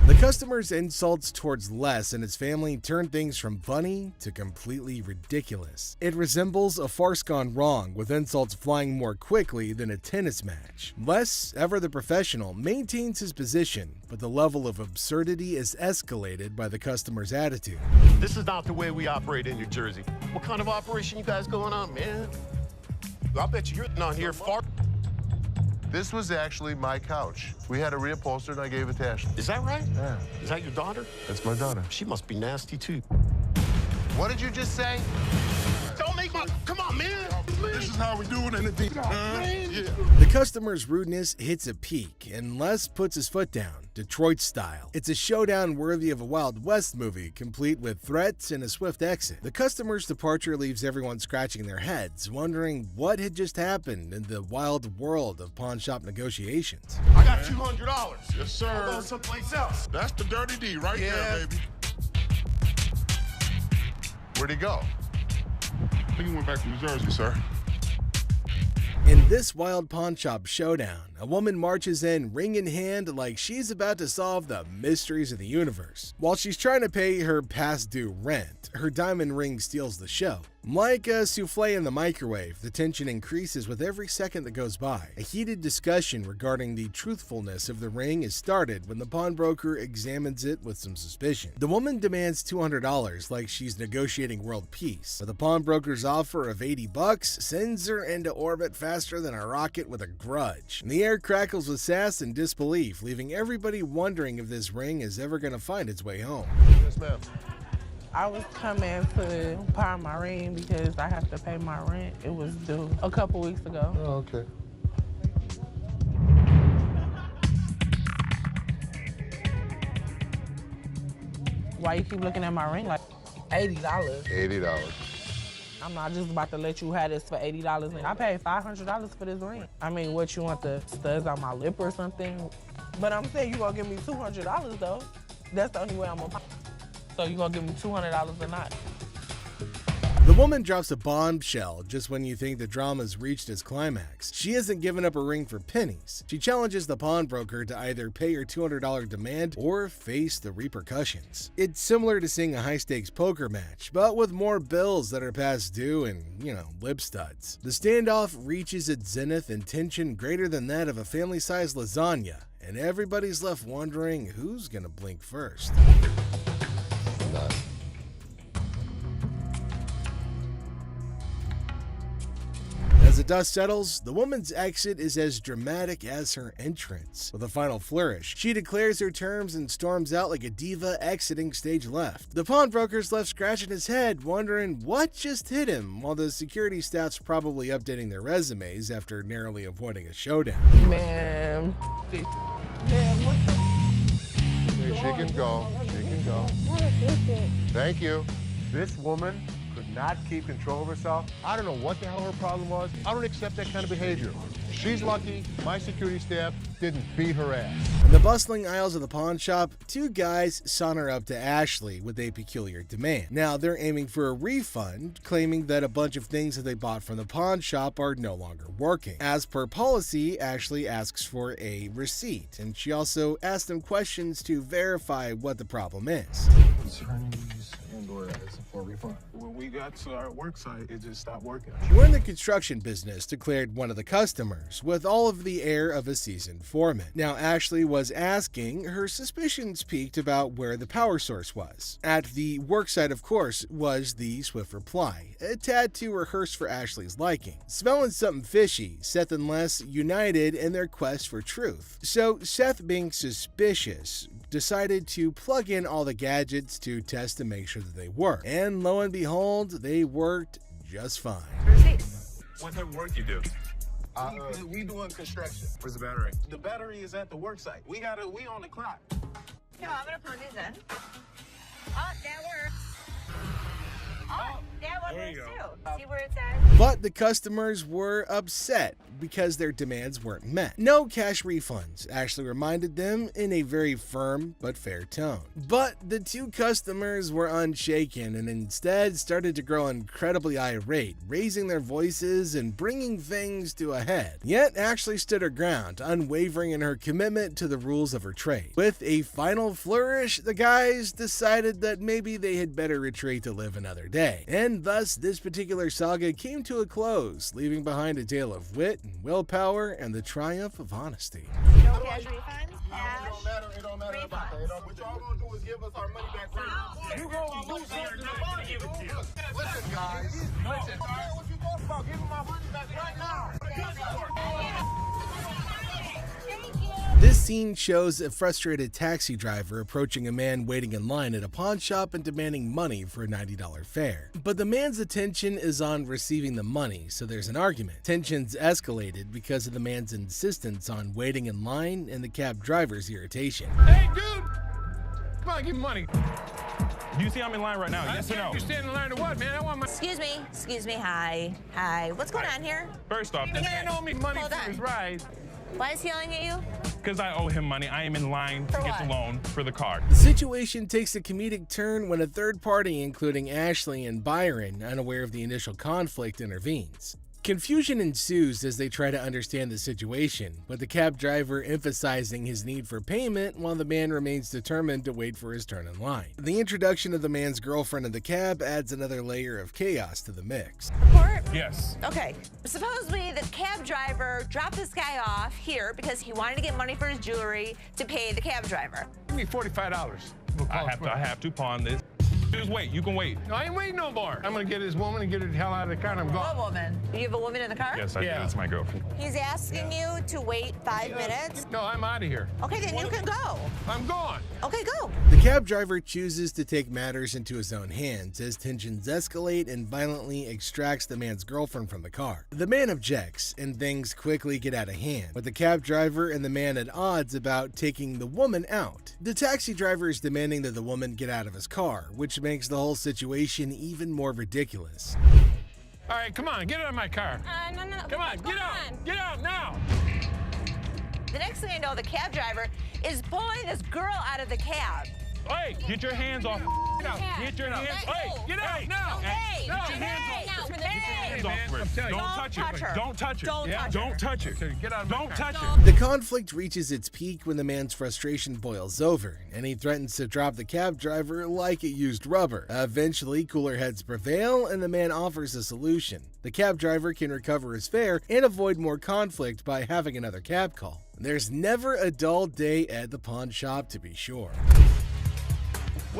The customer's insults towards Les and his family turn things from funny to completely ridiculous. It resembles a farce gone wrong, with insults flying more quickly than a tennis match. Les, ever the professional, maintains his position, but the level of absurdity is escalated by the customer's attitude. This is not the way we operate in New Jersey. What kind of operation you guys going on, man? I bet you're not here far. This was actually my couch. We had to reupholster and I gave it to Ashley. Is that right? Yeah. Is that your daughter? That's my daughter. She must be nasty, too. What did you just say? Don't make my... Come on, man. This is how we do it in the deep. Yeah. The customer's rudeness hits a peak, and Les puts his foot down, Detroit style. It's a showdown worthy of a Wild West movie, complete with threats and a swift exit. The customer's departure leaves everyone scratching their heads, wondering what had just happened in the wild world of pawn shop negotiations. I got $200. Yes, sir. I'll go someplace else. That's the dirty D right there, baby. Where'd he go? I think he went back to New Jersey, sir. In this wild pawn shop showdown, a woman marches in ring in hand like she's about to solve the mysteries of the universe. While she's trying to pay her past due rent, her diamond ring steals the show. Like a souffle in the microwave, the tension increases with every second that goes by. A heated discussion regarding the truthfulness of the ring is started when the pawnbroker examines it with some suspicion. The woman demands $200 like she's negotiating world peace, but the pawnbroker's offer of $80 sends her into orbit faster than a rocket with a grudge. And the air crackles with sass and disbelief, leaving everybody wondering if this ring is ever going to find its way home. Yes, ma'am. I was coming to pawn my ring because I have to pay my rent. It was due a couple weeks ago. Oh, okay. Why you keep looking at my ring like $80? $80. I'm not just about to let you have this for $80. I paid $500 for this ring. I mean, what, you want the studs on my lip or something? But I'm saying you gonna give me $200 though. That's the only way I'm gonna. So you gonna give me $200 or not? The woman drops a bombshell just when you think the drama's reached its climax. She hasn't given up her ring for pennies. She challenges the pawnbroker to either pay her $200 demand or face the repercussions. It's similar to seeing a high-stakes poker match, but with more bills that are past due and, lip studs. The standoff reaches its zenith in tension greater than that of a family-sized lasagna, and everybody's left wondering who's gonna blink first. As the dust settles, the woman's exit is as dramatic as her entrance. With a final flourish, she declares her terms and storms out like a diva exiting stage left. The pawnbroker's left scratching his head, wondering what just hit him, while the security staff's probably updating their resumes after narrowly avoiding a showdown. Man, Hey, she can go. She can go. Thank you. This woman could not keep control of herself. I don't know what the hell her problem was. I don't accept that kind of behavior. She's lucky my security staff didn't beat her ass. In the bustling aisles of the pawn shop, two guys saunter up to Ashley with a peculiar demand. Now, they're aiming for a refund, claiming that a bunch of things that they bought from the pawn shop are no longer working. As per policy, Ashley asks for a receipt, and she also asks them questions to verify what the problem is. Attorneys and/or asking for a refund. When we got to our work site, it just stopped working. We're in the construction business, declared one of the customers, with all of the air of a seasoned foreman. Now, Ashley was asking, her suspicions peaked about where the power source was. At the work site, of course, was the swift reply, a tad too rehearsed for Ashley's liking. Smelling something fishy, Seth and Les united in their quest for truth. So Seth, being suspicious, decided to plug in all the gadgets to test to make sure that they work. And lo and behold, they worked just fine. What type of work you do? We doing construction. Where's the battery? The battery is at the work site. We on the clock. No, I'm gonna plug these in. Oh, that works. Oh, that one there works you go. too. See where it says? But the customers were upset because their demands weren't met. No cash refunds, Ashley reminded them in a very firm but fair tone. But the two customers were unshaken and instead started to grow incredibly irate, raising their voices and bringing things to a head. Yet Ashley stood her ground, unwavering in her commitment to the rules of her trade. With a final flourish, the guys decided that maybe they had better retreat to live another day. And thus, this particular saga came to a close, leaving behind a tale of wit and willpower and the triumph of honesty. No cash refunds? It don't matter about that. What y'all gonna do is give us our money back right now. You gonna do something about it. Listen, guys. Listen, what you talking about? Give me my money back right now. This scene shows a frustrated taxi driver approaching a man waiting in line at a pawn shop and demanding money for a $90 fare. But the man's attention is on receiving the money, so there's an argument. Tensions escalated because of the man's insistence on waiting in line and the cab driver's irritation. Hey, dude! Come on, give me money. Do you see I'm in line right now? Yes or no? You're standing in line to what, man? I want my... Excuse me, hi. What's going on here? First off, The man owe me money Hold for on. his ride. Why is he yelling at you? because I owe him money, I am in line to get the loan for the car. The situation takes a comedic turn when a third party, including Ashley and Byron, unaware of the initial conflict, intervenes. Confusion ensues as they try to understand the situation, with the cab driver emphasizing his need for payment while the man remains determined to wait for his turn in line. The introduction of the man's girlfriend in the cab adds another layer of chaos to the mix. Report? Yes. Okay, supposedly the cab driver dropped this guy off here because he wanted to get money for his jewelry to pay the cab driver. Give me $45. I have to pawn this. Just wait. You can wait. No, I ain't waiting no more. I'm gonna get this woman and get her the hell out of the car and I'm What gone. woman? You have a woman in the car? Yes, I do. That's my girlfriend. He's asking you to wait 5 minutes. No, I'm out of here. Okay, then you can go. I'm gone. Okay, go. The cab driver chooses to take matters into his own hands as tensions escalate and violently extracts the man's girlfriend from the car. The man objects, and things quickly get out of hand, with the cab driver and the man at odds about taking the woman out. The taxi driver is demanding that the woman get out of his car, which makes the whole situation even more ridiculous. All right, come on, get out of my car. No. Come on, get out. Get out now. The next thing I know, the cab driver is pulling this girl out of the cab. Hey, get your hands off. Get your hands. Hey, get out now. Hey, Get your hands off. Get your hands off her. Don't touch touch her. it. Don't touch it. Don't touch Don't her. touch it. Get out of my Don't car. touch it. The conflict reaches its peak when the man's frustration boils over, and he threatens to drop the cab driver like it used rubber. Eventually, cooler heads prevail, and the man offers a solution. The cab driver can recover his fare and avoid more conflict by having another cab call. There's never a dull day at the pawn shop, to be sure.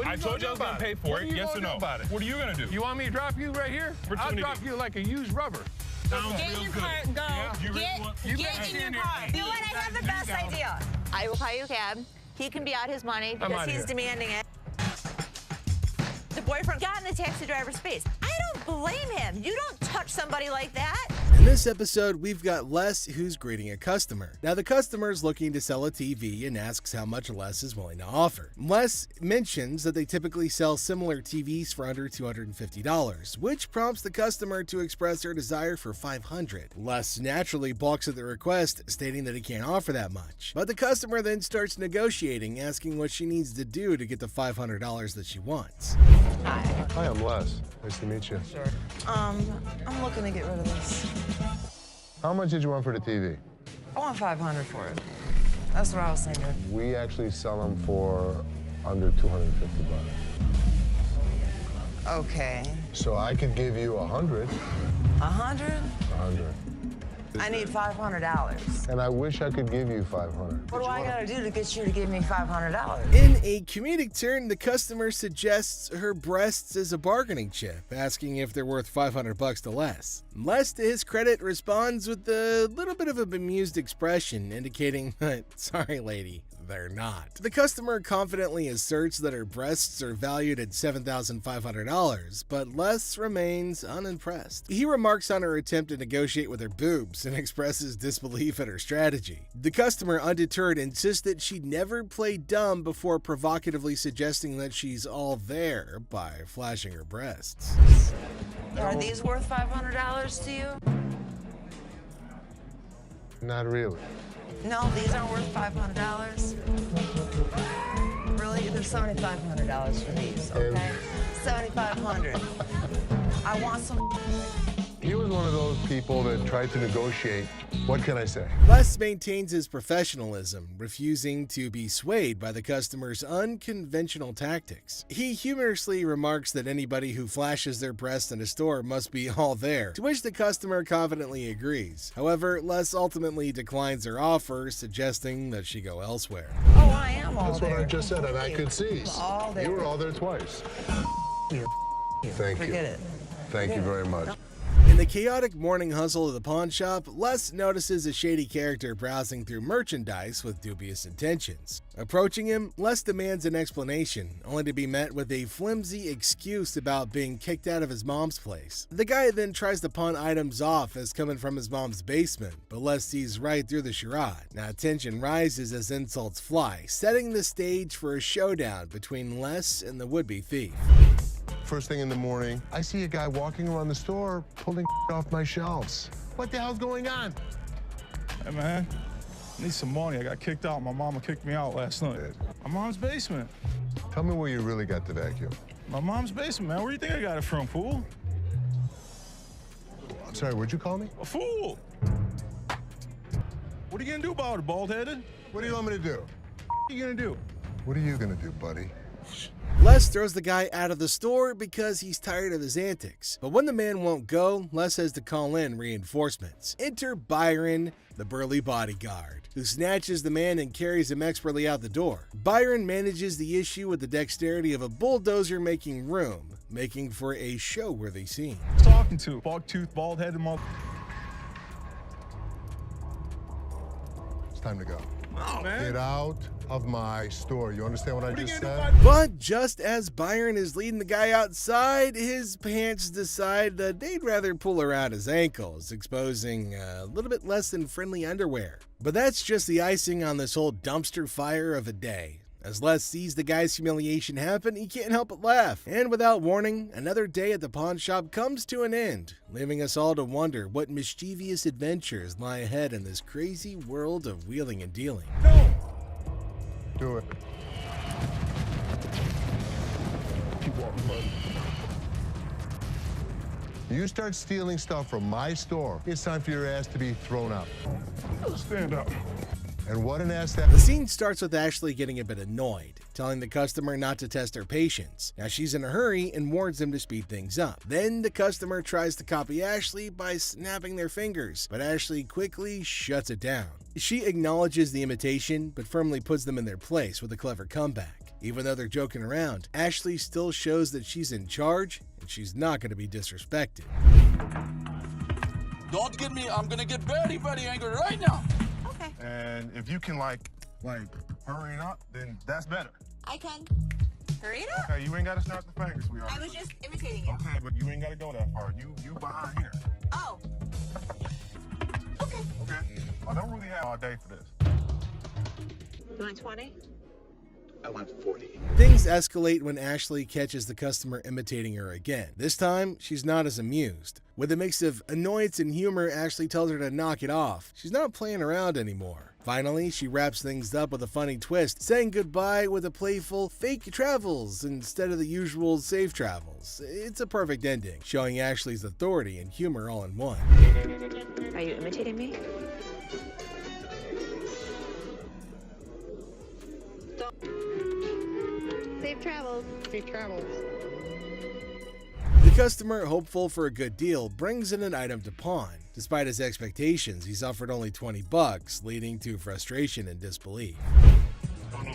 I told you I was going to pay for it. Yes or no? What are you going to do? You want me to drop you right here? I'll drop you like a used rubber. Sounds Get in real your good. car, go. Yeah? You really want- Get in your car. You know what? I have the best idea. I will call you a cab. He can be out his money because outta he's here. demanding it. The boyfriend got in the taxi driver's face. I don't blame him. You don't touch somebody like that. In this episode, we've got Les who's greeting a customer. Now, the customer is looking to sell a TV and asks how much Les is willing to offer. Les mentions that they typically sell similar TVs for under $250, which prompts the customer to express her desire for $500. Les naturally balks at the request, stating that he can't offer that much. But the customer then starts negotiating, asking what she needs to do to get the $500 that she wants. Hi, I'm Les. Nice to meet you. Sure. I'm looking to get rid of this. How much did you want for the TV? I want $500 for it. That's what I was thinking. We actually sell them for under 250 bucks. Okay. So I could give you 100. 100? 100. I need $500. And I wish I could give you 500. What do I gotta do to get you to give me $500? In a comedic turn, the customer suggests her breasts as a bargaining chip, asking if they're worth $500 to Les. Les, to his credit, responds with a little bit of a bemused expression, indicating that, sorry lady, they're not. The customer confidently asserts that her breasts are valued at $7,500, but Les remains unimpressed. He remarks on her attempt to negotiate with her boobs and expresses disbelief at her strategy. The customer, undeterred, insists that she never played dumb before provocatively suggesting that she's all there by flashing her breasts. Are these worth $500 to you? Not really. No, these aren't worth $500. Really? They're $7,500 for these, okay? $7,500. I want some. He was one of those people that tried to negotiate. What can I say? Les maintains his professionalism, refusing to be swayed by the customer's unconventional tactics. He humorously remarks that anybody who flashes their breast in a store must be all there, to which the customer confidently agrees. However, Les ultimately declines her offer, suggesting that she go elsewhere. Oh, I am all That's there. what I just said, and I could see. All there. You were all there twice. Thank you. Forget it. Thank you very much. In the chaotic morning hustle of the pawn shop, Les notices a shady character browsing through merchandise with dubious intentions. Approaching him, Les demands an explanation, only to be met with a flimsy excuse about being kicked out of his mom's place. The guy then tries to pawn items off as coming from his mom's basement, but Les sees right through the charade. Now tension rises as insults fly, setting the stage for a showdown between Les and the would-be thief. First thing in the morning, I see a guy walking around the store pulling off my shelves. What the hell's going on? Hey, man, I need some money. I got kicked out. My mama kicked me out last night. My mom's basement. Tell me where you really got the vacuum. My mom's basement, man. Where do you think I got it from, fool? I'm sorry, what'd you call me? A fool! What are you gonna do about it, bald-headed? What do you want me to do? What are you gonna do? What are you gonna do, buddy? Les throws the guy out of the store because he's tired of his antics. But when the man won't go, Les has to call in reinforcements. Enter Byron, the burly bodyguard, who snatches the man and carries him expertly out the door. Byron manages the issue with the dexterity of a bulldozer making room, making for a show-worthy scene. Talking to bald-toothed, bald-headed mother. It's time to go. Oh, man. Get out of my store. You understand what I just said? But just as Byron is leading the guy outside, his pants decide that they'd rather pull around his ankles, exposing a little bit less than friendly underwear. But that's just the icing on this whole dumpster fire of a day. As Les sees the guy's humiliation happen, he can't help but laugh. And without warning, another day at the pawn shop comes to an end, leaving us all to wonder what mischievous adventures lie ahead in this crazy world of wheeling and dealing. Do it. Keep walking, buddy. You start stealing stuff from my store, it's time for your ass to be thrown out. Stand up. And what an ass that. The scene starts with Ashley getting a bit annoyed, telling the customer not to test her patience. Now she's in a hurry and warns them to speed things up. Then the customer tries to copy Ashley by snapping their fingers, but Ashley quickly shuts it down. She acknowledges the imitation, but firmly puts them in their place with a clever comeback. Even though they're joking around, Ashley still shows that she's in charge and she's not going to be disrespected. Don't get me, I'm gonna get very, very angry right now. Okay. And if you can like hurry it up, then that's better. I can. Hurry it up. Okay, you ain't gotta snap the fingers, sweetheart. I was just imitating you. Okay, but you ain't gotta go that far. You behind here. Oh. Okay. I don't really have all day for this. You want 20? I want 40. Things escalate when Ashley catches the customer imitating her again. This time, she's not as amused. With a mix of annoyance and humor, Ashley tells her to knock it off. She's not playing around anymore. Finally, she wraps things up with a funny twist, saying goodbye with a playful fake travels instead of the usual safe travels. It's a perfect ending, showing Ashley's authority and humor all in one. Are you imitating me? Safe travels. Safe travels. The customer, hopeful for a good deal, brings in an item to pawn. Despite his expectations, he's offered only $20, leading to frustration and disbelief. Yeah,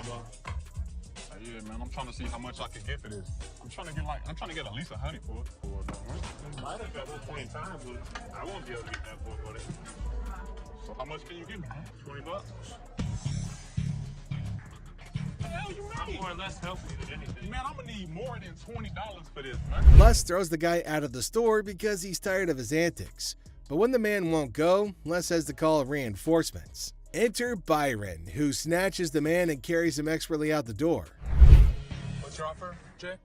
man, I'm trying to see how much I can get for this. I'm trying to get at least 100 for it. Might have got 1 point in time, but I won't be able to get that for it. So how much can you give me? $20? I'm more or less healthy than anything. Man, I'm gonna need more than $20 for this, man. Les throws the guy out of the store because he's tired of his antics. But when the man won't go, Les has to call reinforcements. Enter Byron, who snatches the man and carries him expertly out the door. What's your offer, Jay?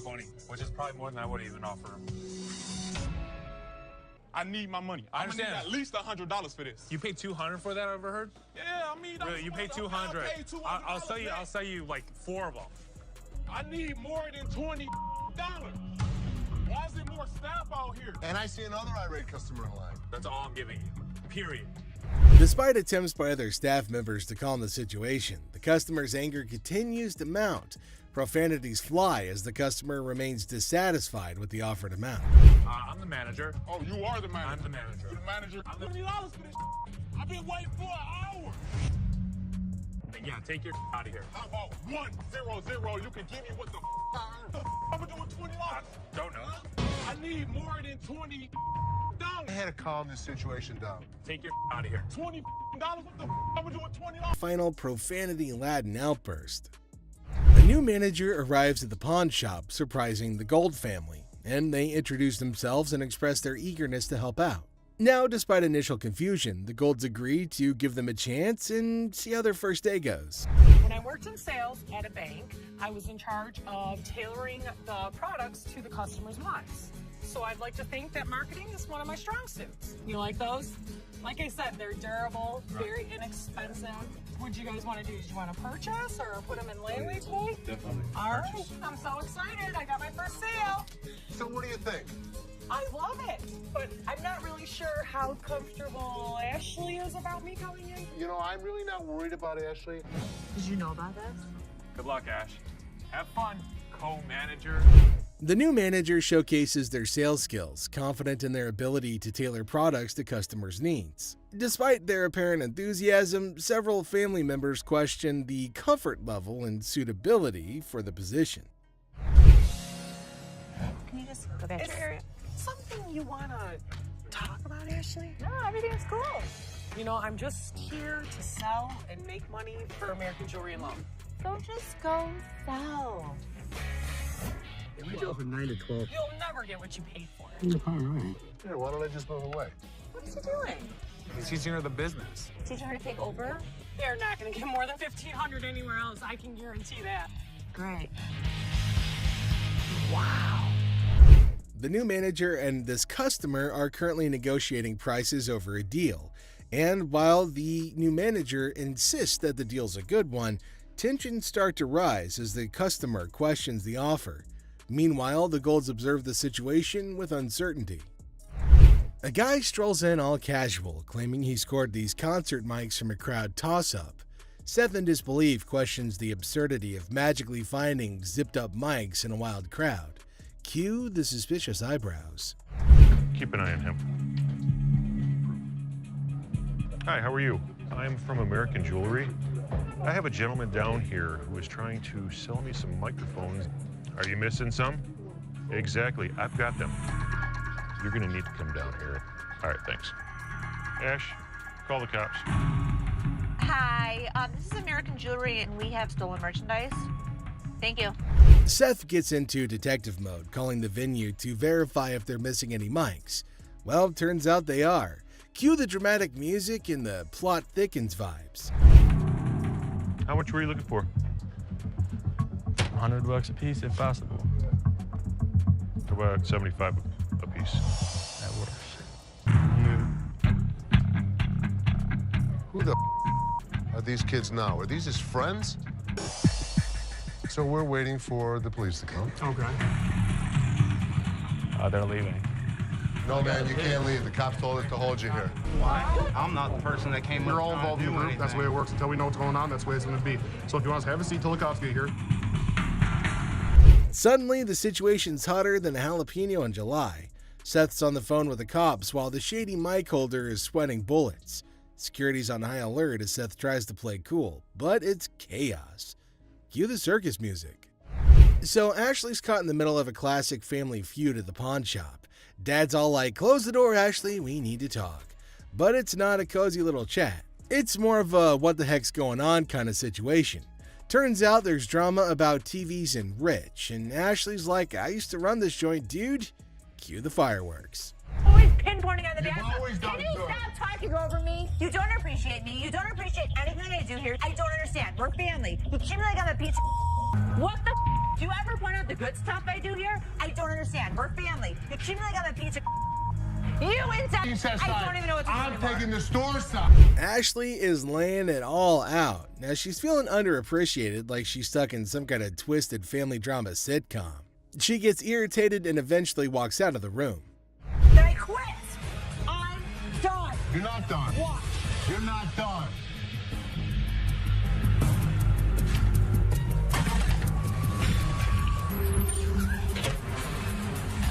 20, which is probably more than I would even offer him. I need my money. I understand. Need at least $100 for this. You paid $200 for that, I overheard? Yeah, I mean, really, you paid $200. I'll sell you like 4 of them. I need more than $20. Why is there more staff out here? And I see another irate customer in line. That's all I'm giving you. Period. Despite attempts by other staff members to calm the situation, the customer's anger continues to mount. Profanities fly as the customer remains dissatisfied with the offered amount. I'm the manager. Oh, you are the manager? I'm the manager. You're the manager? $20 for this. I've been waiting for an hour. Yeah, take your out of here. How about 100? You can give me what the I'm gonna do with $20. Don't know. I need more than $20. I had to calm this situation down. Take your out of here. $20? What the I'm gonna do with $20? Final profanity-laden outburst. A new manager arrives at the pawn shop, surprising the Gold family, and they introduce themselves and express their eagerness to help out. Now, despite initial confusion, the Golds agree to give them a chance and see how their first day goes. When I worked in sales at a bank, I was in charge of tailoring the products to the customer's wants. So I'd like to think that marketing is one of my strong suits. You like those? Like I said, they're durable, very inexpensive. What do you guys want to do? Do you want to purchase or put them in layaway pay? Definitely. All right, I'm so excited. I got my first sale. So what do you think? I love it, but I'm not really sure how comfortable Ashley is about me coming in. You know, I'm really not worried about Ashley. Did you know about this? Good luck, Ash. Have fun, co-manager. The new manager showcases their sales skills, confident in their ability to tailor products to customers' needs. Despite their apparent enthusiasm, several family members question the comfort level and suitability for the position. Can you just go back to your area? Something you want to talk about, Ashley? No, everything's cool. You know, I'm just here to sell and make money for American Jewelry alone. So just go sell. We do it from 9 to 12. You'll never get what you paid for. You're probably right. Yeah, why don't I just move away? What is he doing? He's teaching her the business. Teaching her to take over? They're not going to get more than $1,500 anywhere else. I can guarantee that. Great. Wow. The new manager and this customer are currently negotiating prices over a deal. And while the new manager insists that the deal's a good one, tensions start to rise as the customer questions the offer. Meanwhile, the Golds observe the situation with uncertainty. A guy strolls in all casual, claiming he scored these concert mics from a crowd toss-up. Seth, in disbelief, questions the absurdity of magically finding zipped-up mics in a wild crowd. Cue the suspicious eyebrows. Keep an eye on him. Hi, how are you? I'm from American Jewelry. I have a gentleman down here who is trying to sell me some microphones. Are you missing some? Exactly, I've got them. You're gonna need to come down here. All right, thanks. Ash, call the cops. Hi, this is American Jewelry, and we have stolen merchandise. Thank you. Seth gets into detective mode, calling the venue to verify if they're missing any mics. Well, turns out they are. Cue the dramatic music and the plot thickens vibes. How much were you looking for? $100 a piece, if possible. How about 75 a piece? That works. Who the are these kids now? Are these his friends? So we're waiting for the police to come. Okay. They're leaving. No, man, you can't leave. The cops told us to hold you here. Why? I'm not the person that came. We're all involved in the group. That's the way it works. Until we know what's going on, that's the way it's going to be. So if you want us to have a seat till the cops get here. Suddenly, the situation's hotter than a jalapeno in July. Seth's on the phone with the cops while the shady mic holder is sweating bullets. Security's on high alert as Seth tries to play cool, but it's chaos. Cue the circus music. So Ashley's caught in the middle of a classic family feud at the pawn shop. Dad's all like, "Close the door, Ashley, we need to talk." But it's not a cozy little chat. It's more of a what the heck's going on kind of situation. Turns out there's drama about TVs and Rich, and Ashley's like, "I used to run this joint, dude." Cue the fireworks. Always pinpointing on the bad always stuff. done Can you good. stop talking over me? You don't appreciate me. You don't appreciate anything I do here. I don't understand. We're family. You treat me like I'm a piece of What the do you ever point out the good stuff I do here? I don't understand. We're family. You treat me like I'm a piece of You inside. I don't even know what to do I'm anymore. taking the store side. Ashley is laying it all out. Now she's feeling underappreciated, like she's stuck in some kind of twisted family drama sitcom. She gets irritated and eventually walks out of the room. Then I quit. I'm done. You're not done. What? You're not done.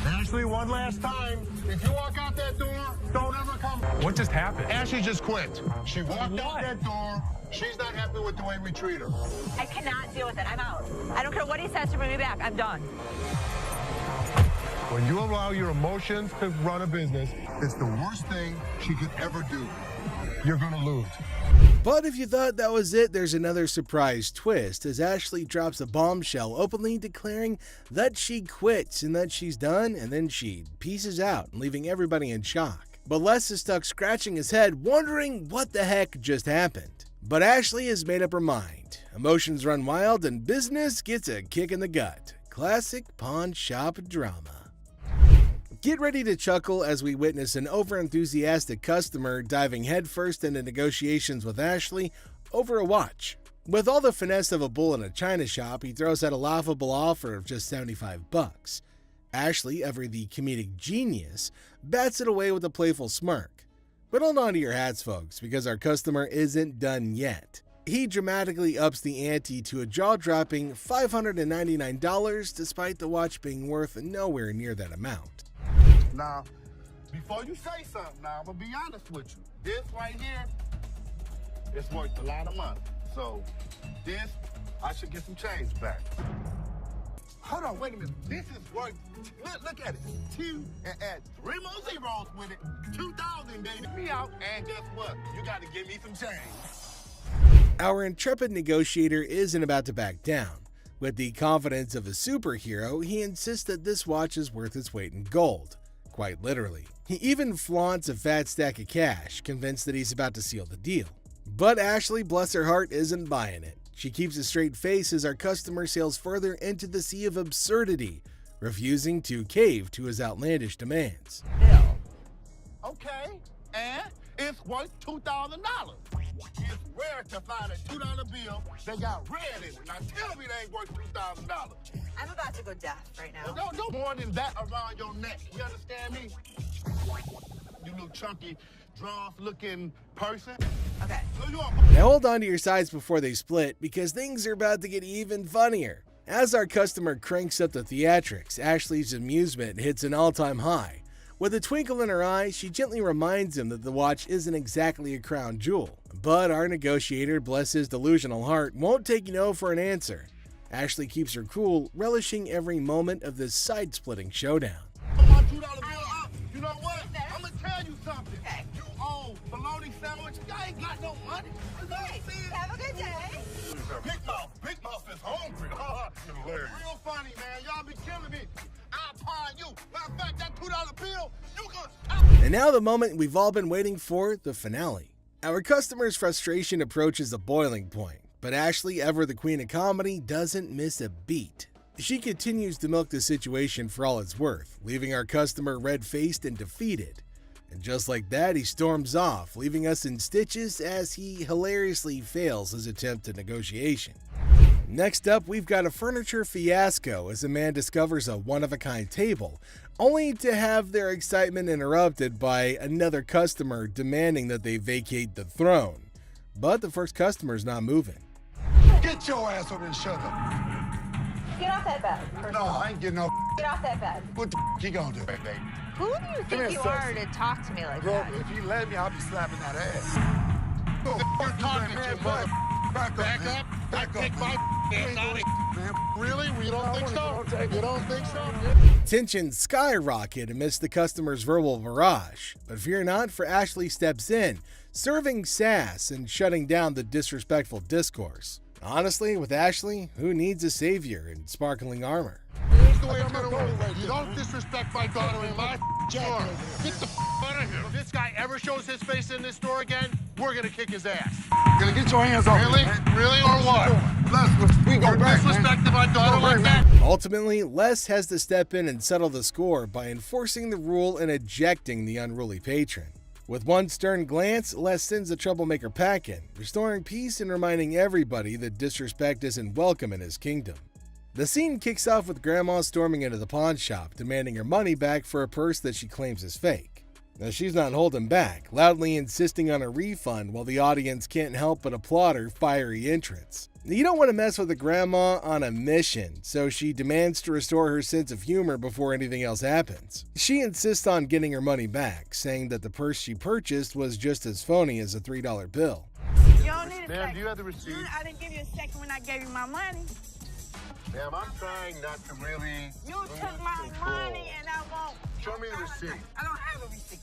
Ashley, one last time. If you walk out that door, don't ever come. What just happened? Ashley just quit. She walked out that door. She's not happy with the way we treat her. I cannot deal with it. I'm out. I don't care what he says to bring me back. I'm done. When you allow your emotions to run a business, it's the worst thing she could ever do. You're gonna lose. But if you thought that was it, there's another surprise twist as Ashley drops a bombshell openly declaring that she quits and that she's done, and then she pieces out, leaving everybody in shock. But Les is stuck scratching his head, wondering what the heck just happened. But Ashley has made up her mind. Emotions run wild and business gets a kick in the gut. Classic pawn shop drama. Get ready to chuckle as we witness an overenthusiastic customer diving headfirst into negotiations with Ashley over a watch. With all the finesse of a bull in a china shop, he throws out a laughable offer of just $75. Ashley, ever the comedic genius, bats it away with a playful smirk. But hold on to your hats, folks, because our customer isn't done yet. He dramatically ups the ante to a jaw-dropping $599 despite the watch being worth nowhere near that amount. Now, before you say something, now I'm gonna be honest with you. This right here, it's worth a lot of money. So this, I should get some change back. Hold on, wait a minute. This is worth, look at it. 2 and add 3 more zeros with it. 2,000, baby. Me out, and guess what? You gotta give me some change. Our intrepid negotiator isn't about to back down. With the confidence of a superhero, he insists that this watch is worth its weight in gold. Quite literally. He even flaunts a fat stack of cash, convinced that he's about to seal the deal. But Ashley, bless her heart, isn't buying it. She keeps a straight face as our customer sails further into the sea of absurdity, refusing to cave to his outlandish demands. Bill. Okay, and it's worth $2,000. It's rare to find a $2 bill that got red in it. Now tell me they ain't worth $2,000. I'm about to go deaf right now. No more than that around your neck. You understand me? You little chunky, drawn-looking person. Okay. Now hold on to your sides before they split, because things are about to get even funnier. As our customer cranks up the theatrics, Ashley's amusement hits an all-time high. With a twinkle in her eye, she gently reminds him that the watch isn't exactly a crown jewel. But our negotiator, bless his delusional heart, won't take no for an answer. Ashley keeps her cool, relishing every moment of this side-splitting showdown. You know what? I'm gonna tell you something. Okay. You owe bologna sandwich. Y'all ain't got no money. Okay. Have a good day. Big Mouth is hungry. Real funny, man. Y'all be killing me. I'll pawn you. Matter of fact, that $2 bill, you gonna... And now the moment we've all been waiting for, the finale. Our customer's frustration approaches a boiling point, but Ashley, ever the queen of comedy, doesn't miss a beat. She continues to milk the situation for all it's worth, leaving our customer red-faced and defeated. And just like that, he storms off, leaving us in stitches as he hilariously fails his attempt at negotiation. Next up, we've got a furniture fiasco as a man discovers a one-of-a-kind table, only to have their excitement interrupted by another customer demanding that they vacate the throne. But the first customer's not moving. Get your ass over and shut up. Get off that bed. No, I ain't getting no. Get off that bed. What the you gonna do, baby? Who do you think you are to talk to me like Girl, that? if you let me, I'll be slapping that ass. You're talking to you, bud. Back up. Take my ass out of here. Man, really? We don't think so? You don't think so? Tensions skyrocket amidst the customer's verbal barrage, but fear not, for Ashley steps in, serving sass and shutting down the disrespectful discourse. Honestly, with Ashley, who needs a savior in sparkling armor? Here's the way I'm gonna roll. You don't disrespect my daughter in my store. Get the out of here. If this guy ever shows his face in this store again, we're gonna kick his ass. Gonna get your hands off. Really? Really or what? We go back, disrespecting my daughter like that? Ultimately, Les has to step in and settle the score by enforcing the rule and ejecting the unruly patron. With one stern glance, Les sends the troublemaker packing, restoring peace and reminding everybody that disrespect isn't welcome in his kingdom. The scene kicks off with Grandma storming into the pawn shop, demanding her money back for a purse that she claims is fake. Now she's not holding back, loudly insisting on a refund while the audience can't help but applaud her fiery entrance. You don't want to mess with a grandma on a mission, so she demands to restore her sense of humor before anything else happens. She insists on getting her money back, saying that the purse she purchased was just as phony as a $3 bill. You don't need a second. Do you have the receipt? I didn't give you a second when I gave you my money. Ma'am, I'm trying not to really. You took my money and I won't. Show me the receipt. I don't have a receipt.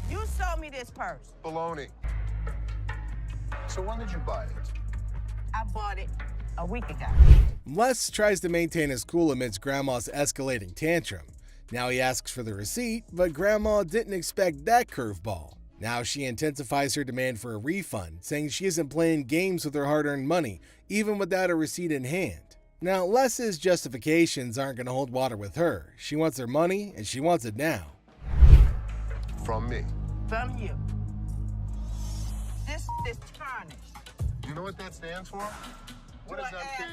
You sold me this purse. Baloney. So when did you buy it? I bought it a week ago. Les tries to maintain his cool amidst Grandma's escalating tantrum. Now he asks for the receipt, but Grandma didn't expect that curveball. Now she intensifies her demand for a refund, saying she isn't playing games with her hard-earned money, even without a receipt in hand. Now, Les's justifications aren't going to hold water with her. She wants her money, and she wants it now. From me. From you. This is tarnished. Do you know what that stands for? What does that stand?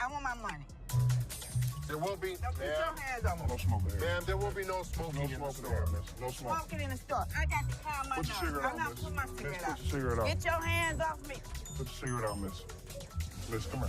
I want my money. There will be, Now put your hands on me. No smoking here. ma'am, there will be no smoking in the No store. smoking, miss. No smoking. Smoking in the store. I got to calm my Put your cigarette nerves. I'm out, not miss. putting my Miss, cigarette put out. your cigarette out. Get your hands off me. Put your cigarette out, miss. Miss, come here.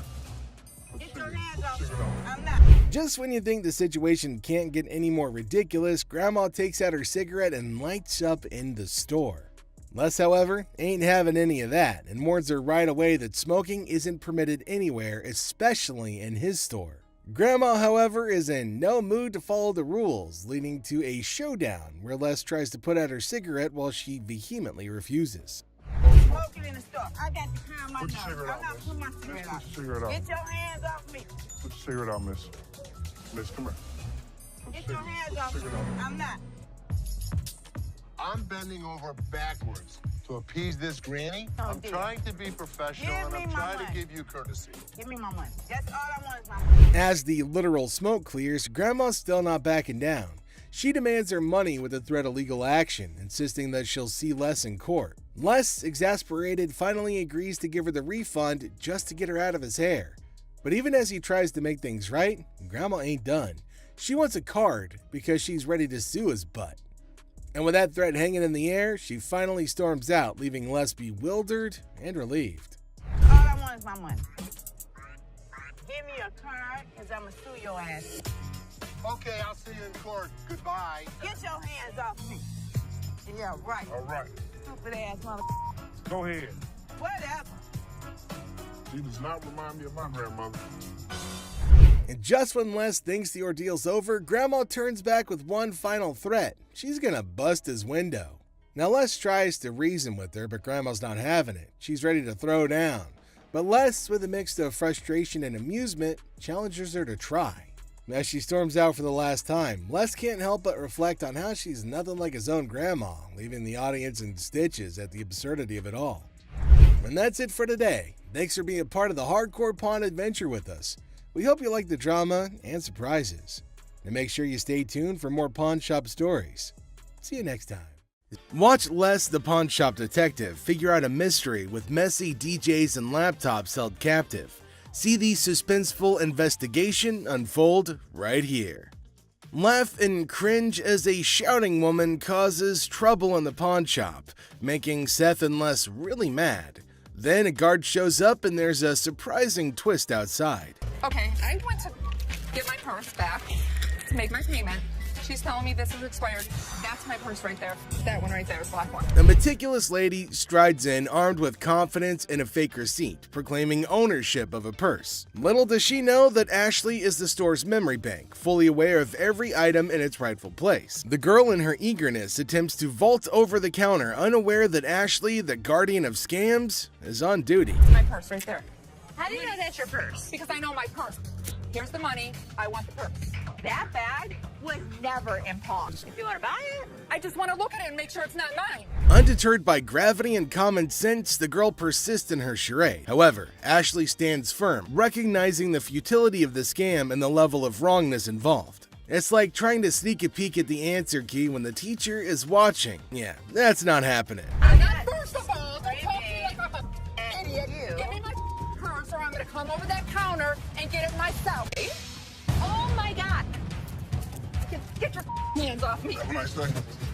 Get your hands off me. Cigarette out. I'm not. Just when you think the situation can't get any more ridiculous, Grandma takes out her cigarette and lights up in the store. Les, however, ain't having any of that and warns her right away that smoking isn't permitted anywhere, especially in his store. Grandma, however, is in no mood to follow the rules, leading to a showdown where Les tries to put out her cigarette while she vehemently refuses. Smoking in the store. I got to calm my Put your nerves. cigarette I'm out, not miss. putting my Miss, cigarette put out. your cigarette out. Get your hands off me. Put your cigarette out, miss. Miss, come here. Get your hands off me. I'm not. I'm bending over backwards to appease this granny. Oh, I'm dear. trying to be professional Give and me I'm my trying to money. give you courtesy. Give me my money. That's all I want is my money. As the literal smoke clears, Grandma's still not backing down. She demands her money with a threat of legal action, insisting that she'll see Les in court. Les, exasperated, finally agrees to give her the refund just to get her out of his hair. But even as he tries to make things right, Grandma ain't done. She wants a card because she's ready to sue his butt. And with that threat hanging in the air, she finally storms out, leaving Les bewildered and relieved. All I want is my money. Give me a card, because I'm going to sue your ass. Okay, I'll see you in court. Goodbye. Get your hands off me. Yeah, right. All right. Stupid ass mother. Go ahead. Whatever. She does not remind me of my grandmother. And just when Les thinks the ordeal's over, Grandma turns back with one final threat. She's gonna bust his window. Now Les tries to reason with her, but Grandma's not having it. She's ready to throw down. But Les, with a mix of frustration and amusement, challenges her to try. As she storms out for the last time, Les can't help but reflect on how she's nothing like his own grandma, leaving the audience in stitches at the absurdity of it all. And that's it for today. Thanks for being a part of the Hardcore Pawn adventure with us. We hope you like the drama and surprises. And make sure you stay tuned for more pawn shop stories. See you next time. Watch Les the Pawn Shop Detective figure out a mystery with messy DJs and laptops held captive. See the suspenseful investigation unfold right here. Laugh and cringe as a shouting woman causes trouble in the pawn shop, making Seth and Les really mad. Then a guard shows up and there's a surprising twist outside. Okay, I went to get my purse back to make my payment. She's telling me this is expired. That's my purse right there. That one right there, the black one. A meticulous lady strides in armed with confidence and a fake receipt, proclaiming ownership of a purse. Little does she know that Ashley is the store's memory bank, fully aware of every item in its rightful place. The girl, in her eagerness, attempts to vault over the counter, unaware that Ashley, the guardian of scams, is on duty. My purse right there. How do you know that's your purse? Because I know my purse. Here's the money. I want the purse. That bag was never in pawn. If you want to buy it, I just want to look at it and make sure it's not mine. Undeterred by gravity and common sense, the girl persists in her charade. However, Ashley stands firm, recognizing the futility of the scam and the level of wrongness involved. It's like trying to sneak a peek at the answer key when the teacher is watching. Yeah, that's not happening. I'm not first of all. Don't talk to me like I'm an idiot. Give me my purse or I'm going to come over that counter and get it myself. oh my God. Get your hands off me. Have a nice day.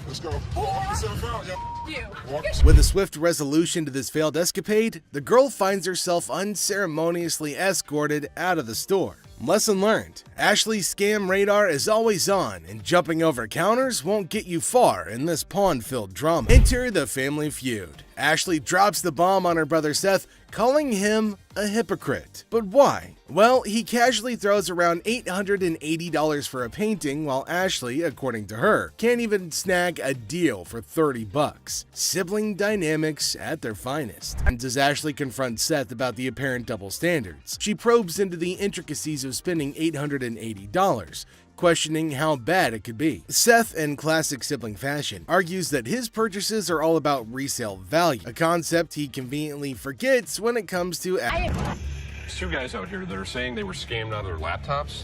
Let's go. Walk yourself out, yo. You. With a swift resolution to this failed escapade, the girl finds herself unceremoniously escorted out of the store. Lesson learned: Ashley's scam radar is always on, and jumping over counters won't get you far in this pawn-filled drama. Enter the family feud. Ashley drops the bomb on her brother Seth, calling him a hypocrite. But why? Well, he casually throws around $880 for a painting, while Ashley, according to her, can't even snag a deal for $30. Sibling dynamics at their finest. And as Ashley confronts Seth about the apparent double standards, she probes into the intricacies of spending $880, questioning how bad it could be. Seth, in classic sibling fashion, argues that his purchases are all about resale value, a concept he conveniently forgets when it comes to There's two guys out here that are saying they were scammed out of their laptops,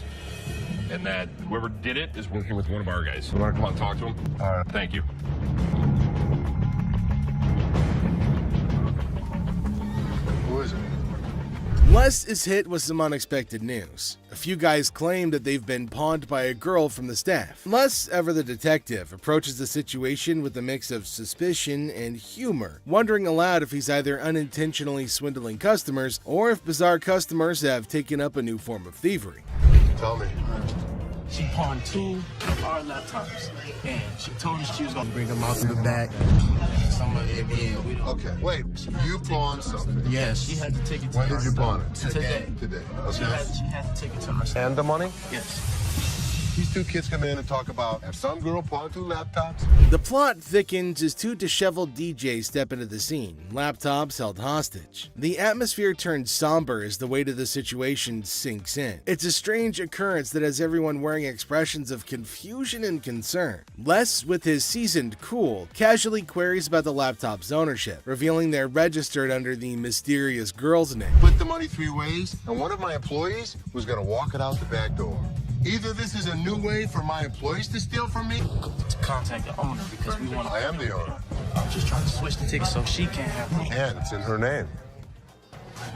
and that whoever did it is working with one of our guys. You want to come out and talk to him? Thank you. Who is it? Les is hit with some unexpected news. A few guys claim that they've been pawned by a girl from the staff. Les, ever the detective, approaches the situation with a mix of suspicion and humor, wondering aloud if he's either unintentionally swindling customers or if bizarre customers have taken up a new form of thievery. Tell me. She pawned 2 of our laptops, and she told us she was gonna bring them out to the back. Some of it, yeah, we don't. Okay, wait. You pawned something? Yes, she had to take it to When her did you pawn it? Today. Today. She Okay. had to take it to her. And the money? Yes. These two kids come in and talk about have some girl pawned 2 laptops. The plot thickens as 2 disheveled DJs step into the scene, laptops held hostage. The atmosphere turns somber as the weight of the situation sinks in. It's a strange occurrence that has everyone wearing expressions of confusion and concern. Les, with his seasoned cool, casually queries about the laptop's ownership, revealing they're registered under the mysterious girl's name. Split the money 3 ways, and one of my employees was gonna walk it out the back door. Either this is a new way for my employees to steal from me. To contact the owner because we want to. I am the owner. I'm just trying to switch the ticket so she can't have money. And it's in her name.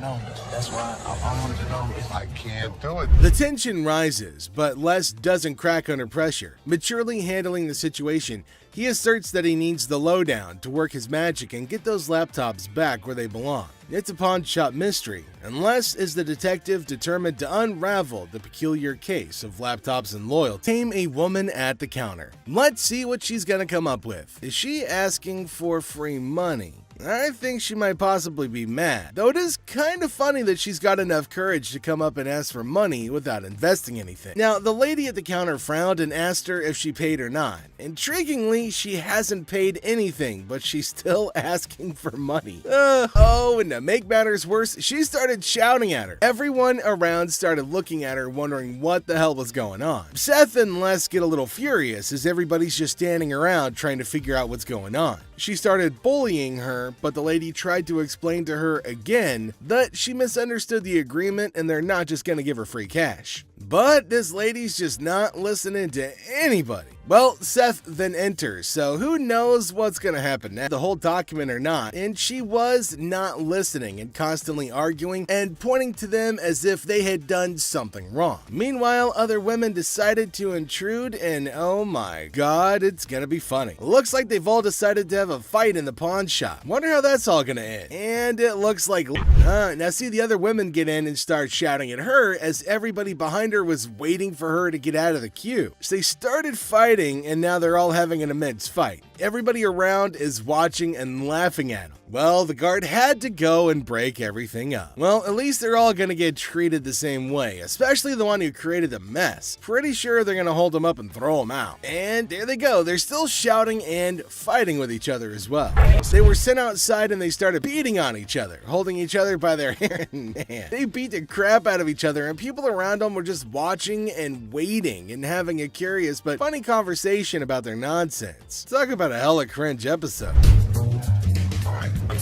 No, that's why I wanted to know if I can't do it. The tension rises, but Les doesn't crack under pressure. Maturely handling the situation, he asserts that he needs the lowdown to work his magic and get those laptops back where they belong. It's a pawn shop mystery, and Les is the detective determined to unravel the peculiar case of laptops and loyalty. Tame a woman at the counter. Let's see what she's gonna come up with. Is she asking for free money? I think she might possibly be mad, though it is kind of funny that she's got enough courage to come up and ask for money without investing anything. Now, the lady at the counter frowned and asked her if she paid or not. Intriguingly, she hasn't paid anything, but she's still asking for money. And to make matters worse, she started shouting at her. Everyone around started looking at her, wondering what the hell was going on. Seth and Les get a little furious as everybody's just standing around trying to figure out what's going on. She started bullying her, but the lady tried to explain to her again that she misunderstood the agreement and they're not just gonna give her free cash. But this lady's just not listening to anybody. Well, Seth then enters, so who knows what's gonna happen now, the whole document or not, and she was not listening and constantly arguing and pointing to them as if they had done something wrong. Meanwhile, other women decided to intrude, and oh my god, it's gonna be funny. Looks like they've all decided to have a fight in the pawn shop. Wonder how that's all gonna end. And it looks like now see the other women get in and start shouting at her as everybody behind her was waiting for her to get out of the queue. So they started fighting, and now they're all having an immense fight. Everybody around is watching and laughing at them. Well, the guard had to go and break everything up. Well, at least they're all gonna get treated the same way, especially the one who created the mess. Pretty sure they're gonna hold him up and throw him out. And there they go, they're still shouting and fighting with each other as well. They were sent outside and they started beating on each other, holding each other by their hair. Man, they beat the crap out of each other, and people around them were just watching and waiting and having a curious but funny conversation about their nonsense. Talk about a hella cringe episode.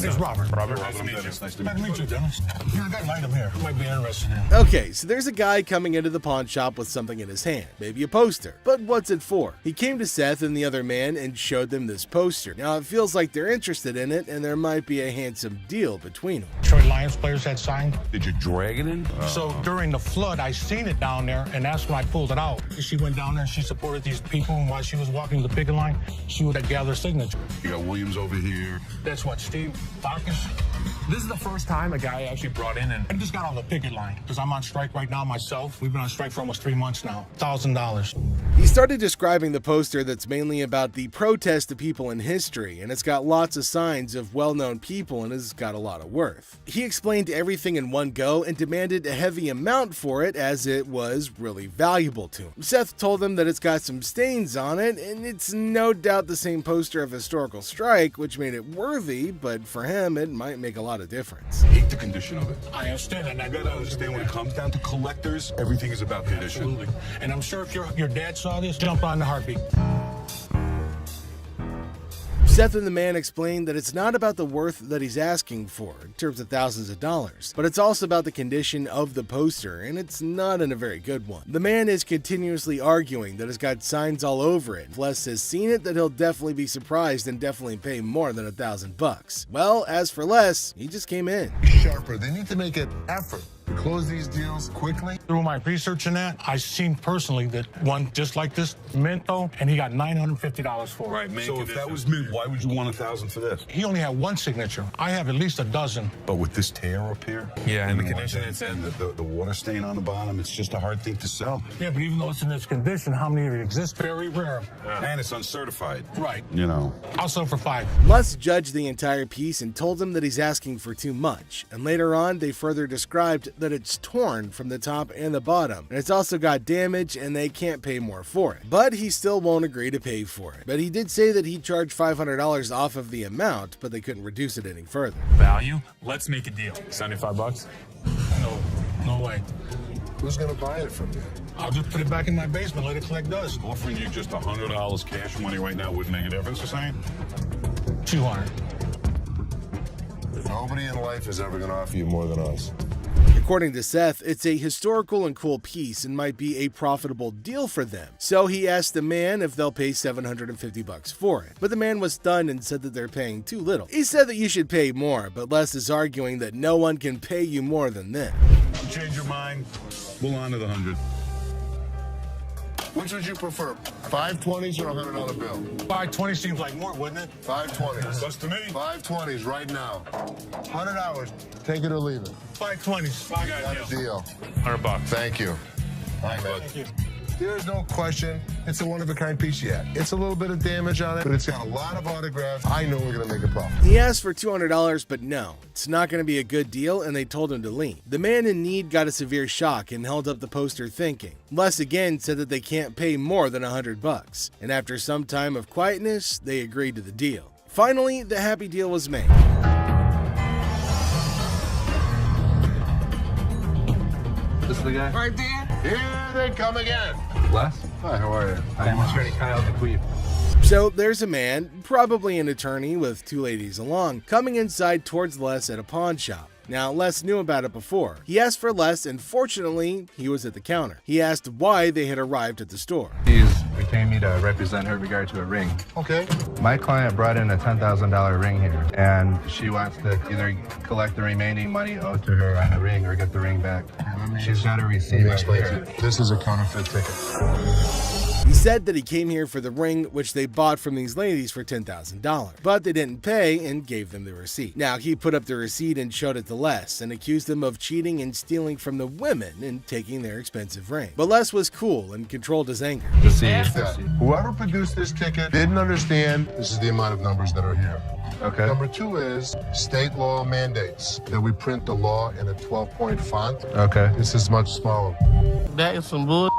It's Robert. Nice to meet you. Nice to meet you, Dennis. Yeah, I got an item here. Might be interested in. Okay, so there's a guy coming into the pawn shop with something in his hand, maybe a poster. But what's it for? He came to Seth and the other man and showed them this poster. Now it feels like they're interested in it, and there might be a handsome deal between them. Detroit Lions players had signed. Did you drag it in? So during the flood, I seen it down there, and that's when I pulled it out. She went down there and she supported these people, and while she was walking the picket line, she would gather signature. You got Williams over here. That's what, Steve Farkas? This is the first time a guy actually brought in, and I just got on the picket line because I'm on strike right now myself. We've been on strike for almost 3 months now. $1,000. He started describing the poster that's mainly about the protest of people in history, and it's got lots of signs of well-known people and has got a lot of worth. He explained everything in one go and demanded a heavy amount for it as it was really valuable to him. Seth told him that it's got some stains on it, and it's no doubt the same poster of historical strike, which made it worthy, but for him it might make a lot of difference. Hate the condition of it. I understand that. You gotta understand when it comes down to collectors, everything is about condition. Absolutely. And I'm sure if your dad saw this, jump on the heartbeat. Seth and the man explained that it's not about the worth that he's asking for in terms of thousands of dollars, but it's also about the condition of the poster, and it's not in a very good one. The man is continuously arguing that it's got signs all over it. If Les has seen it, that he'll definitely be surprised and definitely pay more than $1,000 bucks. Well, as for Les, he just came in. Sharper. They need to make an effort. to close these deals quickly. Through my research in that, I seen personally that one just like this, Minto, and he got $950 for it. Right, so if that was mint, why would you want $1,000 for this? He only had one signature. I have at least a dozen. But with this tear up here, Yeah, and the and condition it's in, the water stain on the bottom, it's just a hard thing to sell. Yeah, but even though it's in this condition, how many of it exist? Very rare. And it's uncertified. Right. You know. I'll sell for $5. Les judged the entire piece and told him that he's asking for too much. And later on, they further described that it's torn from the top and the bottom. And it's also got damage and they can't pay more for it. But he still won't agree to pay for it. But he did say that he'd charge $500 off of the amount, but they couldn't reduce it any further. Value? Let's make a deal. $75? No way. Who's gonna buy it from you? I'll just put it back in my basement, let it collect dust. Offering you just $100 cash money right now wouldn't make a difference, you're saying? 200. Nobody in life is ever gonna offer you more than us. According to Seth, it's a historical and cool piece and might be a profitable deal for them. So he asked the man if they'll pay $750 for it. But the man was stunned and said that they're paying too little. He said that you should pay more, but Les is arguing that no one can pay you more than this. Change your mind, we'll honor the 100. Which would you prefer, 520s or a $100 bill? 520 seems like more, wouldn't it? 520s. That's to me. 520s right now. $100. Take it or leave it. 520s. Got a deal. $100. Thank you. All right, man. Thank you. There's no question, it's a one-of-a-kind piece yet. It's a little bit of damage on it, but it's got a lot of autographs. I know we're gonna make a profit. He asked for $200, but no, it's not going to be a good deal, and they told him to leave. The man in need got a severe shock and held up the poster thinking. Les again said that they can't pay more than $100, and after some time of quietness, they agreed to the deal. Finally, the happy deal was made. This is the guy? Right there. Here they come again. Les? Hi, how are you? I am attorney Kyle DeQueeve. So there's a man, probably an attorney with two ladies along, coming inside towards Les at a pawn shop. Now, Les knew about it before. He asked for Les, and fortunately, he was at the counter. He asked why they had arrived at the store. She's retained me to represent her in regard to a ring. Okay. My client brought in a $10,000 ring here, and she wants to either collect the remaining money owed to her on the ring or get the ring back. She's got a receipt. Let me right explain here. to you. This is a counterfeit ticket. He said that he came here for the ring, which they bought from these ladies for $10,000, but they didn't pay and gave them the receipt. Now, he put up the receipt and showed it to Les and accused them of cheating and stealing from the women and taking their expensive ring. But Les was cool and controlled his anger. Whoever produced this ticket didn't understand this is the amount of numbers that are here. Okay. Number two is state law mandates that we print the law in a 12-point font. Okay. This is much smaller. That is some bull.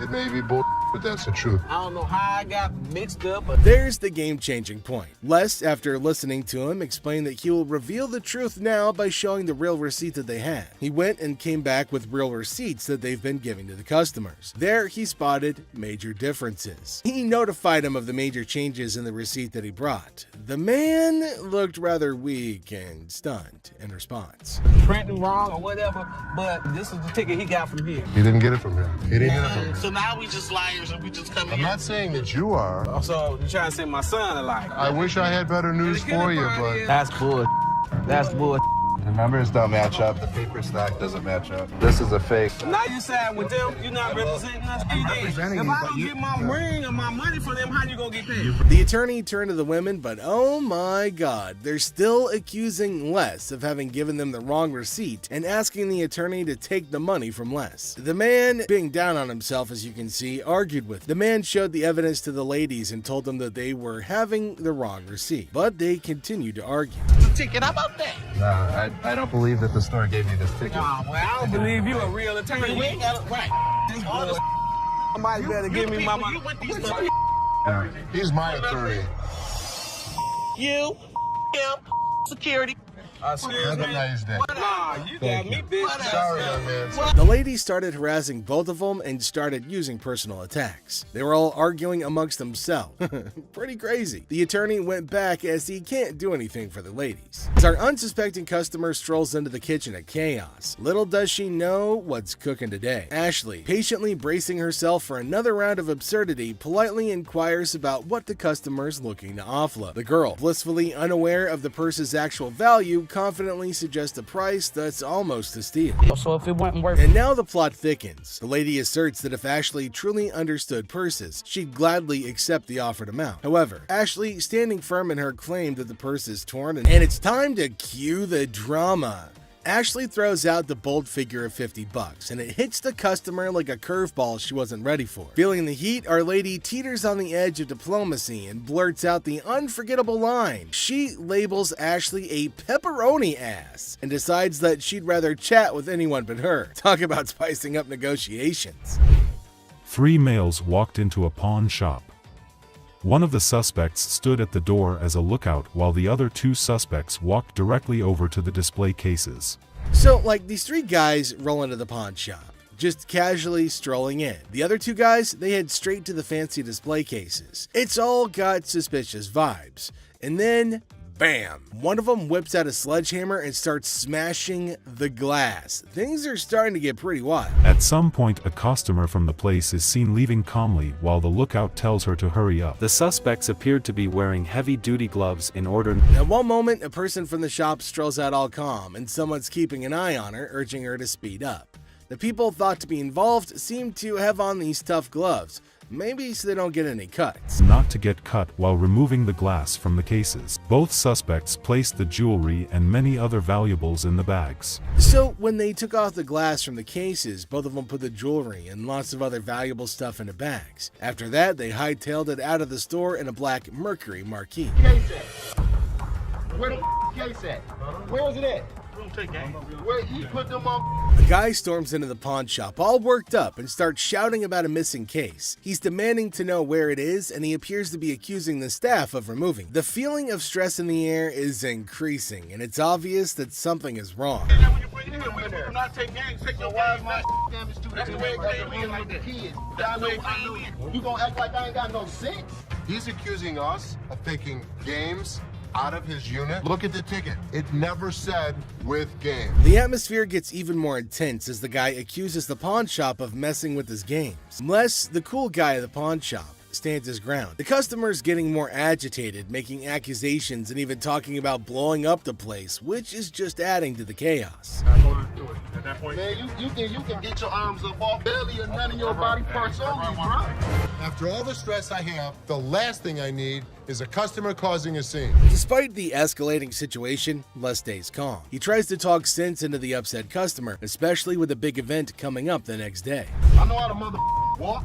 It may be bull, but that's the truth. I don't know how I got mixed up, but There's the game-changing point. Les, after listening to him, explained that he will reveal the truth now by showing the real receipt that they had. He went and came back with real receipts that they've been giving to the customers. There, he spotted major differences. He notified him of the major changes in the receipt that he brought. The man looked rather weak and stunned in response. printing wrong or whatever, but this is the ticket he got from here. He didn't get it from him. He didn't get it from him. So now we just liars and we just come I'm here. not saying that you are. So you trying to say my son a liar? I wish I had better news for you, but That's bull. That's bull. The numbers don't match up. The paper stock doesn't match up. This is a fake. Now you side with them. You're not representing us. If I don't get my ring or my money from them, how you gonna get paid? The attorney turned to the women, but oh my god, they're still accusing Les of having given them the wrong receipt and asking the attorney to take the money from Les. The man, being down on himself as you can see, argued with. The man showed the evidence to the ladies and told them that they were having the wrong receipt, but they continued to argue. Ticket, how about that? No, I don't believe that the store gave you this ticket. Nah, well, I don't believe you a real attorney. We ain't got it right. Somebody better give me my money. he's my attorney. You, him, security. Have a nice day. Nah, you got me, bitch. Sorry, young man. The ladies started harassing both of them and started using personal attacks. They were all arguing amongst themselves. Pretty crazy. The attorney went back as he can't do anything for the ladies. As our unsuspecting customer strolls into the kitchen at chaos, little does she know what's cooking today. Ashley, patiently bracing herself for another round of absurdity, politely inquires about what the customer's looking to offload. The girl, blissfully unaware of the purse's actual value, confidently suggests a price that's almost a steal. deal. So if it wasn't worth And now the plot thickens. The lady asserts that if Ashley truly understood purses, she'd gladly accept the offered amount. However, Ashley standing firm in her claim that the purse is torn, and it's time to cue the drama. Ashley throws out the bold figure of $50, and it hits the customer like a curveball she wasn't ready for. Feeling the heat, our lady teeters on the edge of diplomacy and blurts out the unforgettable line. She labels Ashley a pepperoni ass and decides that she'd rather chat with anyone but her. Talk about spicing up negotiations. 3 males walked into a pawn shop. One of the suspects stood at the door as a lookout while the other 2 suspects walked directly over to the display cases. So, like, these 3 guys roll into the pawn shop, just casually strolling in. The other 2 guys, they head straight to the fancy display cases. It's all got suspicious vibes. And then, bam! One of them whips out a sledgehammer and starts smashing the glass. Things are starting to get pretty wild. At some point, a customer from the place is seen leaving calmly while the lookout tells her to hurry up. The suspects appeared to be wearing heavy-duty gloves in order. At one moment, a person from the shop strolls out all calm, and someone's keeping an eye on her, urging her to speed up. The people thought to be involved seem to have on these tough gloves, maybe so they don't get any cuts. Not to get cut while removing the glass from the cases. Both suspects placed the jewelry and many other valuables in the bags. So when they took off the glass from the cases, both of them put the jewelry and lots of other valuable stuff into bags. After that, they hightailed it out of the store in a black Mercury Marquis. Case at? Where the case at? Where is it at? Where he put them on? A guy storms into the pawn shop all worked up and starts shouting about a missing case. He's demanding to know where it is, and he appears to be accusing the staff of removing. The feeling of stress in the air is increasing, and it's obvious that something is wrong. You gonna act like I ain't got no sense? He's accusing us of taking games out of his unit. Look at the ticket. It never said with game. The atmosphere gets even more intense as the guy accuses the pawn shop of messing with his games. Les, the cool guy at the pawn shop, stands his ground. The customer's getting more agitated, making accusations and even talking about blowing up the place, which is just adding to the chaos. Man, you think you can get your arms up off belly and none of your body parts on me, bro? After all the stress I have, the last thing I need is a customer causing a scene. Despite the escalating situation, Les stays calm. He tries to talk sense into the upset customer, especially with a big event coming up the next day. I know how to mother walk.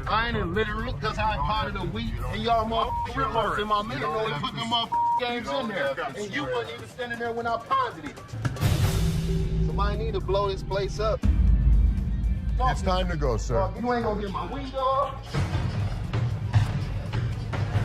I ain't illiterate because I ain't part of the week, and y'all motherfuckers in my man know they put them motherfucking games in there, and you wasn't even standing there when I posited it. Somebody need to blow this place up. It's time to go, sir. You ain't gonna get my weed off.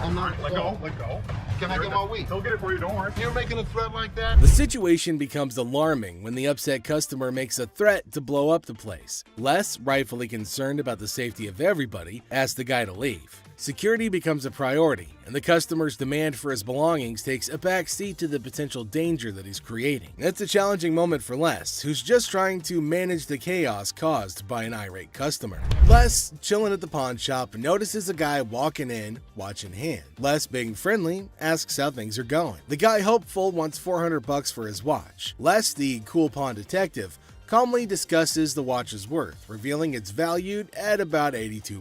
I'm not. Let go. Can I get my weed? He'll get it for you, don't worry. You're making a threat like that? The situation becomes alarming when the upset customer makes a threat to blow up the place. Les, rightfully concerned about the safety of everybody, asks the guy to leave. Security becomes a priority, and the customer's demand for his belongings takes a backseat to the potential danger that he's creating. It's a challenging moment for Les, who's just trying to manage the chaos caused by an irate customer. Les, chilling at the pawn shop, notices a guy walking in, watch in hand. Les, being friendly, asks how things are going. The guy, hopeful, wants $400 for his watch. Les, the cool pawn detective, calmly discusses the watch's worth, revealing it's valued at about $82.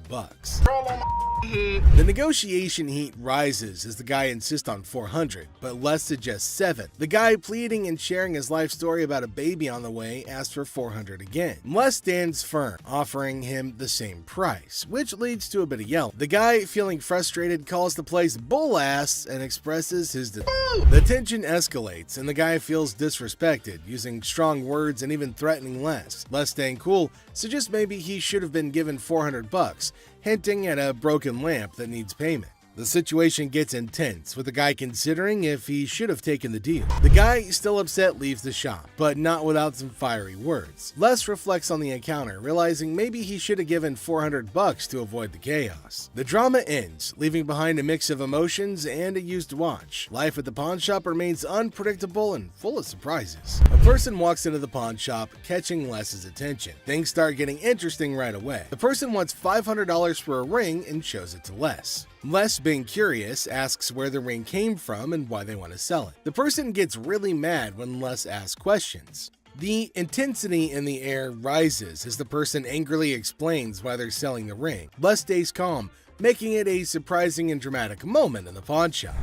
The negotiation heat rises as the guy insists on $400, but Les suggests $7. The guy, pleading and sharing his life story about a baby on the way, asks for $400 again. Les stands firm, offering him the same price, which leads to a bit of yelling. The guy, feeling frustrated, calls the place bull ass and expresses his The tension escalates, and the guy feels disrespected, using strong words and even threatening Les. Les, staying cool, suggests maybe he should have been given $400, hinting at a broken lamp that needs payment. The situation gets intense, with the guy considering if he should have taken the deal. The guy, still upset, leaves the shop, but not without some fiery words. Les reflects on the encounter, realizing maybe he should have given $400 to avoid the chaos. The drama ends, leaving behind a mix of emotions and a used watch. Life at the pawn shop remains unpredictable and full of surprises. A person walks into the pawn shop, catching Les's attention. Things start getting interesting right away. The person wants $500 for a ring and shows it to Les. Les, being curious, asks where the ring came from and why they want to sell it. The person gets really mad when Les asks questions. The intensity in the air rises as the person angrily explains why they're selling the ring. Les stays calm, making it a surprising and dramatic moment in the pawn shop.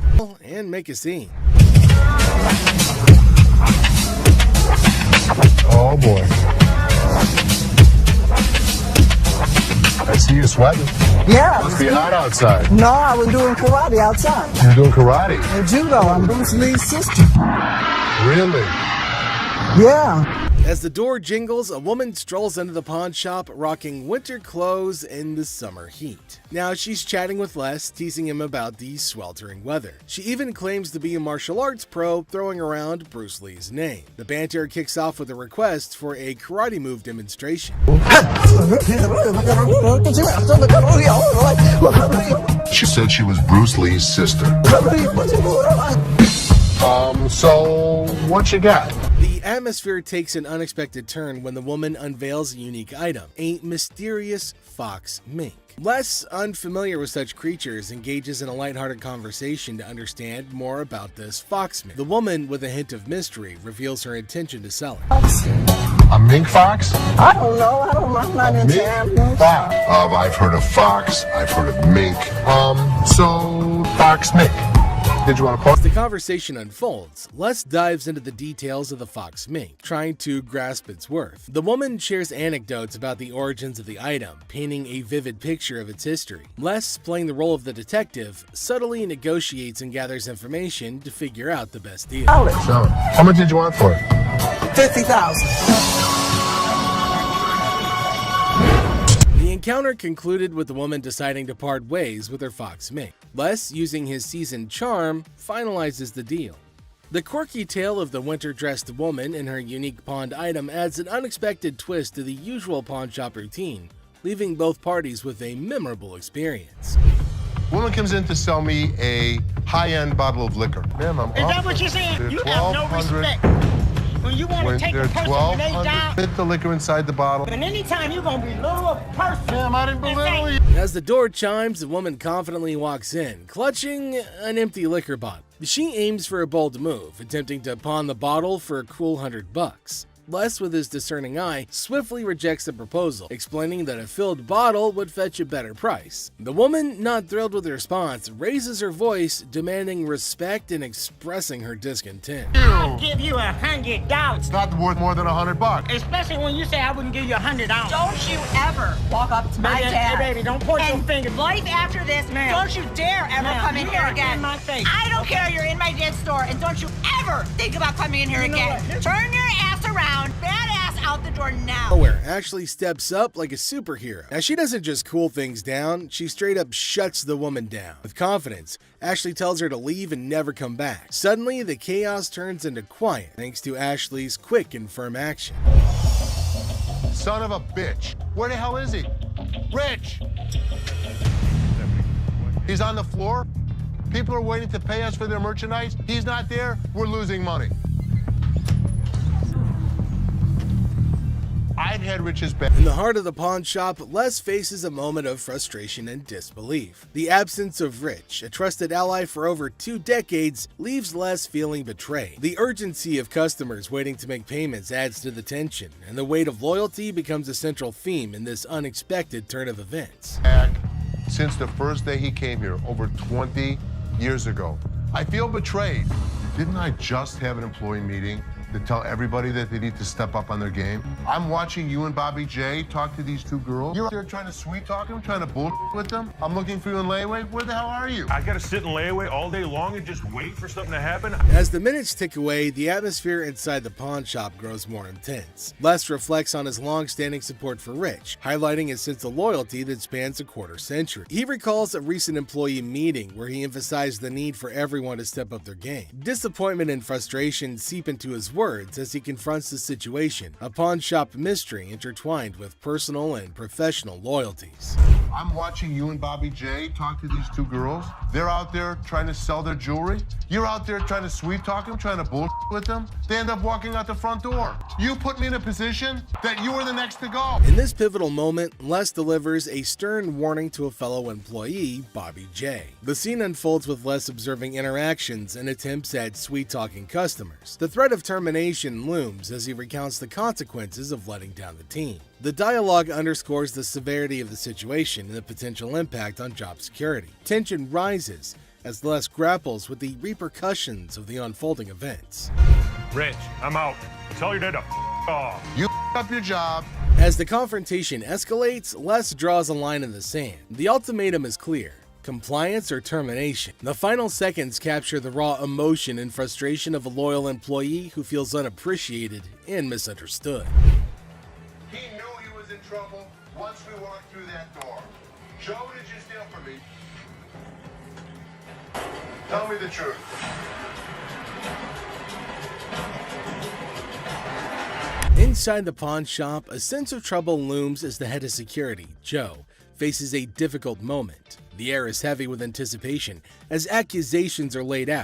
And make a scene. Oh boy. I see you sweating. Yeah. Must be hot outside. No, I was doing karate outside. You're doing karate? And judo. I'm Bruce Lee's sister. Really? Yeah. As the door jingles, a woman strolls into the pawn shop rocking winter clothes in the summer heat. Now she's chatting with Les, teasing him about the sweltering weather. She even claims to be a martial arts pro, throwing around Bruce Lee's name. The banter kicks off with a request for a karate move demonstration. She said she was Bruce Lee's sister. So what you got? The atmosphere takes an unexpected turn when the woman unveils a unique item, a mysterious fox mink. Les, unfamiliar with such creatures, engages in a lighthearted conversation to understand more about this fox mink. The woman, with a hint of mystery, reveals her intention to sell it. A mink fox? I don't know. I'm not into animals. Fox. I've heard of fox. I've heard of mink. So fox mink. Did you want to pause? As the conversation unfolds, Les dives into the details of the fox mink, trying to grasp its worth. The woman shares anecdotes about the origins of the item, painting a vivid picture of its history. Les, playing the role of the detective, subtly negotiates and gathers information to figure out the best deal. Sell it. How much did you want for it? $50,000. The encounter concluded with the woman deciding to part ways with her fox mink. Les, using his seasoned charm, finalizes the deal. The quirky tale of the winter-dressed woman and her unique pawned item adds an unexpected twist to the usual pawn shop routine, leaving both parties with a memorable experience. Woman comes in to sell me a high-end bottle of liquor. Ma'am, I'm Is that what you're saying? You have no respect. When you want to take a person when they die, Fit the liquor inside the bottle. and anytime you're going to belittle a person. Ma'am, I didn't belittle you. As the door chimes, the woman confidently walks in, clutching an empty liquor bottle. She aims for a bold move, attempting to pawn the bottle for a cool $100. Les, with his discerning eye, swiftly rejects the proposal, explaining that a filled bottle would fetch a better price. The woman, not thrilled with the response, raises her voice, demanding respect and expressing her discontent. I'll give you $100. It's not worth more than $100. Especially when you say I wouldn't give you $100. Don't you ever walk up to my Baby, dad. hey, baby, don't point your finger. Life after this, Ma'am. don't you dare ever Ma'am, come in you here are again. in my face. I don't care. You're in my dad's store, and don't you ever think about coming in here You know again. what? Turn your ass around, badass out the door now. Nowhere, Ashley steps up like a superhero. Now, she doesn't just cool things down, she straight up shuts the woman down. With confidence, Ashley tells her to leave and never come back. Suddenly, the chaos turns into quiet thanks to Ashley's quick and firm action. Son of a bitch. Where the hell is he? Rich! He's on the floor. People are waiting to pay us for their merchandise. He's not there. We're losing money. I'd had Rich's back. In the heart of the pawn shop, Les faces a moment of frustration and disbelief. The absence of Rich, a trusted ally for over 2 decades, leaves Les feeling betrayed. The urgency of customers waiting to make payments adds to the tension, and the weight of loyalty becomes a central theme in this unexpected turn of events. Since the first day he came here, over 20 years ago. I feel betrayed. Didn't I just have an employee meeting to tell everybody that they need to step up on their game? I'm watching you and Bobby J talk to these 2 girls. You're out there trying to sweet talk them, trying to bullshit with them. I'm looking for you in layaway. Where the hell are you? I gotta sit in layaway all day long and just wait for something to happen? As the minutes tick away, the atmosphere inside the pawn shop grows more intense. Les reflects on his long-standing support for Rich, highlighting his sense of loyalty that spans a quarter century. He recalls a recent employee meeting where he emphasized the need for everyone to step up their game. Disappointment and frustration seep into his words as he confronts the situation, a pawn shop mystery intertwined with personal and professional loyalties. I'm watching you and Bobby J talk to these 2 girls. They're out there trying to sell their jewelry. You're out there trying to sweet talk them, trying to bullshit with them. They end up walking out the front door. You put me in a position that you were the next to go. In this pivotal moment, Les delivers a stern warning to a fellow employee, Bobby J. The scene unfolds with Les observing interactions and attempts at sweet-talking customers. The threat of termination determination looms as he recounts the consequences of letting down the team. The dialogue underscores the severity of the situation and the potential impact on job security. Tension rises as Les grapples with the repercussions of the unfolding events. Rich, I'm out. Tell your dad to off. You up your job. As the confrontation escalates, Les draws a line in the sand. The ultimatum is clear: compliance or termination. The final seconds capture the raw emotion and frustration of a loyal employee who feels unappreciated and misunderstood. He knew he was in trouble once we walked through that door. Joe, what did you steal from me? Tell me the truth. Inside the pawn shop, a sense of trouble looms as the head of security, Joe, faces a difficult moment. The air is heavy with anticipation as accusations are laid out.